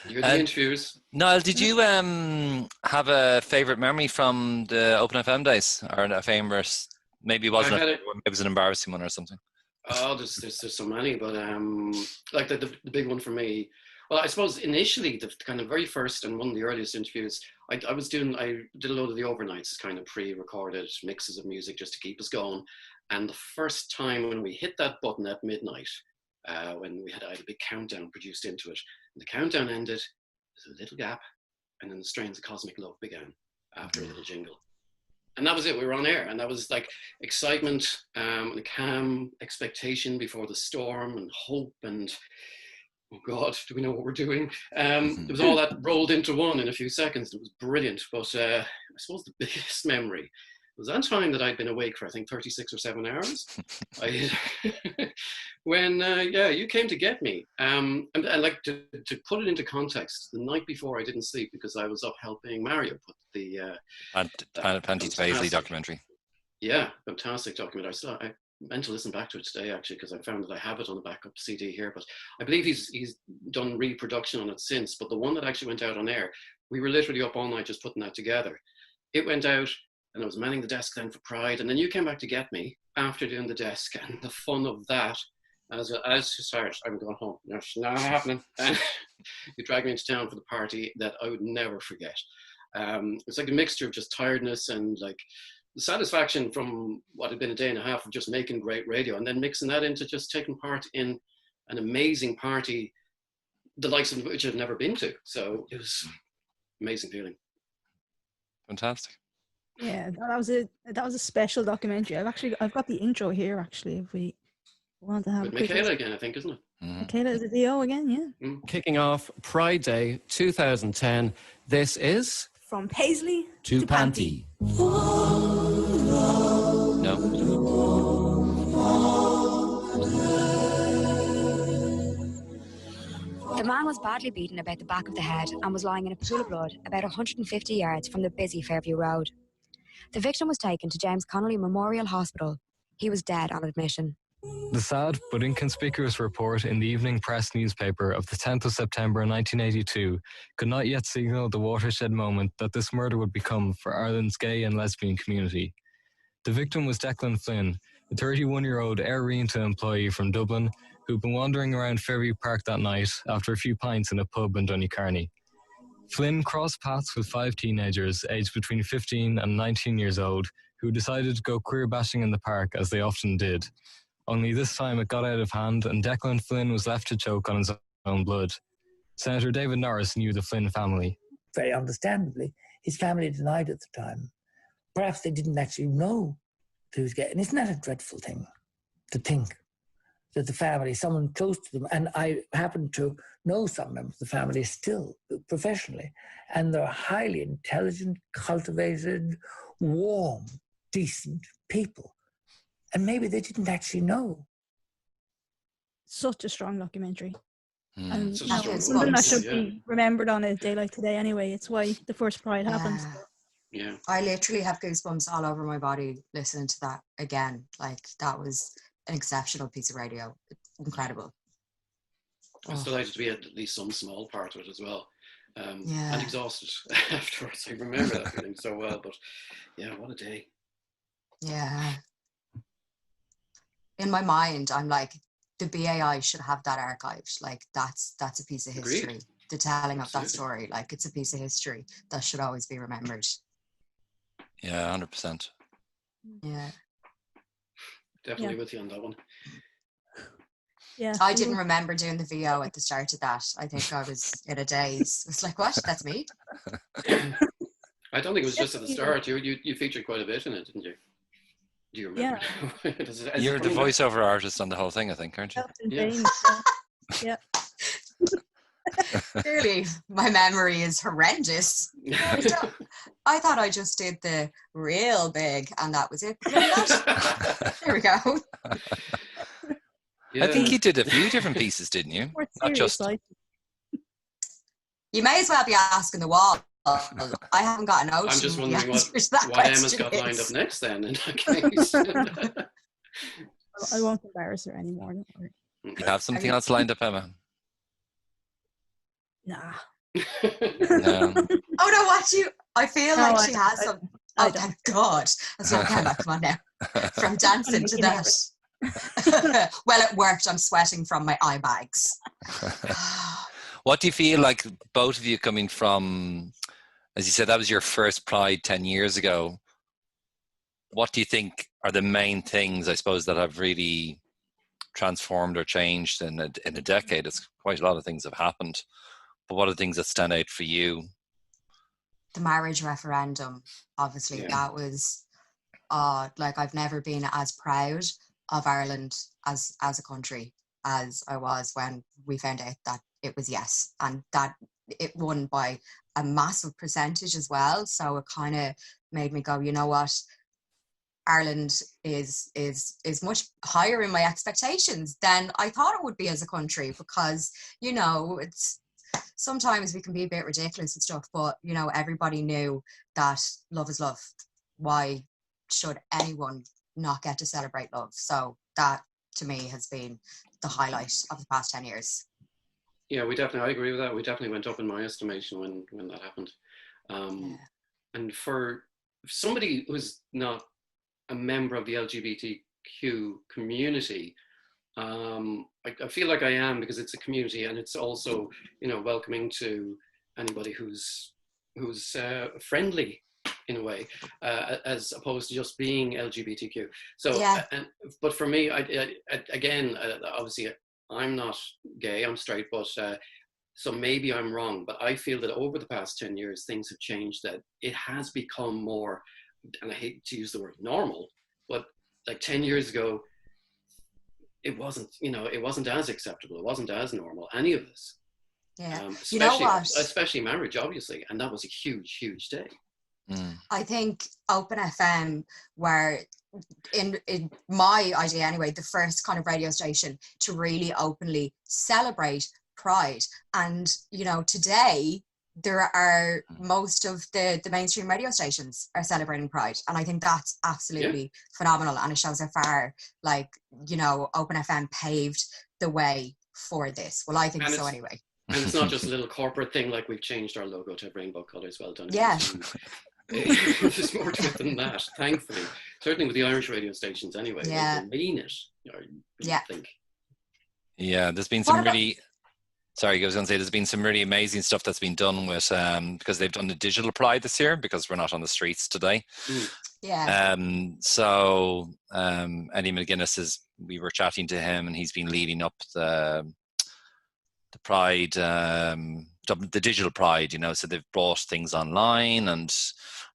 You're the interviews. Niall, did you have a favourite memory from the OpenFM days, or a famous? Maybe it wasn't. Maybe it was an embarrassing one or something. Oh, there's so many, but like the big one for me. Well, I suppose initially the kind of very first and one of the earliest interviews, I did a load of the overnights, kind of pre-recorded mixes of music just to keep us going. And the first time when we hit that button at midnight, when I had a big countdown produced into it, and the countdown ended, there's a little gap, and then the strains of Cosmic Love began after a little jingle. And that was it. We were on air, and that was like excitement and a calm expectation before the storm, and hope, and oh God, do we know what we're doing? It was all that rolled into one in a few seconds. It was brilliant. But I suppose the biggest memory was that time that I'd been awake for, I think, 36 or 7 hours. When you came to get me. And like to put it into context, the night before I didn't sleep because I was up helping Mario put the Panty to Paisley documentary. Yeah, fantastic documentary. I meant to listen back to it today actually because I found that I have it on the backup CD here, but I believe he's done reproduction on it since. But the one that actually went out on air, we were literally up all night just putting that together. It went out, and I was manning the desk then for Pride, and then you came back to get me after doing the desk, and the fun of that. As you started, I'm going home. It's not happening. And you dragged me into town for the party that I would never forget. It's like a mixture of just tiredness and like the satisfaction from what had been a day and a half of just making great radio, and then mixing that into just taking part in an amazing party, the likes of which I've never been to. So it was an amazing feeling. Fantastic. Yeah, that was a special documentary. I've got the intro here actually. If we want to have With Michaela again, I think, isn't it? Michaela is the DO again, yeah. Kicking off Pride Day 2010. This is From Paisley to Panty. The man was badly beaten about the back of the head and was lying in a pool of blood about 150 yards from the busy Fairview Road. The victim was taken to James Connolly Memorial Hospital. He was dead on admission. The sad but inconspicuous report in the Evening Press newspaper of the 10th of September 1982 could not yet signal the watershed moment that this murder would become for Ireland's gay and lesbian community. The victim was Declan Flynn, a 31-year-old Air Rianta employee from Dublin who'd been wandering around Fairview Park that night after a few pints in a pub in Dooneycarney. Flynn crossed paths with 5 teenagers aged between 15 and 19 years old who decided to go queer bashing in the park as they often did. Only this time it got out of hand and Declan Flynn was left to choke on his own blood. Senator David Norris knew the Flynn family. Very understandably, his family denied at the time. Perhaps they didn't actually know that he was gay. And isn't that a dreadful thing to think that the family, someone close to them, and I happen to know some members of the family still professionally, and they're highly intelligent, cultivated, warm, decent people. And maybe they didn't actually know. Such a strong documentary. And something that should be remembered on a day like today anyway. It's why the first Pride happens. Yeah. I literally have goosebumps all over my body listening to that again. Like, that was an exceptional piece of radio. Incredible. I was delighted to be at least some small part of it as well. And exhausted afterwards. I remember that feeling so well. But yeah, what a day. Yeah. In my mind, I'm like, the BAI should have that archived. Like, that's a piece of history. Agreed. The telling of that Absolutely. story, like, it's a piece of history that should always be remembered. Yeah, 100%. Yeah. Definitely with you on that one. Yeah. I didn't remember doing the VO at the start of that. I think I was in a daze. It's like, what? That's me? I don't think it was just at the start. You featured quite a bit in it, didn't you? Do you remember? Yeah. You're the voiceover artist on the whole thing, I think, aren't you? Yeah. Clearly, my memory is horrendous. I thought I just did the real big, and that was it. There we go. I think you did a few different pieces, didn't you? Not just. You may as well be asking the wall. I haven't got an ocean. I'm just wondering what Emma's got lined up next then, in that case. I won't embarrass her anymore. Don't worry. You have something else lined up, Emma? Nah. No. Oh no, what you? I feel like she has some. Oh, thank God. That's not Emma. Come on now. From dancing to that. Well, it worked. I'm sweating from my eye bags. What do you feel like, both of you coming from, as you said, that was your first Pride 10 years ago. What do you think are the main things, I suppose, that have really transformed or changed in a decade? It's quite a lot of things have happened. But what are the things that stand out for you? The marriage referendum, obviously, that was, like, I've never been as proud of Ireland as a country as I was when we found out that it was yes, and that it won by a massive percentage as well. So it kind of made me go, you know what, Ireland is much higher in my expectations than I thought it would be as a country, because, you know, it's sometimes we can be a bit ridiculous and stuff, but, you know, everybody knew that love is love. Why should anyone not get to celebrate love? So that, to me, has been the highlight of the past 10 years. Yeah, I agree with that. We definitely went up in my estimation when that happened. And for somebody who's not a member of the LGBTQ community, I feel like I am, because it's a community, and it's also, you know, welcoming to anybody who's friendly in a way, as opposed to just being LGBTQ. So, but for me, again, obviously, I'm not gay, I'm straight, but so maybe I'm wrong, but I feel that over the past 10 years, things have changed, that it has become more, and I hate to use the word normal, but like 10 years ago, it wasn't, you know, it wasn't as acceptable, it wasn't as normal, any of this. Yeah, especially, you know what? Especially marriage, obviously, and that was a huge, huge day. I think OpenFM were, in my idea anyway, the first kind of radio station to really openly celebrate Pride. And, you know, today there are most of the mainstream radio stations are celebrating Pride, and I think that's absolutely phenomenal, and it shows how far, like, you know, OpenFM paved the way for this. Well, I think so anyway. And it's not just a little corporate thing, like we've changed our logo to rainbow colours. Well done. Yeah. There's more to it than that, thankfully. Certainly with the Irish radio stations anyway. Yeah. They mean it. Yeah. Think. Yeah, there's been some really... Sorry, I was going to say there's been some really amazing stuff that's been done with, because they've done the digital Pride this year, because we're not on the streets today. Yeah. So Eddie McGuinness we were chatting to him, and he's been leading up the Pride, the digital Pride, you know, so they've brought things online, and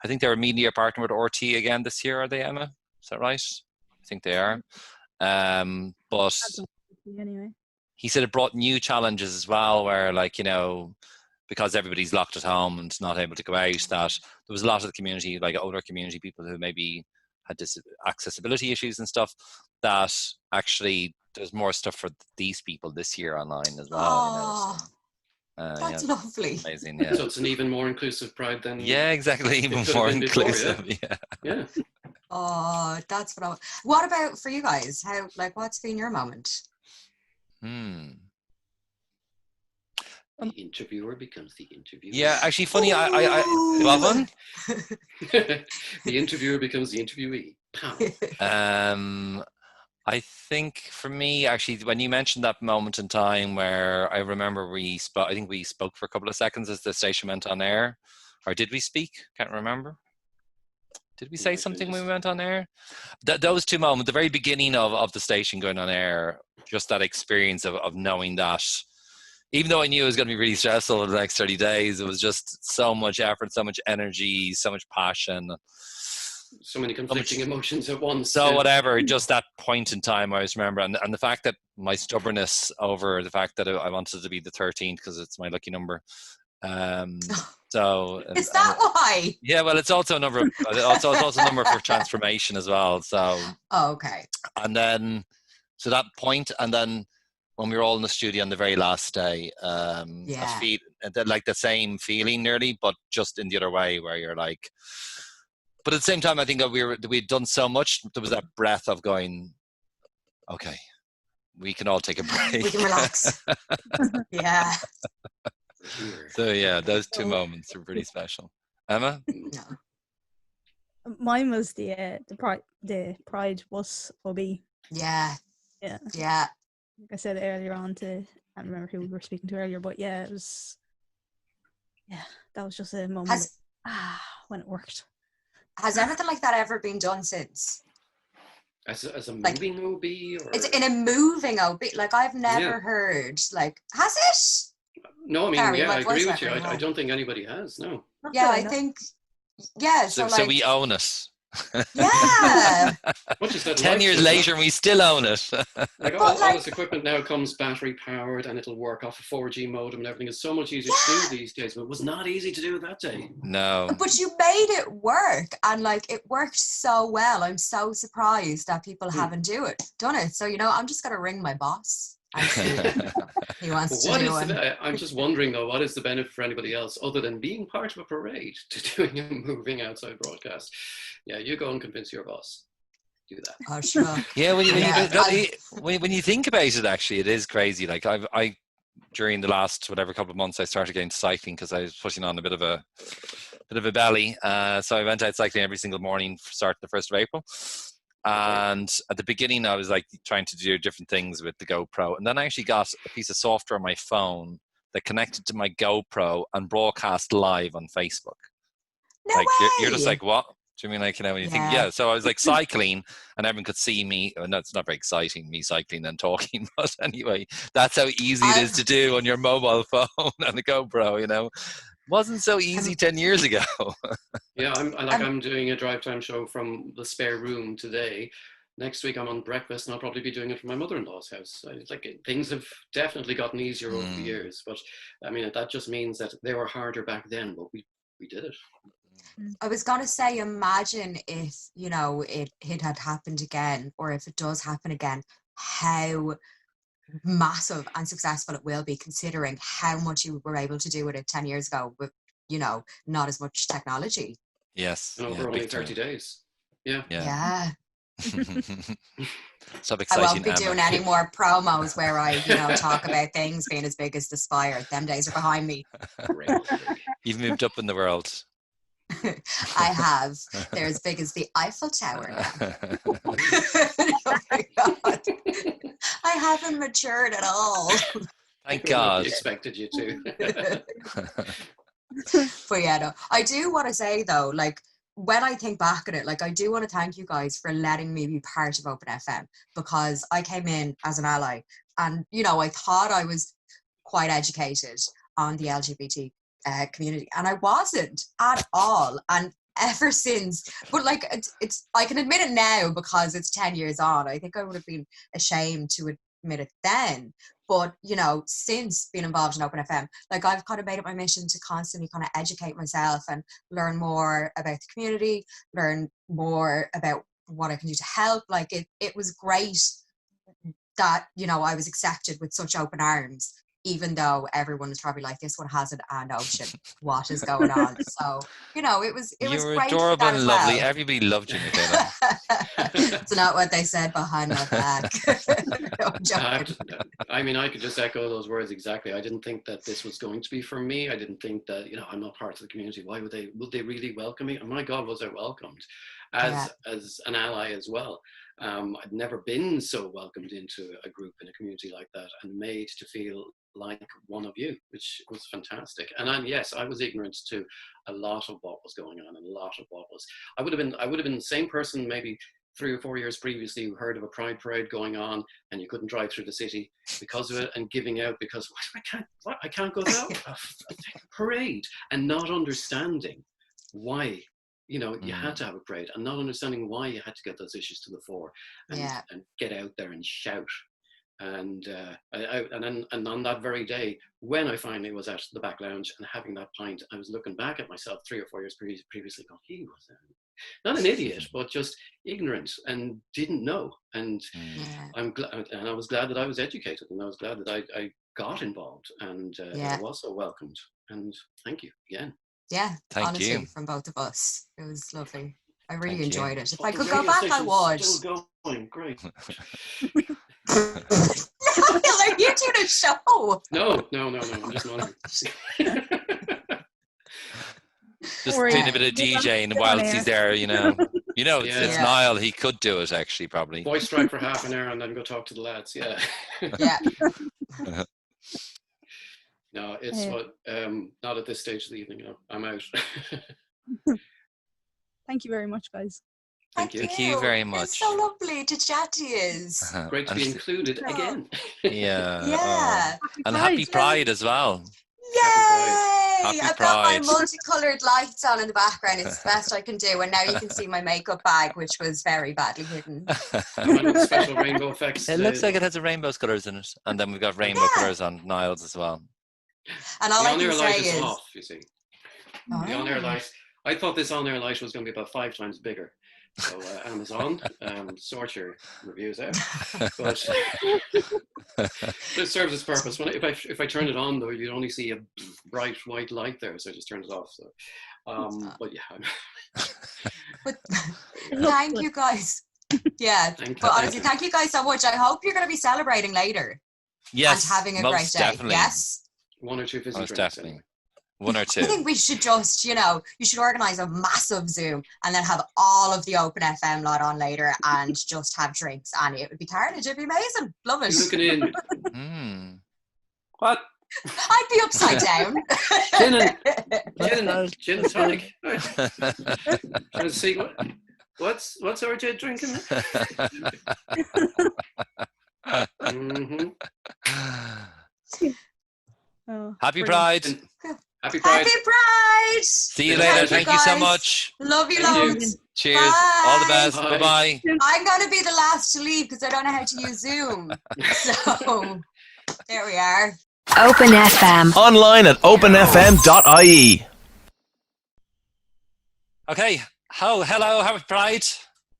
I think they're a media partner with RT again this year, are they, Emma? Is that right? I think they are. But anyway, he said it brought new challenges as well, where, like, you know, because everybody's locked at home and not able to go out, that there was a lot of the community, like older community people who maybe had accessibility issues and stuff, that actually there's more stuff for these people this year online as well. You know, so, that's lovely. Amazing, yeah. So it's an even more inclusive Pride than... Yeah, exactly, even more inclusive, yeah. Oh, that's phenomenal. What about for you guys? How, like, what's been your moment? The interviewer becomes the interviewer. Yeah, actually, funny. I what one? The interviewer becomes the interviewee. I think for me, actually, when you mentioned that moment in time where I remember I think we spoke for a couple of seconds as the station went on air, or did we speak? Can't remember. Did we say something when we went on air? Those two moments, the very beginning of the station going on air, just that experience of knowing that, even though I knew it was going to be really stressful in the next 30 days, it was just so much effort, so much energy, so much passion. So many conflicting emotions at once. So whatever, just that point in time, I always remember, and the fact that my stubbornness over the fact that I wanted to be the 13th because it's my lucky number. So is that why? Yeah, well, it's also a number. It's also a number for transformation as well. So. Oh, okay. And then, so that point, and then when we were all in the studio on the very last day, like the same feeling nearly, but just in the other way, where you're like. But at the same time, I think we'd done so much. There was that breath of going, okay, we can all take a break. We can relax. Yeah. So yeah, those two moments are pretty special. Emma? No. Mine was the Pride bus OB. Yeah. Yeah. Yeah. Like I said earlier on I don't remember who we were speaking to earlier, but yeah, it was. Yeah, that was just a moment when it worked. Has anything like that ever been done since? As a moving OB? Or? It's in a moving OB. Like, I've never heard, like, has it? No, I mean, Gary, I agree with you. ever? I don't think anybody has, no. Yeah, I think, yeah. So like, we own it. Yeah. 10 years later, and we still own it. Like all this equipment now comes battery powered, and it'll work off a 4G modem and everything. It's so much easier to do these days, but it was not easy to do that day. No. But you made it work, and like it worked so well. I'm so surprised that people haven't done it. So I'm just gonna ring my boss. And see he wants to do it. I'm just wondering though, what is the benefit for anybody else other than being part of a parade to doing a moving outside broadcast? Yeah, you go and convince your boss. Do that. Oh, sure. Yeah, when you think about it, actually, it is crazy. Like I during the last couple of months, I started getting cycling because I was putting on a bit of a belly. So I went out cycling every single morning, starting the 1st of April. And at the beginning, I was like trying to do different things with the GoPro, and then I actually got a piece of software on my phone that connected to my GoPro and broadcast live on Facebook. No way. You're just like, what? Do you mean like, when you think, so I was like cycling and everyone could see me. No, it's not very exciting, me cycling and talking, but anyway, that's how easy it is to do on your mobile phone and the GoPro, Wasn't so easy 10 years ago. Yeah, I'm doing a drive time show from the spare room today. Next week I'm on breakfast, and I'll probably be doing it from my mother-in-law's house. Things have definitely gotten easier over the years, but I mean that just means that they were harder back then, but we did it. I was gonna say, imagine if it had happened again, or if it does happen again, how massive and successful it will be, considering how much you were able to do with it 10 years ago with not as much technology. Yes. And over only 30 days. Yeah. So exciting. I won't be doing any more promos where I talk about things being as big as the Spire. Them days are behind me. You've moved up in the world. I have. They're as big as the Eiffel Tower now. Oh my God. I haven't matured at all. Thank God. Expected you to. But yeah, no. I do want to say though, like, when I think back at it, like, I do want to thank you guys for letting me be part of OpenFM, because I came in as an ally, and I thought I was quite educated on the LGBT community, and I wasn't at all. And ever since, but like it's I can admit it now because it's 10 years on. I think I would have been ashamed to admit it then, but since being involved in OpenFM, like, I've kind of made it my mission to constantly kind of educate myself and learn more about the community, learn more about what I can do to help. Like, it was great that I was accepted with such open arms, even though everyone is probably like, this one has an ocean. What is going on? So, it was you was were great. adorable and lovely. Well. Everybody loved you, Michaela. It's not what they said behind my back. No, I mean, I could just echo those words exactly. I didn't think that this was going to be for me. I didn't think that, I'm not part of the community. Why would they really welcome me? And my God, was I welcomed as an ally as well. I'd never been so welcomed into a group in a community like that and made to feel like one of you, which was fantastic. And I was ignorant to a lot of what was going on, and a lot of what was. I would have been the same person maybe 3 or 4 years previously who heard of a pride parade going on, and you couldn't drive through the city because of it, and giving out because I can't go to that parade, and not understanding why you had to have a parade, and not understanding why you had to get those issues to the fore and get out there and shout. And and on that very day, when I finally was at the back lounge and having that pint, I was looking back at myself 3 or 4 years previously, going, he was not an idiot, but just ignorant and didn't know. And I'm glad, and I was glad that I was educated, and I was glad that I got involved, and that I was so welcomed. And thank you again. Yeah, Thank honestly, you. from both of us, it was lovely. I really Thank enjoyed you. it. If I could go back, I would. Still going, great. Niall, are you doing a show? No, I'm just nodding. Just doing a bit of DJing whilst he's there, it's Niall. He could do it, actually, probably. Voice track for half an hour and then go talk to the lads. Yeah. No, it's not at this stage of the evening. No, I'm out. Thank you very much, guys. Thank you very much. It's so lovely to chat to you. Great to be included again. Yeah. Yeah. And happy Pride as well. Yay! Happy I've got my Pride. multicolored lights on in the background. It's the best I can do. And now you can see my makeup bag, which was very badly hidden. Special rainbow effects. It looks like it has a rainbow's colours in it. And then we've got rainbow colours on Niall's as well. And all the I can on-air light say is off, you see. The on-air light. I thought this on-air light was going to be about 5 times bigger. So Amazon, sort your reviews out. But it serves its purpose. If I turn it on, though, you'd only see a bright white light there, so I just turned it off. So, but yeah. But thank you guys. Yeah, but honestly, thank you guys so much. I hope you're going to be celebrating later. Yes, and having a most great day. definitely. Yes. 1 or 2 Most definitely. 1 or 2. I think we should just, you should organise a massive Zoom and then have all of the Open FM lot on later and just have drinks, and it would be carnage. It'd be amazing. Love it. Looking in. What? I'd be upside down. Gin and tonic. Trying to see what's RJ drinking? Happy Pride. Happy Pride. Happy Pride. See you later. Thank you so much. Love you loads. Cheers. Bye. All the best. Bye-bye. I'm going to be the last to leave because I don't know how to use Zoom. So, there we are. Open FM. Online at openfm.ie. Okay. Hello. Happy Pride.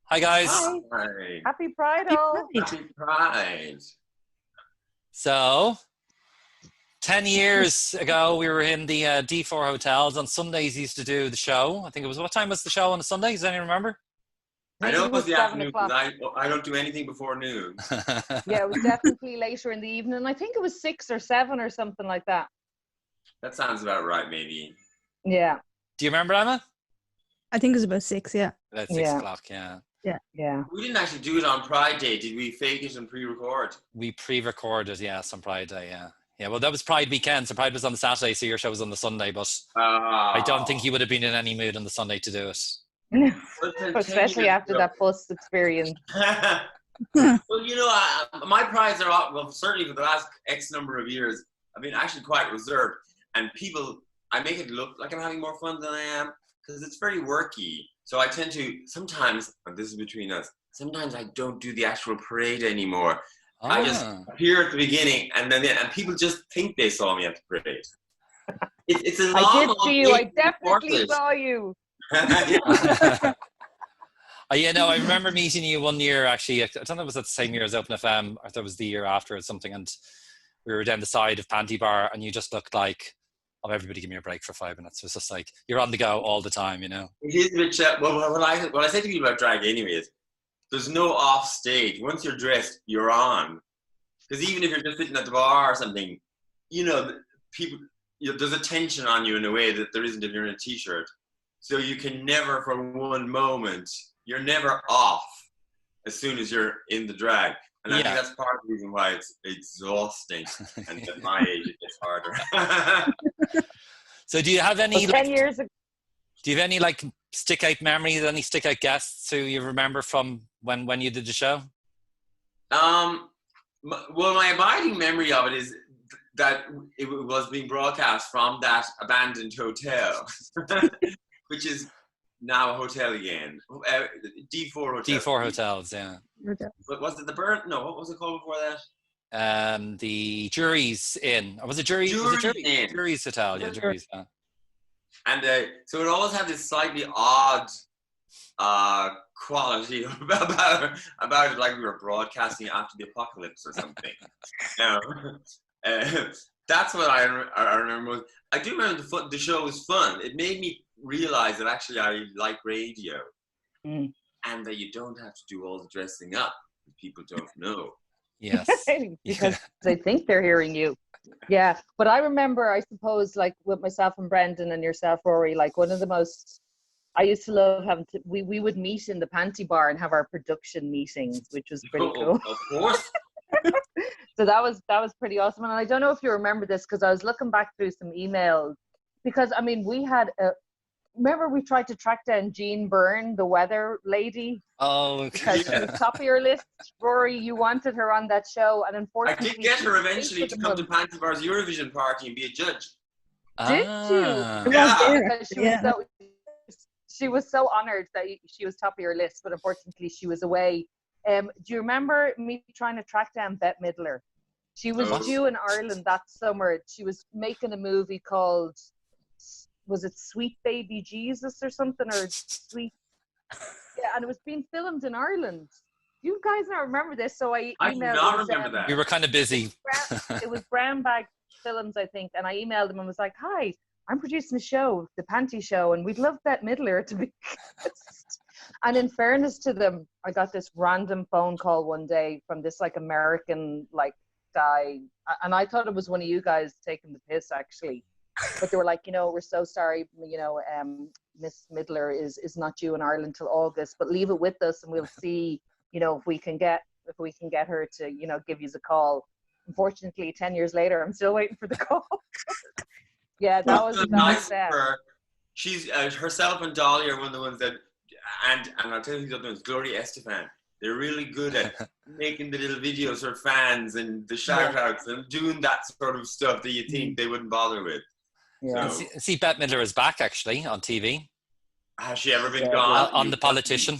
Hi, guys. Hi. Happy Pride, all. Happy Pride. So, 10 years ago, we were in the D4 hotels. On Sundays, used to do the show. I think it was, what time was the show on a Sunday? Does anyone remember? I know it was the afternoon because I don't do anything before noon. Yeah, it was definitely later in the evening. I think it was 6 or 7 or something like that. That sounds about right, maybe. Yeah. Do you remember, Emma? I think it was about 6, yeah. About 6 o'clock, yeah. Yeah. We didn't actually do it on Pride Day. Did we fake it and pre-record? We pre-recorded, yes, on Pride Day, yeah. Yeah, well, that was Pride weekend, so Pride was on the Saturday, so your show was on the Sunday, but I don't think you would have been in any mood on the Sunday to do it. Especially after that bus experience. Well, my prides are all, well, certainly for the last X number of years, I've been actually quite reserved. And I make it look like I'm having more fun than I am because it's very worky. So I tend to, sometimes, and this is between us, sometimes I don't do the actual parade anymore. I just appear at the beginning and people just think they saw me at the parade. It's a long, I did see you. I definitely portrait. saw you. I remember meeting you one year, actually. I don't know if it was at the same year as Open FM, or if it was the year after or something, and we were down the side of Panty Bar, and you just looked like, everybody give me a break for 5 minutes. It was just like, you're on the go all the time, It is a bit, what I say to people about drag anyway is, there's no off stage. Once you're dressed, you're on. Because even if you're just sitting at the bar or something, people, there's a tension on you in a way that there isn't if you're in a t-shirt. So you can never, for one moment, you're never off as soon as you're in the drag. And I think that's part of the reason why it's exhausting. And at my age, it gets harder. So do you have any... 10 years ago. Do you have any stick-out memories, any stick-out guests who you remember from when you did the show? Well, my abiding memory of it is that it was being broadcast from that abandoned hotel, which is now a hotel again. D4 Hotel. D4 Hotels, yeah. But was it the Burn? No, what was it called before that? The Jury's Inn. Or was it Jury? Was it Jury? Inn. Jury's Hotel, yeah, Jury's. Yeah. And so it always had this slightly odd quality about it, like we were broadcasting after the apocalypse or something. That's what I remember. I do remember the show was fun. It made me realize that actually I like radio, and that you don't have to do all the dressing up. People don't know. Yes. Because they think they're hearing you. Yeah. But I remember, I suppose, like with myself and Brendan and yourself, Rory, like one of the most, I used to love having to, we would meet in the panty bar and have our production meetings, which was pretty cool. Of course. So that was pretty awesome. And I don't know if you remember this, because I was looking back through some emails, because I mean, we had remember we tried to track down Jean Byrne, the weather lady? Oh, okay. Because she was top of your list. Rory, you wanted her on that show, and unfortunately, I did get her eventually to come to Panty Bar's Eurovision party and be a judge. Did you? Yeah. Because she was so honoured that she was top of your list, but unfortunately she was away. Do you remember me trying to track down Bette Midler? She was due in Ireland that summer. She was making a movie called, was it Sweet Baby Jesus or something, or Sweet? Yeah, and it was being filmed in Ireland. You guys not remember this, so I emailed. I do not remember that. We were kind of busy. It was Brown Bag Films, I think, and I emailed them and was like, "Hi, I'm producing a show, the Panty Show, and we'd love Bette Midler to be." And in fairness to them, I got this random phone call one day from this like American like guy, and I thought it was one of you guys taking the piss actually. But they were like, we're so sorry, Miss Midler is not due in Ireland till August, but leave it with us and we'll see, if we can get her to, give you a call. Unfortunately, 10 years later, I'm still waiting for the call. Yeah, that was nice for her. She's herself and Dolly are one of the ones that, and I'll tell you the other ones, Gloria Estefan. They're really good at making the little videos for fans and the shout outs and doing that sort of stuff that you think they wouldn't bother with. Yeah. So, See, Bette Midler is back actually on TV. Has she ever been gone? On The Politician.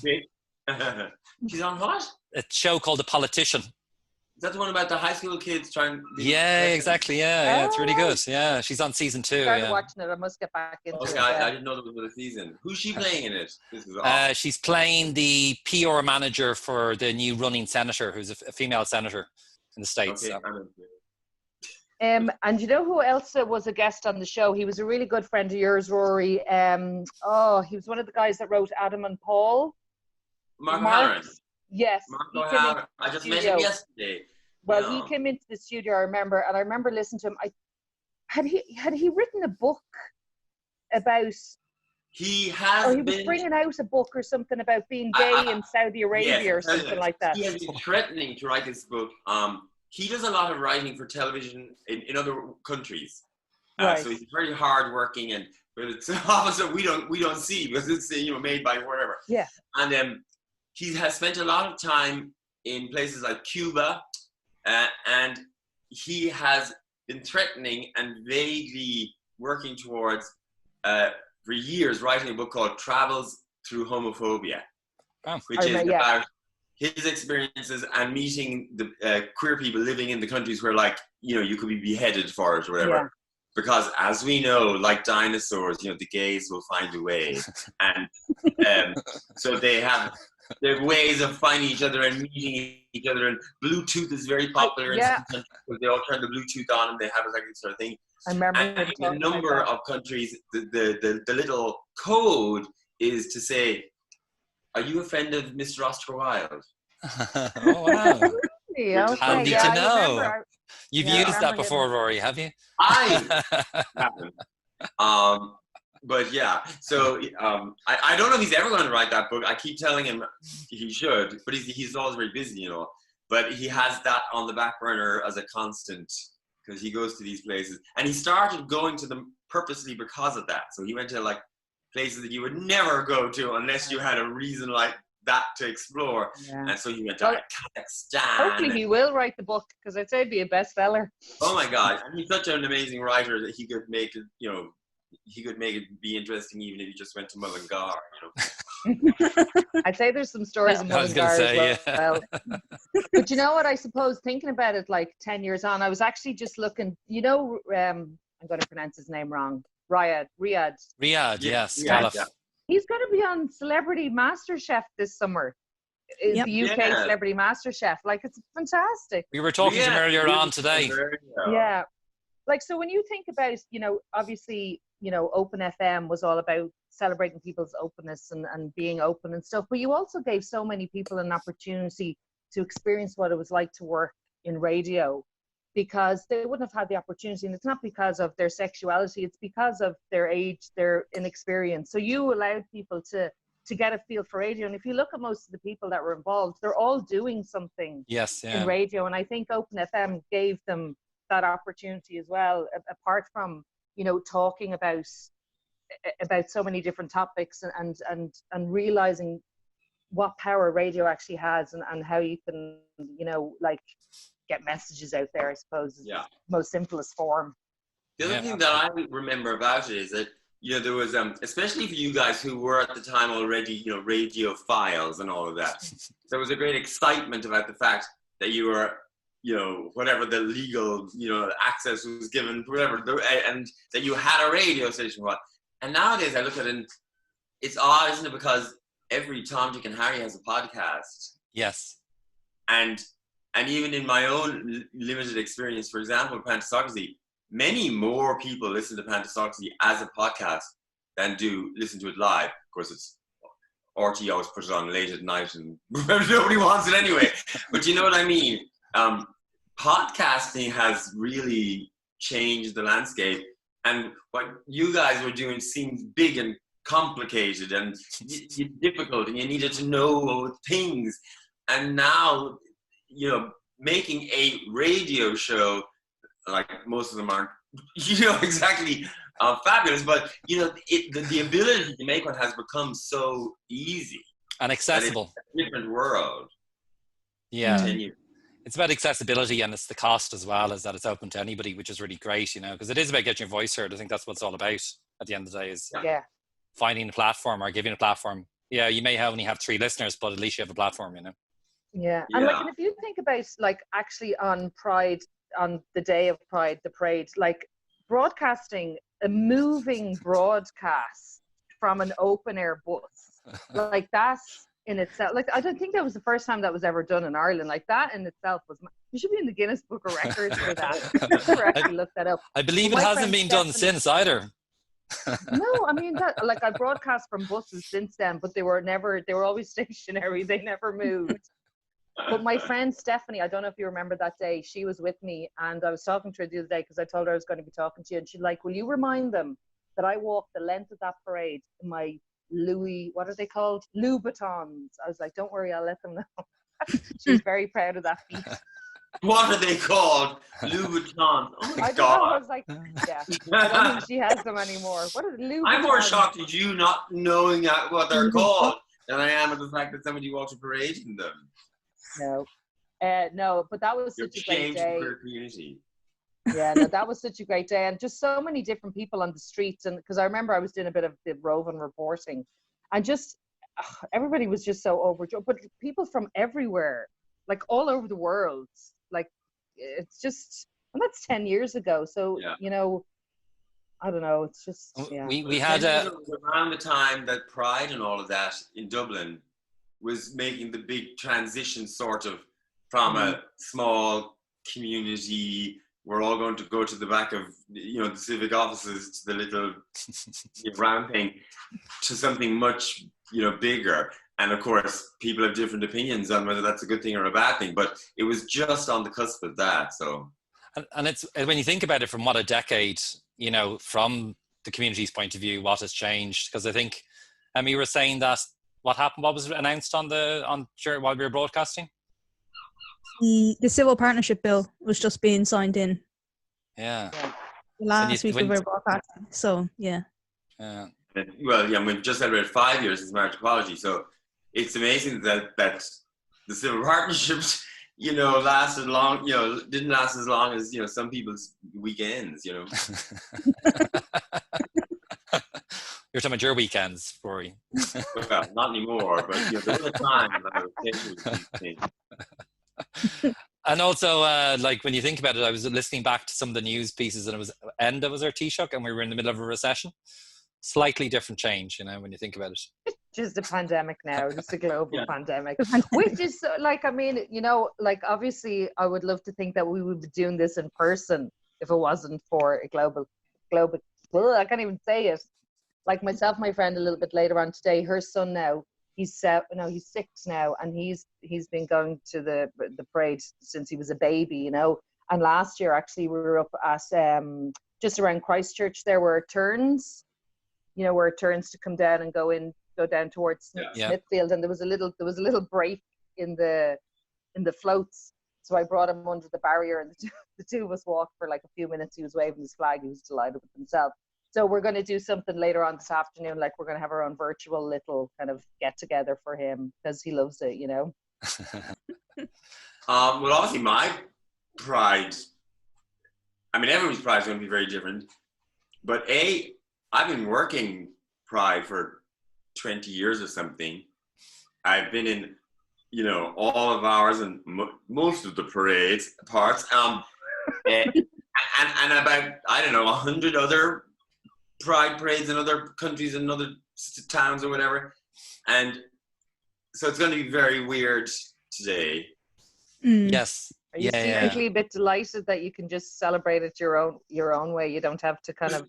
She's on what? A show called The Politician. Is that the one about the high school kids trying? Yeah, exactly. Yeah, it's really good. Yeah, she's on season 2. I started watching it. I must get back into it. I didn't know there was a season. Who's she playing in it? This is awesome. She's playing the PR manager for the new running senator, who's a female senator in the States. Okay, and you know who else was a guest on the show? He was a really good friend of yours, Rory. He was one of the guys that wrote Adam and Paul. Mark O'Halloran. Yes. Mark O'Halloran. I just met him yesterday. Well, he came into the studio, I remember, and I remember listening to him. Had he written a book about? He was bringing out a book or something about being gay in Saudi Arabia or something like that. He has been threatening to write this book. He does a lot of writing for television in other countries. Right. So he's very hardworking, but it's opposite we don't see because it's made by whatever. Yeah. And he has spent a lot of time in places like Cuba, and he has been threatening and vaguely working towards for years writing a book called Travels Through Homophobia, which is about his experiences and meeting the queer people living in the countries where, you could be beheaded for it or whatever. Yeah. Because as we know, like dinosaurs, the gays will find a way. And so they have ways of finding each other and meeting each other. And Bluetooth is very popular in some countries because they all turn the Bluetooth on and they have a sort of thing. I remember. And in a number of countries, the little code is to say, "Are you a friend of Mr. Oscar Wilde?" Oh wow! Okay. Handy to know. You've used that before, Rory, have you? I haven't. But yeah, so I don't know if he's ever going to write that book. I keep telling him he should, but he's always very busy, But he has that on the back burner as a constant because he goes to these places. And he started going to them purposely because of that. So he went to places that you would never go to unless you had a reason like that to explore. Yeah. And so he went to Kazakhstan. Hopefully he will write the book because I'd say it'd be a bestseller. Oh my God. And he's such an amazing writer that he could make it, he could make it be interesting even if he just went to Mullingar, I'd say there's some stories in I was going Mullingar to as say, well. But you know what? I suppose thinking about it, like 10 years on, I was actually just looking. I'm going to pronounce his name wrong. Riyadh. Yes. Yeah. He's going to be on Celebrity MasterChef this summer. Yep. The UK Celebrity MasterChef. Like, it's fantastic. We were talking to him earlier on today. Yeah. Like, so when you think about, obviously, Open FM was all about celebrating people's openness and being open and stuff, but you also gave so many people an opportunity to experience what it was like to work in radio, because they wouldn't have had the opportunity. And it's not because of their sexuality, it's because of their age, their inexperience. So you allowed people to get a feel for radio. And if you look at most of the people that were involved, they're all doing something in radio. And I think Open FM gave them that opportunity as well, apart from, talking about so many different topics and realizing what power radio actually has and how you can, get messages out there, I suppose, is the most simplest form. The other thing that I remember about it is that, there was, especially for you guys who were at the time already, radio files and all of that, there was a great excitement about the fact that you were, whatever the legal, access was given, whatever, and that you had a radio station. And nowadays I look at it and it's odd, isn't it? Because every Tom, Dick and Harry has a podcast. Yes. And even in my own limited experience, for example, Pantasocracy, many more people listen to Pantasocracy as a podcast than do listen to it live. Of course, it's RT always put it on late at night and nobody wants it anyway. But you know what I mean? Podcasting has really changed the landscape. And what you guys were doing seems big and complicated and difficult, and you needed to know things. And now, making a radio show, like most of them aren't, exactly fabulous, but the ability to make one has become so easy and accessible. It's a different world. Yeah. It's about accessibility, and it's the cost as well, is that it's open to anybody, which is really great, because it is about getting your voice heard. I think that's what it's all about at the end of the day, is finding a platform or giving a platform. Yeah, you may only have 3 listeners, but at least you have a platform, Yeah, and and if you think about actually on Pride, on the day of Pride, the parade, broadcasting a moving broadcast from an open air bus, that's in itself, I don't think that was the first time that was ever done in Ireland. That in itself was, you should be in the Guinness Book of Records for that. I've never actually looked that up. I believe it hasn't been done since either. No, I mean that, I broadcast from buses since then, but they were always stationary. They never moved. But my friend Stephanie, I don't know if you remember that day, she was with me, and I was talking to her the other day because I told her I was going to be talking to you, and she's like, will you remind them that I walked the length of that parade in my what are they called? Louboutins. I was like, don't worry, I'll let them know. She was very proud of that feat. What are they called? Louboutins. Oh my I God. don't know, I was like, I don't think she has them anymore. What are Louboutins? I'm more shocked at you not knowing what they're called than I am at the fact that somebody walked a parade in them. No, but that was such a great day. Community. Yeah, no, that was such a great day, and just so many different people on the streets. And because I remember I was doing a bit of the roving reporting, and just everybody was just so overjoyed. But people from everywhere, all over the world, it's just, and that's 10 years ago. So I don't know. It's just We had around the time that Pride and all of that in Dublin was making the big transition, sort of, from a small community. We're all going to go to the back of, the civic offices, to the little round thing, to something much, bigger. And of course, people have different opinions on whether that's a good thing or a bad thing. But it was just on the cusp of that. So, and it's, when you think about it from what a decade, from the community's point of view, what has changed? Because I think, you were saying that what happened? What was announced while we were broadcasting? The civil partnership bill was just being signed in. Yeah. Last week we were broadcasting. So yeah. Yeah. Well, we've just celebrated 5 years since marriage equality, so it's amazing that the civil partnerships, lasted long. Didn't last as long as some people's weekends. You're talking about your weekends, Rory. Well, not anymore, but there was a time that I was taking these things. And also, like when you think about it, I was listening back to some of the news pieces, and it was Enda was our Taoiseach, and we were in the middle of a recession. Slightly different change, when you think about it. Just a pandemic now, just a global pandemic, which is like, I mean, like obviously, I would love to think that we would be doing this in person if it wasn't for a global. I can't even say it. Like myself, my friend, a little bit later on today, her son now. He's 6 now, and he's been going to the parade since he was a baby, And last year, actually, we were up at just around Christchurch. There were turns, where it turns to come down and go down towards Smithfield, and there was a little break in the floats. So I brought him under the barrier, and the two of us walked for like a few minutes. He was waving his flag. He was delighted with himself. So we're going to do something later on this afternoon. Like we're going to have our own virtual little kind of get together for him because he loves it, Well, obviously my pride, I mean, everyone's pride is going to be very different. But I've been working pride for 20 years or something. I've been in, all of ours and most of the parades parts. And about, I don't know, 100 other pride parades in other countries and other towns or whatever, and so it's going to be very weird today. Yes. Are you secretly a bit delighted that you can just celebrate it your own way? You don't have to kind of.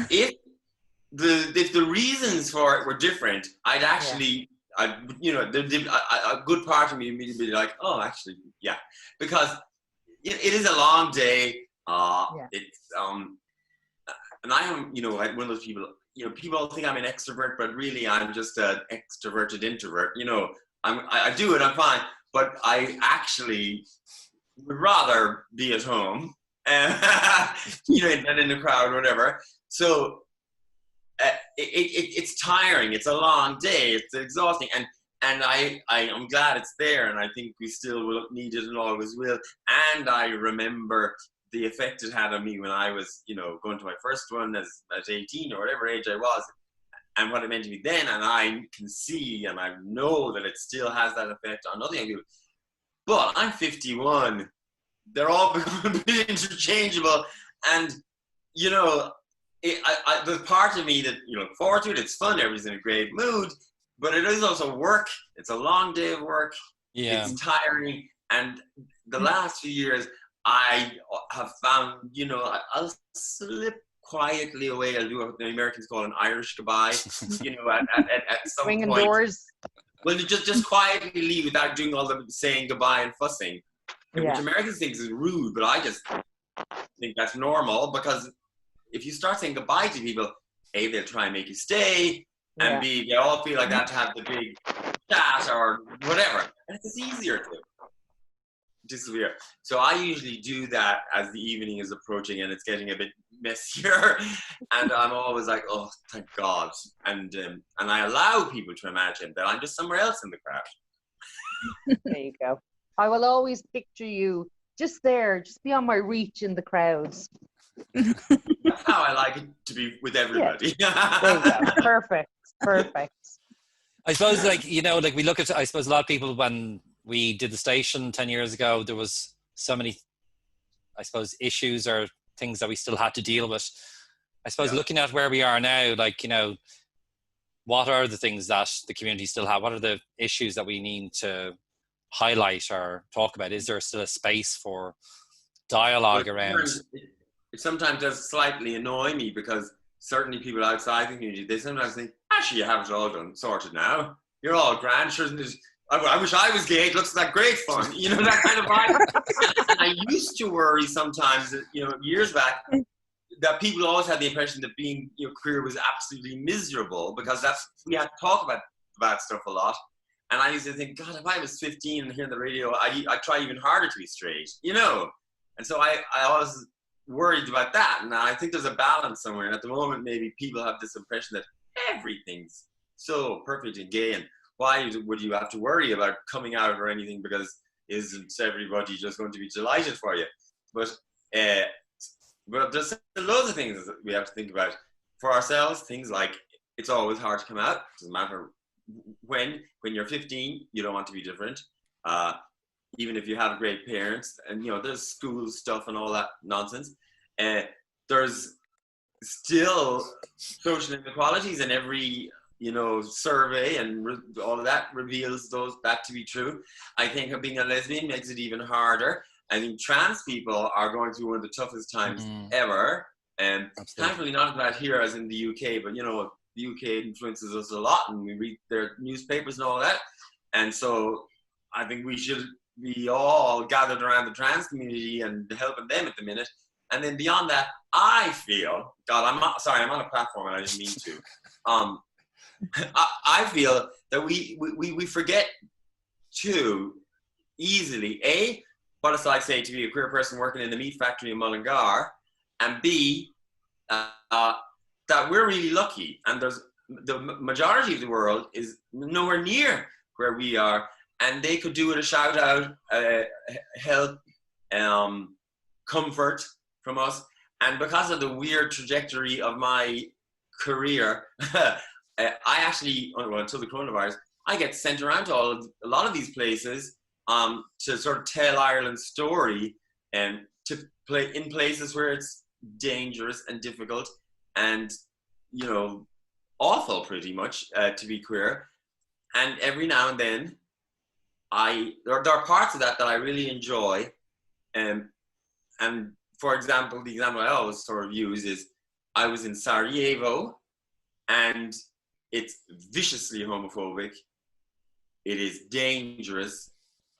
If the reasons for it were different, I'd actually, a good part of me immediately be like, oh, actually, yeah, because it is a long day. It's and I am, one of those people, people think I'm an extrovert, but really I'm just an extroverted introvert. I do it, I'm fine, but I actually would rather be at home, than in the crowd or whatever. So it's tiring. It's a long day. It's exhausting, and I'm glad it's there, and I think we still will need it and always will. And I remember the effect it had on me when I was, going to my first one at 18 or whatever age I was, and what it meant to me then. And I can see and I know that it still has that effect on other young people. But I'm 51. They're all becoming a bit interchangeable. And, there's part of me that, look forward to it. It's fun. Everybody's in a great mood. But it is also work. It's a long day of work. Yeah. It's tiring. And the last few years, I have found, I'll slip quietly away. I'll do what the Americans call an Irish goodbye, at some Swinging point. doors. Well, just quietly leave without doing all the saying goodbye and fussing, which Americans think is rude, but I just think that's normal, because if you start saying goodbye to people, A, they'll try and make you stay, and B, they all feel like they have to have the big chat or whatever, and it's easier to disappear. So I usually do that as the evening is approaching and it's getting a bit messier, and I'm always like, oh, thank God, and I allow people to imagine that I'm just somewhere else in the crowd. There you go. I will always picture you just there, just beyond my reach in the crowds. That's how I like it to be with everybody. Yeah. There you go. Perfect. I suppose, we look at, I suppose a lot of people, when we did the station 10 years ago, there was so many, I suppose, issues or things that we still had to deal with. I suppose looking at where we are now, what are the things that the community still have? What are the issues that we need to highlight or talk about? Is there still a space for dialogue around? It sometimes does slightly annoy me, because certainly people outside the community, they sometimes think, actually, you have it all done, sorted now. You're all grand. Sure, I wish I was gay. It looks like great fun. That kind of vibe. I used to worry sometimes, years back, that people always had the impression that being queer was absolutely miserable, because we had to talk about stuff a lot. And I used to think, God, if I was 15 and hearing the radio, I'd try even harder to be straight, And so I always worried about that. And I think there's a balance somewhere. And at the moment, maybe people have this impression that everything's so perfect and gay, and why would you have to worry about coming out or anything, because isn't everybody just going to be delighted for you? But there's loads of things that we have to think about. for ourselves, things like it's always hard to come out. Doesn't matter when you're 15, you don't want to be different. Even if you have great parents, and there's school stuff and all that nonsense. There's still social inequalities, and every survey and all of that reveals that to be true. I think being a lesbian makes it even harder. I think trans people are going through one of the toughest times ever. And thankfully not as bad here as in the UK, but the UK influences us a lot, and we read their newspapers and all that. And so I think we should be all gathered around the trans community and helping them at the minute. And then beyond that, I feel, God, I'm on a platform and I didn't mean to. I feel that we forget too easily, what it's like, say, to be a queer person working in the meat factory in Mullingar, and B, that we're really lucky, and there's the majority of the world is nowhere near where we are, and they could do with a shout out, help, comfort from us. And because of the weird trajectory of my career, I actually, until the coronavirus, I get sent around to a lot of these places to sort of tell Ireland's story, and to play in places where it's dangerous and difficult and awful, pretty much, to be queer. And every now and then there are parts of that I really enjoy. And for example, the example I always sort of use is I was in Sarajevo, and it's viciously homophobic. It is dangerous.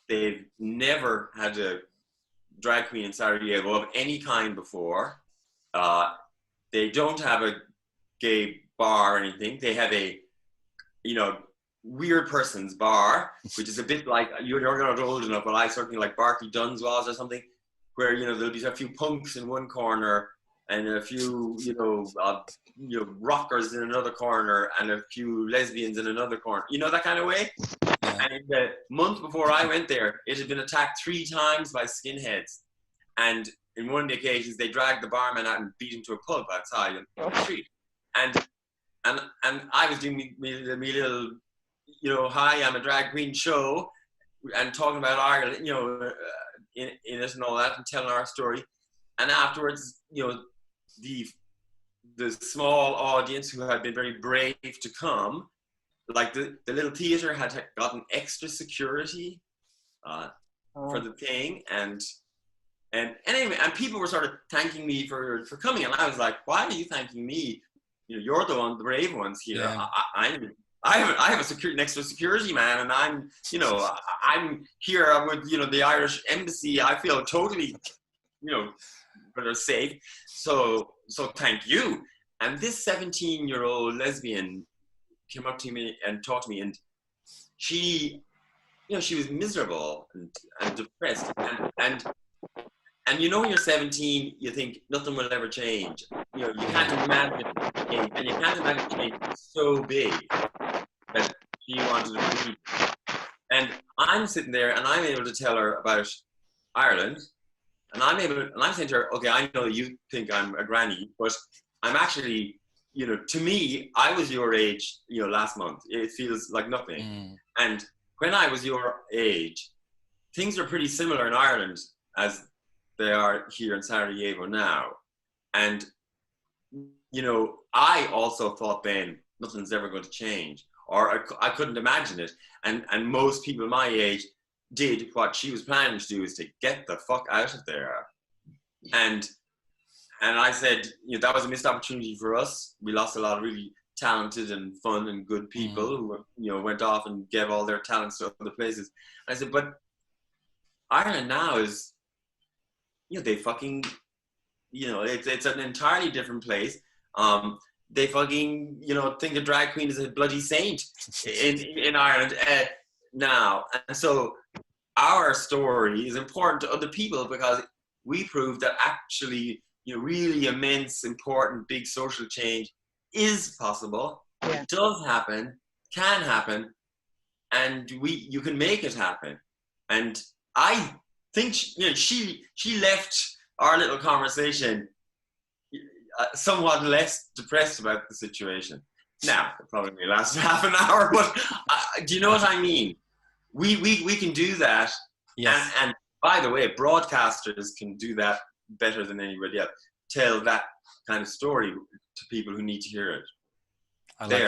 They've never had a drag queen in Sarajevo of any kind before. They don't have a gay bar or anything. They have a, weird person's bar, which is a bit like, you're not old enough, but I certainly like Barclay Dunn's was or something, where, there'll be a few punks in one corner and a few, rockers in another corner and a few lesbians in another corner, that kind of way. And the month before I went there, it had been attacked 3 times by skinheads. And in one of the occasions, they dragged the barman out and beat him to a pulp outside on the street. And I was doing me little, hi, I'm a drag queen show, and talking about Ireland, in it and all that, and telling our story. And afterwards, the small audience who had been very brave to come, like the little theatre had gotten extra security for the thing, and anyway, and people were sort of thanking me for coming, and I was like, why are you thanking me? You're the brave ones here. Yeah. I have an extra security man, and I'm here with the Irish embassy. I feel totally but safe. So thank you. And this 17-year-old lesbian came up to me and talked to me, and she was miserable and depressed, and when you're 17, you think nothing will ever change. You can't imagine change, and you can't imagine change so big that she wanted to be. And I'm sitting there, and I'm able to tell her about Ireland, and I'm saying to her, okay, I know you think I'm a granny, but I'm actually, to me, I was your age, last month. It feels like nothing. And when I was your age, things are pretty similar in Ireland as they are here in Sarajevo now. And, I also thought then nothing's ever going to change, or I couldn't imagine it. And most people my age did what she was planning to do, is to get the fuck out of there. And I said, that was a missed opportunity for us. We lost a lot of really talented and fun and good people who, went off and gave all their talents to other places. And I said, but Ireland now is, they fucking, it's an entirely different place. They fucking, think a drag queen is a bloody saint in Ireland now. And so our story is important to other people, because we prove that actually, really immense, important, big social change is possible. Yeah. It does happen, can happen, and you can make it happen. And I think she left our little conversation somewhat less depressed about the situation. Now, it probably last half an hour, but do you know what I mean? We can do that. Yes. And by the way, broadcasters can do that better than anybody else. Tell that kind of story to people who need to hear it.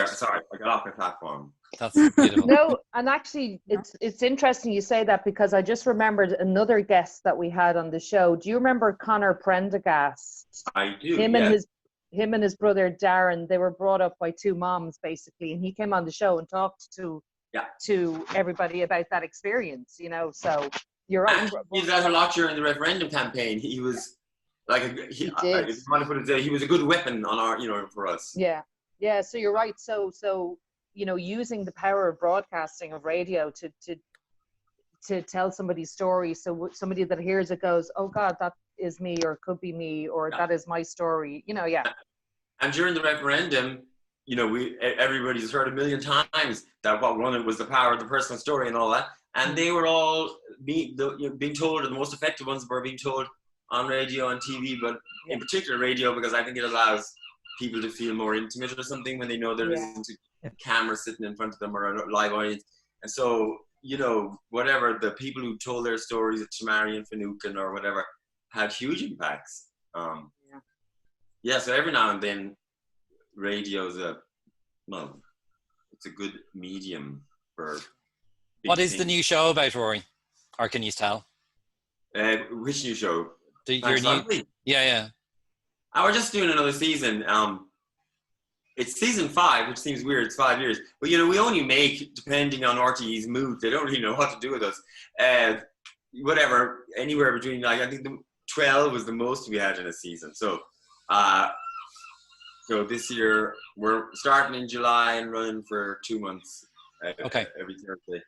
Sorry, I got off my platform. That's beautiful. No, and actually, it's interesting you say that, because I just remembered another guest that we had on the show. Do you remember Conor Prendergast? I do. Him and his brother Darren. They were brought up by two moms basically, and he came on the show and talked to everybody about that experience. You know, so you're right. He did that a lot during the referendum campaign. He was like if you want to put it, he was a good weapon on our, for us. Yeah. So you're right. So using the power of broadcasting, of radio, to tell somebody's story, so somebody that hears it goes, "Oh God, that is me, or could be me, or that is my story." And during the referendum, everybody's heard a million times that what won it was the power of the personal story and all that. And they were all being told, or the most effective ones were being told on radio and TV, but in particular radio, because I think it allows people to feel more intimate or something when they know there isn't a camera sitting in front of them or a live audience. And so, whatever, the people who told their stories at Chamari and Finucane or whatever had huge impacts. So every now and then, radio's it's a good medium for. What is the new show about, Rory? Or can you tell? Which new show? Your new. Yeah. We're just doing another season. It's season 5, which seems weird. It's 5 years, but we only make, depending on RTE's mood, they don't really know what to do with us. Whatever, anywhere between I think 12 was the most we had in a season. So, so this year we're starting in July and running for 2 months. Every Thursday,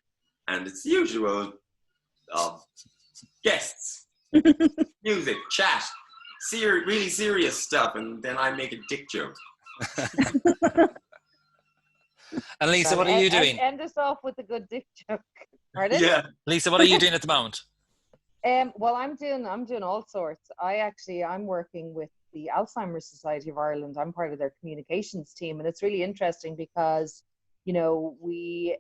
and it's the usual guests, music, chat. Really serious stuff, and then I make a dick joke. And Lisa, what are you doing? End us off with a good dick joke. Pardon? Yeah. Lisa, what are you doing at the moment? Well, I'm doing all sorts. I'm working with the Alzheimer's Society of Ireland. I'm part of their communications team, and it's really interesting because we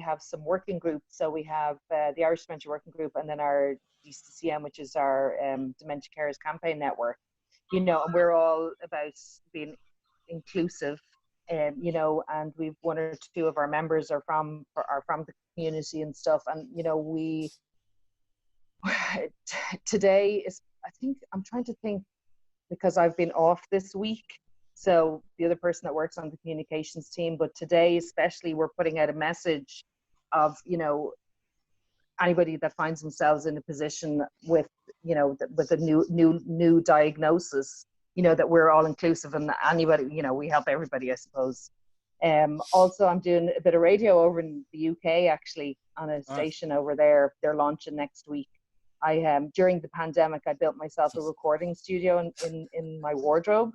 have some working groups. So we have the Irish Dementia Working Group, and then our DCCM, which is our Dementia Carers Campaign Network. And we're all about being inclusive, and we've 1 or 2 of our members are from the community and stuff. And we today is, I think, I'm trying to think, because I've been off this week. So the other person that works on the communications team, but today especially, we're putting out a message of, anybody that finds themselves in a position with, with a new diagnosis, that we're all inclusive, and anybody, we help everybody, I suppose. Also, I'm doing a bit of radio over in the UK, actually, on a station over there. They're launching next week. During the pandemic, I built myself a recording studio in my wardrobe.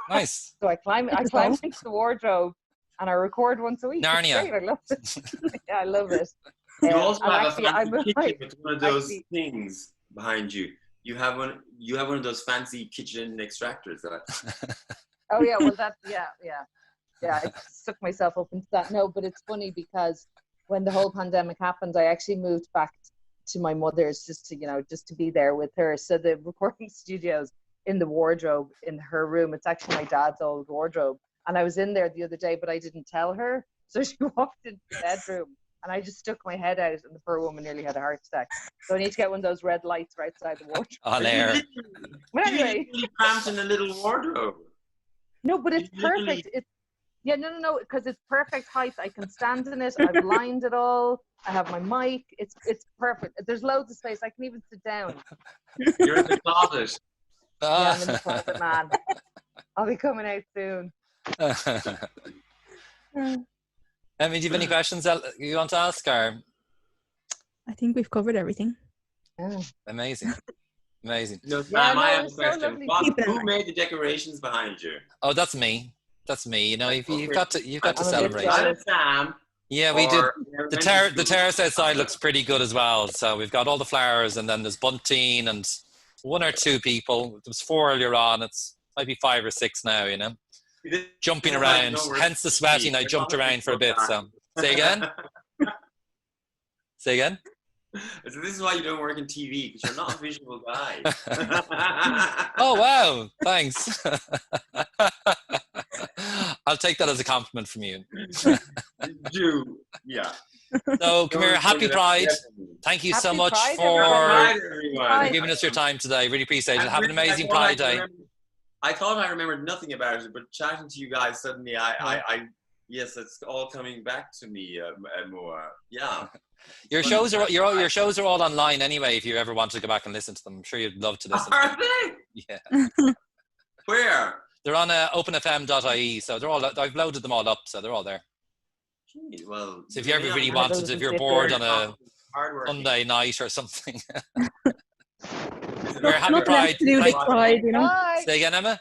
Nice. So I climb into the wardrobe and I record once a week. Narnia. It's great. I love it. Yeah, I love it. You also have a fancy kitchen with one of those things behind you. You have one of those fancy kitchen extractors. Oh yeah, well I stuck myself up into that. No, but it's funny because when the whole pandemic happened, I actually moved back to my mother's just to be there with her. So the recording studio's in the wardrobe in her room. It's actually my dad's old wardrobe, and I was in there the other day, but I didn't tell her. So she walked into the bedroom, and I just stuck my head out, and the poor woman nearly had a heart attack. So I need to get one of those red lights right outside the wardrobe. Oh, there. But anyway, you cramped in a little wardrobe. No, but it's perfect. It's no, because it's perfect height. I can stand in it. I've lined it all. I have my mic. It's perfect. There's loads of space. I can even sit down. You're in the closet. Yeah, I'm in the closet, man. I'll be coming out soon. Do you have any questions that you want to ask, or? I think we've covered everything. Yeah. Amazing. No, Sam, I have a question. Who made the decorations behind you? Oh, that's me. That's me. You've got to celebrate. Sam. Yeah, we did. The terrace outside looks pretty good as well. So we've got all the flowers, and then there's bunting and 1 or 2 people. There was 4 earlier on. It's Might be 5 or 6 now, you know. Jumping around. Hence the sweating. I jumped around for a bit. So say again. Say again. So this is why you don't work in TV, because you're not a visual guy. Oh wow! Thanks. I'll take that as a compliment from you. Yeah. So, come here. Happy Pride. Thank you so much for giving us your time today. Really appreciate it. Have an amazing Pride Day. I thought I remembered nothing about it, but chatting to you guys suddenly, yes, it's all coming back to me more. Yeah. Your shows are all online anyway. If you ever want to go back and listen to them, I'm sure you'd love to listen. Are they? Yeah. Where? They're on openfm.ie, so they're all. I've loaded them all up, so they're all there. Gee, well, so if you ever really wanted to, if you're bored on a Sunday night or something. We're happy Pride. Pride, you know. Say again, Emma.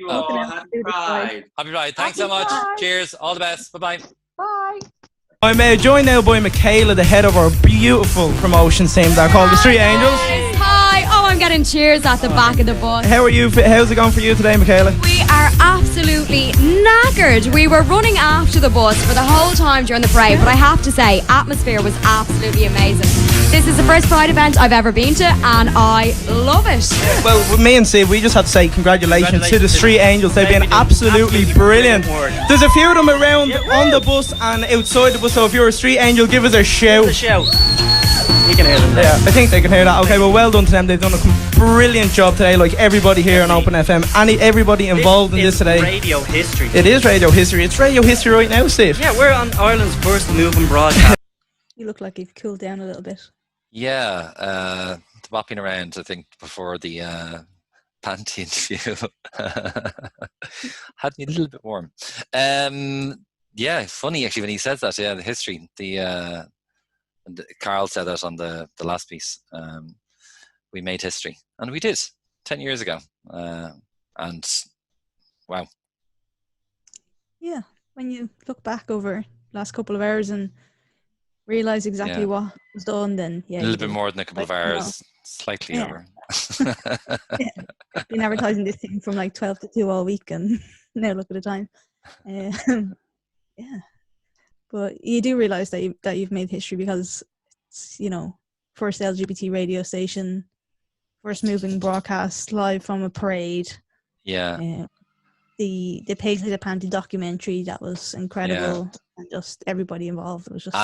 Happy Pride. Happy Pride. Thanks so much. Cheers. All the best. Bye-bye. Bye. I'm joined now by Michaela, the head of our beautiful promotions team that called the Street Angels. Hi. Oh, I'm getting cheers at the back of the bus. How are you? How's it going for you today, Michaela? We are absolutely knackered. We were running after the bus for the whole time during the parade, but I have to say, atmosphere was absolutely amazing. This is the first Pride event I've ever been to, and I love it. Well, with me and Steve, we just have to say congratulations to the Street Angels. They've been absolutely brilliant. There's a few of them around on the bus and outside the bus, so if you're a Street Angel, give us a shout. You can hear them. Yeah, I think they can hear that. Okay, well, well done to them. They've done a brilliant job today, like everybody here on Open FM. Everybody involved in this today. Radio history. It is radio history. It's radio history right now, Steve. Yeah, we're on Ireland's first moving broadcast. You look like you've cooled down a little bit. Yeah, bopping around, I think, before the panty interview had me a little bit warm. Yeah, it's funny actually when he says that. Yeah, the history. Carl said that on the last piece. We made history, and we did 10 years ago. And wow. Yeah, when you look back over last couple of hours and realize exactly what was done, then a little bit more than a couple of hours, slightly over. Been advertising this thing from like 12 to 2 all week, and now look at the time. Yeah, but you do realize that you've made history, because it's, first LGBT radio station, first moving broadcast live from a parade. Yeah. The Paisley the Panty documentary, that was incredible, and just everybody involved. It was just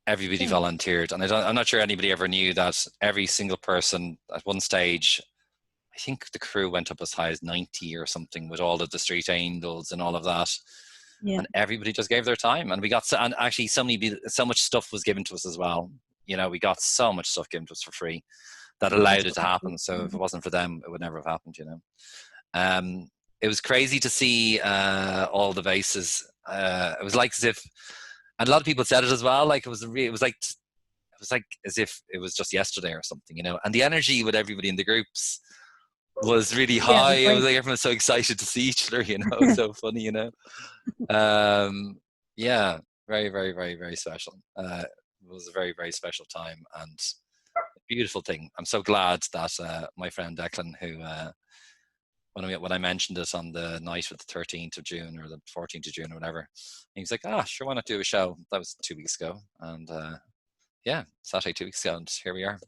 everybody volunteered, and I'm not sure anybody ever knew that every single person at one stage, I think the crew went up as high as 90 or something, with all of the Street Angels and all of that. Yeah. And everybody just gave their time, and we got and actually so much stuff was given to us as well. We got so much stuff given to us for free that allowed it to happen. So if it wasn't for them, it would never have happened. It was crazy to see all the faces. It was like as if, and a lot of people said it as well. Like it was like as if it was just yesterday or something, And the energy with everybody in the groups was really high. It was like everyone was so excited to see each other. It was so funny. Yeah, very, very, very, very special. It was a very, very special time and a beautiful thing. I'm so glad that my friend Declan, who when I mentioned it on the night of the 13th of June or the 14th of June or whatever, he was like, sure, why not do a show? That was 2 weeks ago. And Saturday 2 weeks ago, and here we are.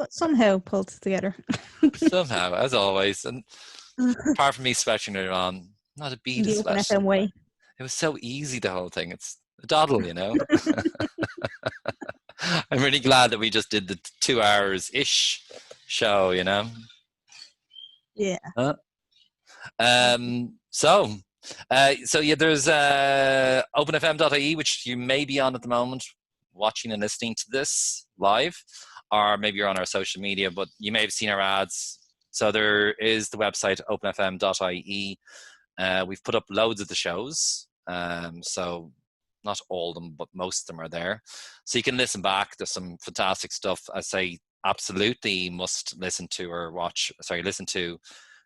Somehow pulled together. Somehow, as always. And apart from me stretching it on, not a beat of sweat. FM way. It was so easy, the whole thing. It's a doddle, I'm really glad that we just did the 2 hours-ish show, Yeah. So there's OpenFM.ie, which you may be on at the moment, watching and listening to this live, or maybe you're on our social media, but you may have seen our ads. So there is the website openfm.ie. We've put up loads of the shows, so not all of them, but most of them are there, so you can listen back. There's some fantastic stuff. I say absolutely must listen to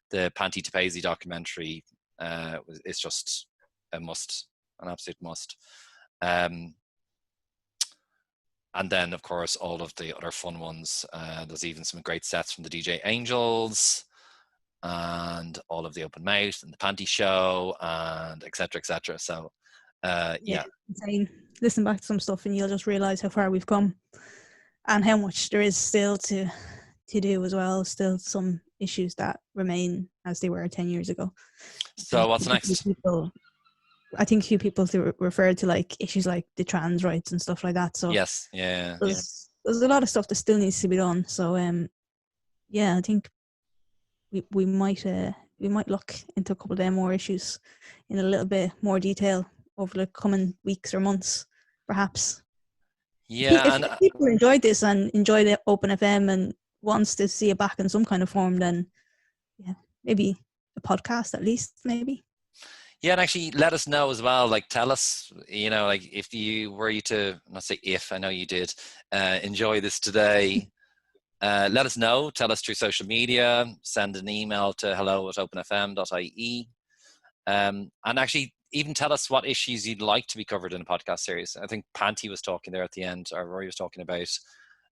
the Panty to Paisley documentary. It's just a must, an absolute must. And then, of course, all of the other fun ones. There's even some great sets from the DJ Angels. and all of the open mouth and the panty show and etc. etc. So yeah. Insane. Listen back to some stuff and you'll just realise how far we've come and how much there is still to do as well. Still some issues that remain as they were 10 years ago. So what's next? I think a few people referred to like issues like the trans rights and stuff like that. So yes, yeah. There's a lot of stuff that still needs to be done. So I think we might look into a couple of them more issues in a little bit more detail over the coming weeks or months, perhaps. Yeah, if people enjoyed this and enjoy the Open FM and wants to see it back in some kind of form, then maybe a podcast at least, maybe. Yeah, and actually let us know as well, like tell us, like if you were to, not say if, I know you did, enjoy this today, let us know, tell us through social media, send an email to hello@openfm.ie, and actually even tell us what issues you'd like to be covered in a podcast series. I think Panty was talking there at the end, or Rory was talking about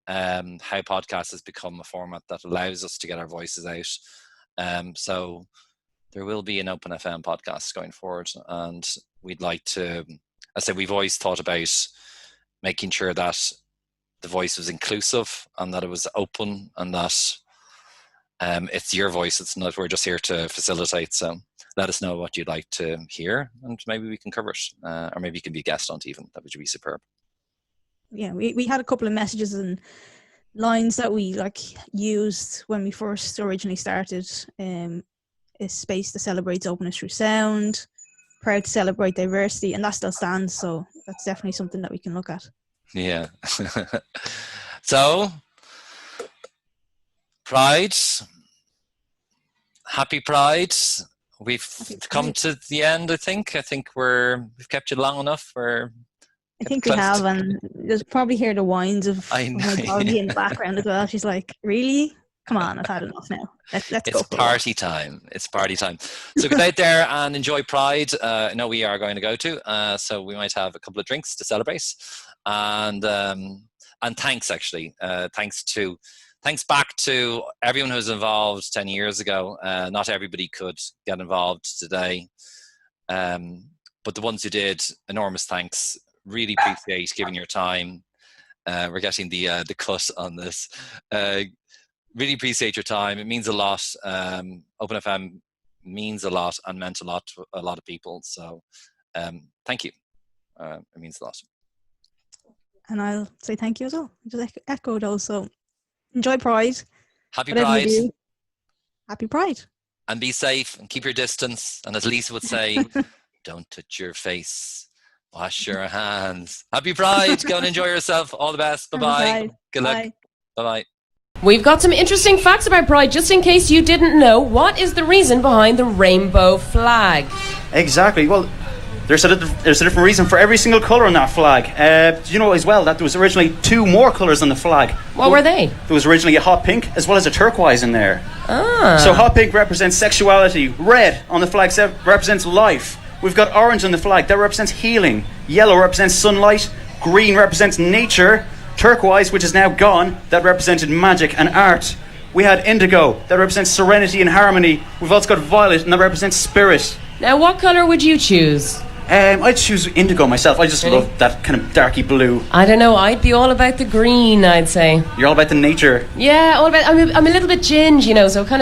how podcast has become a format that allows us to get our voices out. So there will be an Open FM podcast going forward, and we'd like to, I said, we've always thought about making sure that the voice was inclusive and that it was open and that it's your voice. It's not, we're just here to facilitate. So let us know what you'd like to hear and maybe we can cover it. Or maybe you can be a guest on it even. That would be superb. Yeah, we had a couple of messages and lines that we used when we first originally started. A space that celebrates openness through sound, proud to celebrate diversity, and that still stands. So that's definitely something that we can look at. Yeah. So, Pride. Happy Pride. We've come to the end. I think we've kept you long enough. I think we have, and you'll probably hear the whines of my doggy in the background as well. She's like, "Really? Come on, I've had enough now. Let's go." It's party time. It's party time. So get out there and enjoy Pride. I know we are going to go to, so we might have a couple of drinks to celebrate. And thanks, actually. Thanks back to everyone who was involved 10 years ago. Not everybody could get involved today. But the ones who did, enormous thanks. Really appreciate giving your time. We're getting the cut on this. Really appreciate your time. It means a lot. Open FM means a lot and meant a lot to a lot of people. So thank you. It means a lot. And I'll say thank you as well. Just echo those. So enjoy Pride. Happy Pride. Happy Pride. And be safe and keep your distance. And as Lisa would say, don't touch your face. Wash your hands. Happy Pride. Go and enjoy yourself. All the best. Bye-bye. Good luck. Bye-bye. We've got some interesting facts about Pride, just in case you didn't know. What is the reason behind the rainbow flag? Exactly. Well, there's a different reason for every single colour on that flag. Do you know as well that there was originally 2 more colours on the flag? What were they? There was originally a hot pink as well as a turquoise in there. Ah. So hot pink represents sexuality. Red on the flag represents life. We've got orange on the flag. That represents healing. Yellow represents sunlight. Green represents nature. Turquoise, which is now gone, that represented magic and art. We had indigo, that represents serenity and harmony. We've also got violet, and that represents spirit. Now, what colour would you choose? I'd choose indigo myself. I just love that kind of darky blue. I don't know, I'd be all about the green, I'd say. You're all about the nature. Yeah, all about. I'm a little bit ginge, so kind of